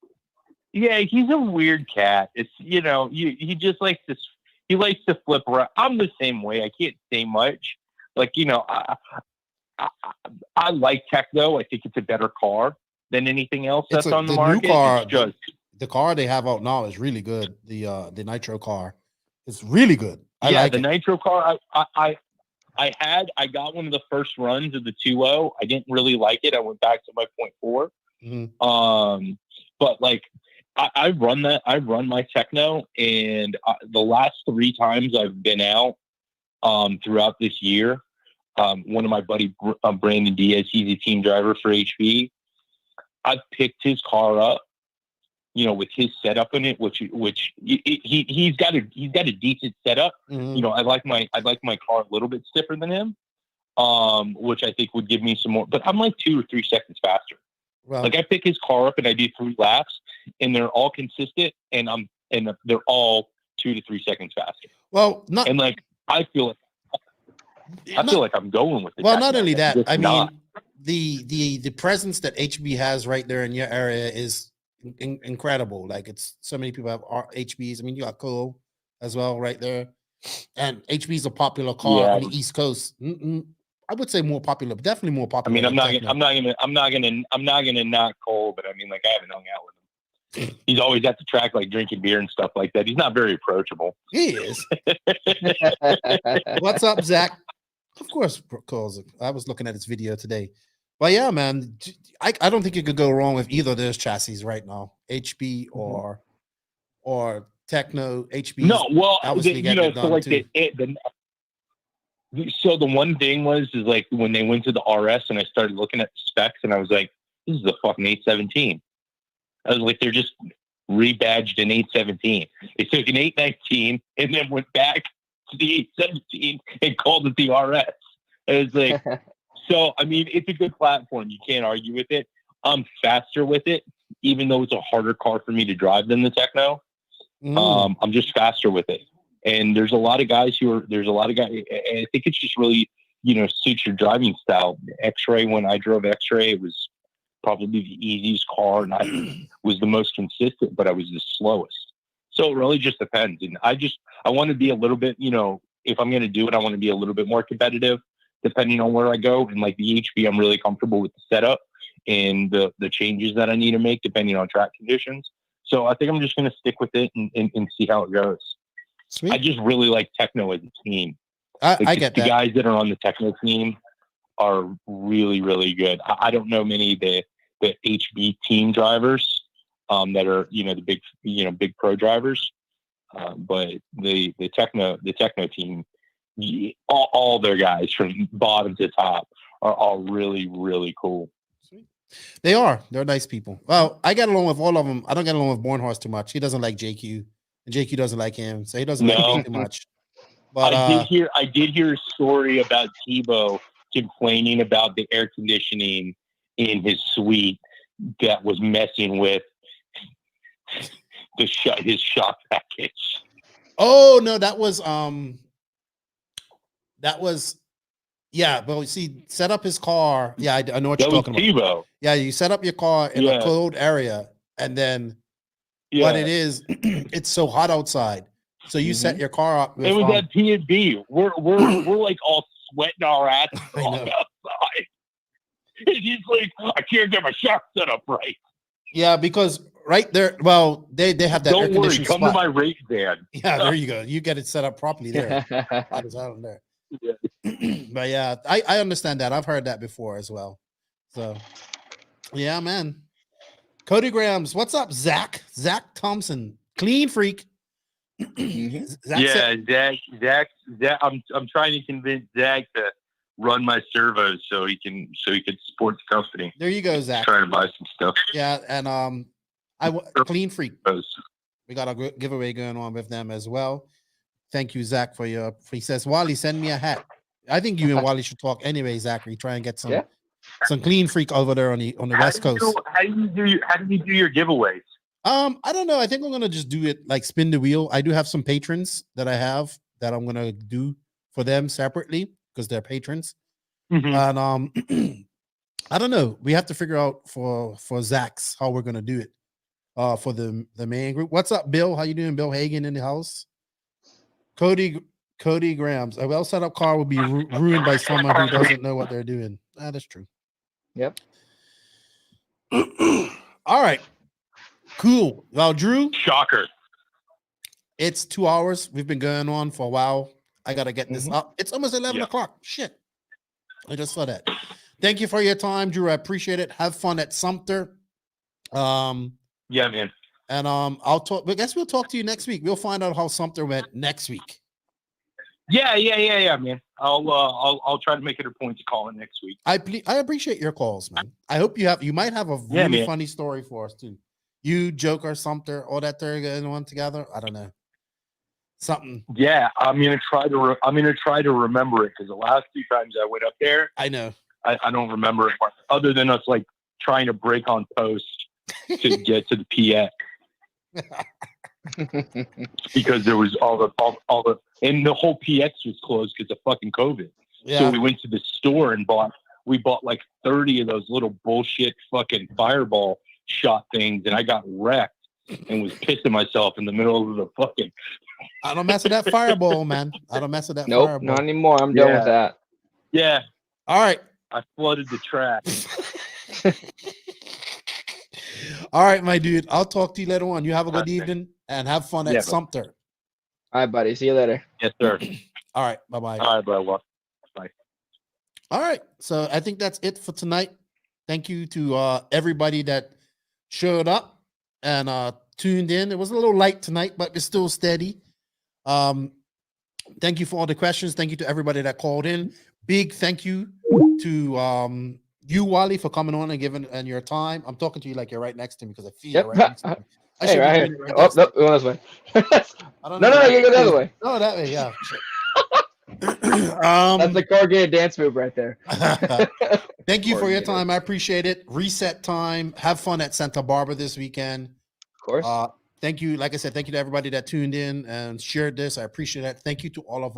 weird cat. It's he just likes to. He likes to flip around. I'm the same way. I can't say much. Like I like Tekno. I think it's a better car than anything else that's on the market.
New car, the car they have out now is really good. The Nitro car It's really good. I like
the
it.
nitro car. I got one of the first runs of the 2.0. I didn't really like it. I went back to my 0.4.
Mm-hmm.
But like I run my Tekno, and the last 3 times I've been out throughout this year, one of my buddy Brandon Diaz, he's a team driver for HB. I picked his car up, with his setup in it, which he's got a decent setup.
Mm-hmm.
I like my car a little bit stiffer than him, which I think would give me some more. But I'm like 2 or 3 seconds faster.
Well,
like I pick his car up and I do 3 laps, and they're all consistent, and they're all 2 to 3 seconds faster.
Well,
I feel like I'm going with it.
Well, not only that, I mean, the presence that HB has right there in your area is incredible. Like, it's so many people have HBs. I mean, you got Cole as well right there, and HB is a popular car on the East Coast. I would say more popular, but definitely more popular.
I mean, I'm not gonna knock Cole, but I mean, like, I haven't hung out with him. He's always at the track, like drinking beer and stuff like that. He's not very approachable.
He is. What's up, Zach? Of course, Cole's. I was looking at his video today. But yeah, man, I don't think you could go wrong with either of those chassis right now, HB or Tekno. HB.
No, well,
obviously
so the one thing is like when they went to the RS and I started looking at the specs, and I was like, this is a fucking 817. I was like, they're just rebadged an 817. They took an 819 and then went back to the 817 and called it the RS. It was like, so, I mean, it's a good platform. You can't argue with it. I'm faster with it, even though it's a harder car for me to drive than the Tekno. I'm just faster with it. And there's a lot of guys and I think it's just really, suits your driving style. X-Ray, when I drove X-Ray, it was probably the easiest car, and I was the most consistent, but I was the slowest. So it really just depends. And I want to be a little bit, if I'm going to do it, I want to be a little bit more competitive depending on where I go. And like the HB, I'm really comfortable with the setup and the changes that I need to make depending on track conditions. So I think I'm just going to stick with it and see how it goes.
Sweet.
I just really like Tekno as a team.
I get that.
The guys that are on the Tekno team are really, really good. I don't know many of the HB team drivers that are, the big pro drivers. But the Tekno team, all their guys from bottom to top are all really, really cool.
They are. They're nice people. Well, I get along with all of them. I don't get along with Bornhorst too much. He doesn't like JQ, and JQ doesn't like him, so he doesn't like me too much. But
I did hear a story about Tebow complaining about the air conditioning in his suite that was messing with his shock package.
Oh no, that was but see, set up his car. Yeah, I know what you're talking about.
Tebow.
Yeah, you set up your car in a cold area, and then what it is, it's so hot outside. So you set your car up.
It was at P&B. We're like all sweating our asses off outside. And he's like, I can't get my shock set up right.
Yeah, because right there, well, they have that.
Don't worry, come to my race van.
Yeah, there you go. You get it set up properly there. Hot as hell in there. Yeah. But yeah, I understand that. I've heard that before as well. So yeah, man. Cody Grams, what's up, Zach? Zach Thompson, clean freak.
Zach. I'm trying to convince Zach to run my servos so he could support the company.
There you go, Zach.
Trying to buy some stuff.
Yeah, and clean freak. We got a giveaway going on with them as well. Thank you, Zach, for your. He says, Wally, send me a hat. I think you and Wally should talk anyway, Zachary. Try and get some clean freak over there on the West Coast.
How do you do your giveaways?
I don't know. I think I'm gonna just do it like spin the wheel. I do have some patrons that I have that I'm gonna do for them separately because they're patrons. And I don't know. We have to figure out for Zach's how we're gonna do it. For the main group. What's up, Bill? How you doing, Bill Hagen in the house? Cody Grams. A well set up car will be ruined by someone who doesn't know what they're doing. That's true.
Yep.
All right. Cool. Well, Drew.
Shocker.
It's 2 hours. We've been going on for a while. I got to get this up. It's almost 11 o'clock. Shit. I just saw that. Thank you for your time, Drew. I appreciate it. Have fun at Sumter.
Yeah, man.
And I'll talk. I guess we'll talk to you next week. We'll find out how Sumter went next week.
Yeah, man. I'll try to make it a point to call in next week.
I appreciate your calls, man. I hope you might have a really funny story for us too. You, Joker, Sumter, all that they're getting one together. I don't know. Something.
Yeah, I'm gonna try to remember it because the last 2 times I went up there,
I know
I don't remember it other than us like trying to break on post to get to the PX because there was all the and the whole PX was closed because of fucking COVID. Yeah. So we went to the store and bought like 30 of those little bullshit fucking fireball shot things, and I got wrecked and was pissing myself in the middle of the fucking.
I don't mess with that fireball, man. I don't mess with that
nope,
fireball.
Not anymore. I'm done with that.
Yeah.
All right.
I flooded the track.
All right, my dude. I'll talk to you later on. You have a good evening and have fun at Sumter.
All right, buddy. See you later.
Yes, sir.
All right. Bye-bye.
All right, bro. Bye.
All right. So I think that's it for tonight. Thank you to everybody that showed up and tuned in. It was a little light tonight, but it's still steady. Thank you for all the questions. Thank you to everybody that called in. Big thank you to you, Wally, for coming on and giving and your time. I'm talking to you like you're right next to me because I feel you're right next to me. I should
right
be
here. No, go this way. No, you go the other way.
No, that way, yeah.
That's the corrugated dance move right there.
Thank you for your time. I appreciate it. Reset time. Have fun at Santa Barbara this weekend.
Of course.
Thank you. Like I said, thank you to everybody that tuned in and shared this. I appreciate that. Thank you to all of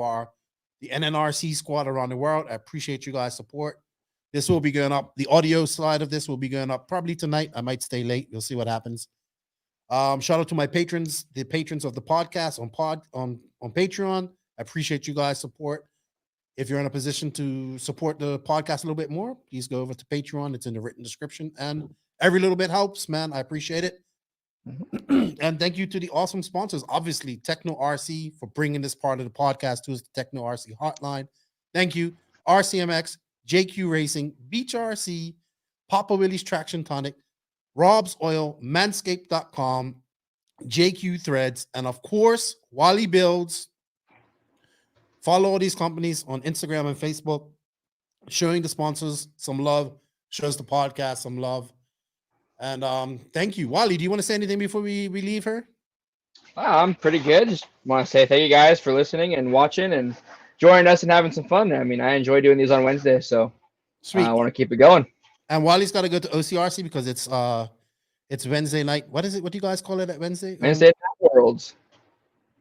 the NNRC squad around the world. I appreciate you guys' support. This will be going up. The audio side of this will be going up probably tonight. I might stay late. We'll see what happens. Shout out to my patrons, the patrons of the podcast on Patreon. I appreciate you guys' support. If you're in a position to support the podcast a little bit more, please go over to Patreon. It's in the written description. And every little bit helps, man. I appreciate it. And thank you to the awesome sponsors. Obviously, Tekno RC for bringing this part of the podcast to us, the Tekno RC Hotline. Thank you. RCMX, JQ Racing, Beach RC, Papa Willie's Traction Tonic, Rob's Oil, Manscaped.com, JQ Threads, and of course, Wally Builds. Follow all these companies on Instagram and Facebook, showing the sponsors some love, shows the podcast some love. And thank you. Wally, do you want to say anything before we leave her?
I'm pretty good. Just want to say thank you guys for listening and watching and joining us and having some fun. I mean, I enjoy doing these on Wednesday, so I want to keep it going.
And Wally's got to go to OCRC because it's Wednesday night. What is it? What do you guys call it at Wednesday?
Wednesday Night Worlds.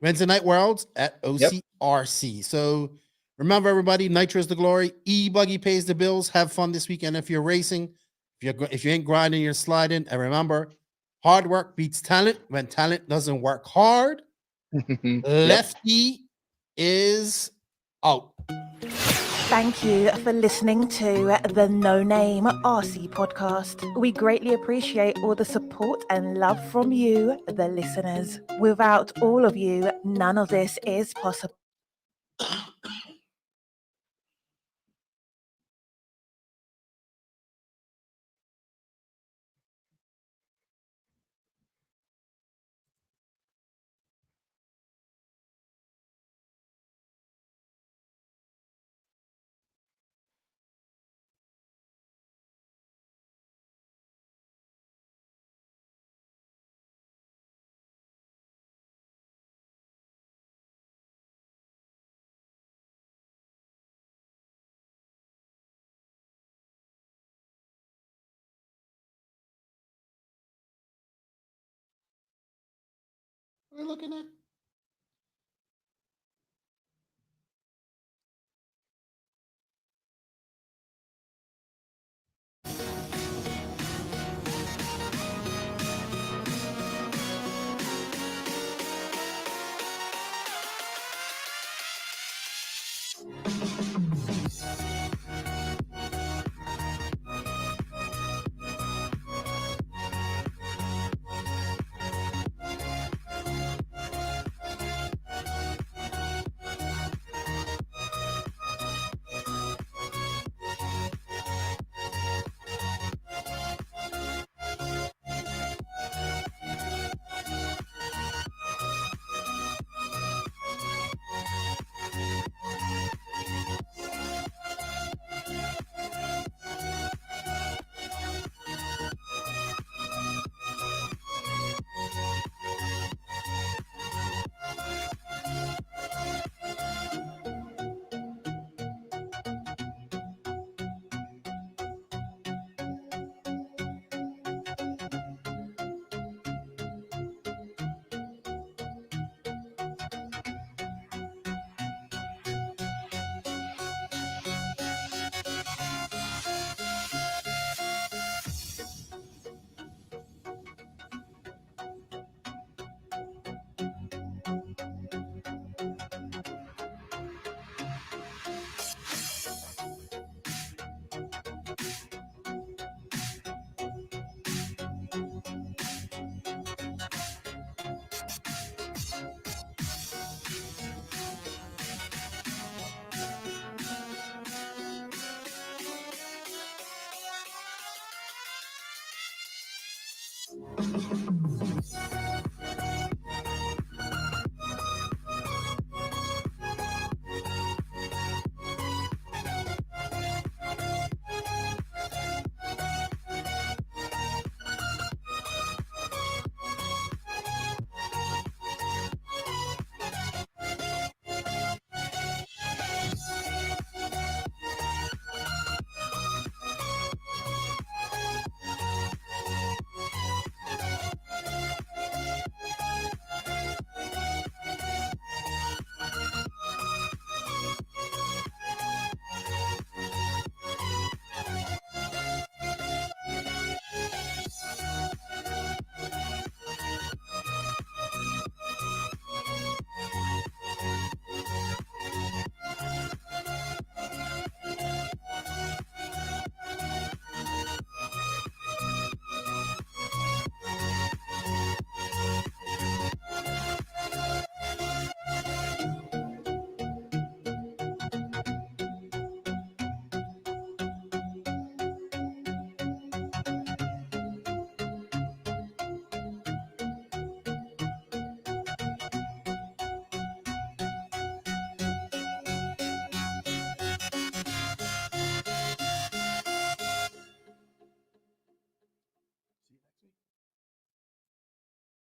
Wednesday Night Worlds at OCRC. Yep. So remember, everybody, Nitro is the glory. E-Buggy pays the bills. Have fun this weekend if you're racing. If you ain't grinding, you're sliding. And remember, hard work beats talent when talent doesn't work hard. Lefty is out.
Thank you for listening to the No Name RC podcast. We greatly appreciate all the support and love from you, the listeners. Without all of you, none of this is possible.
What are you looking at?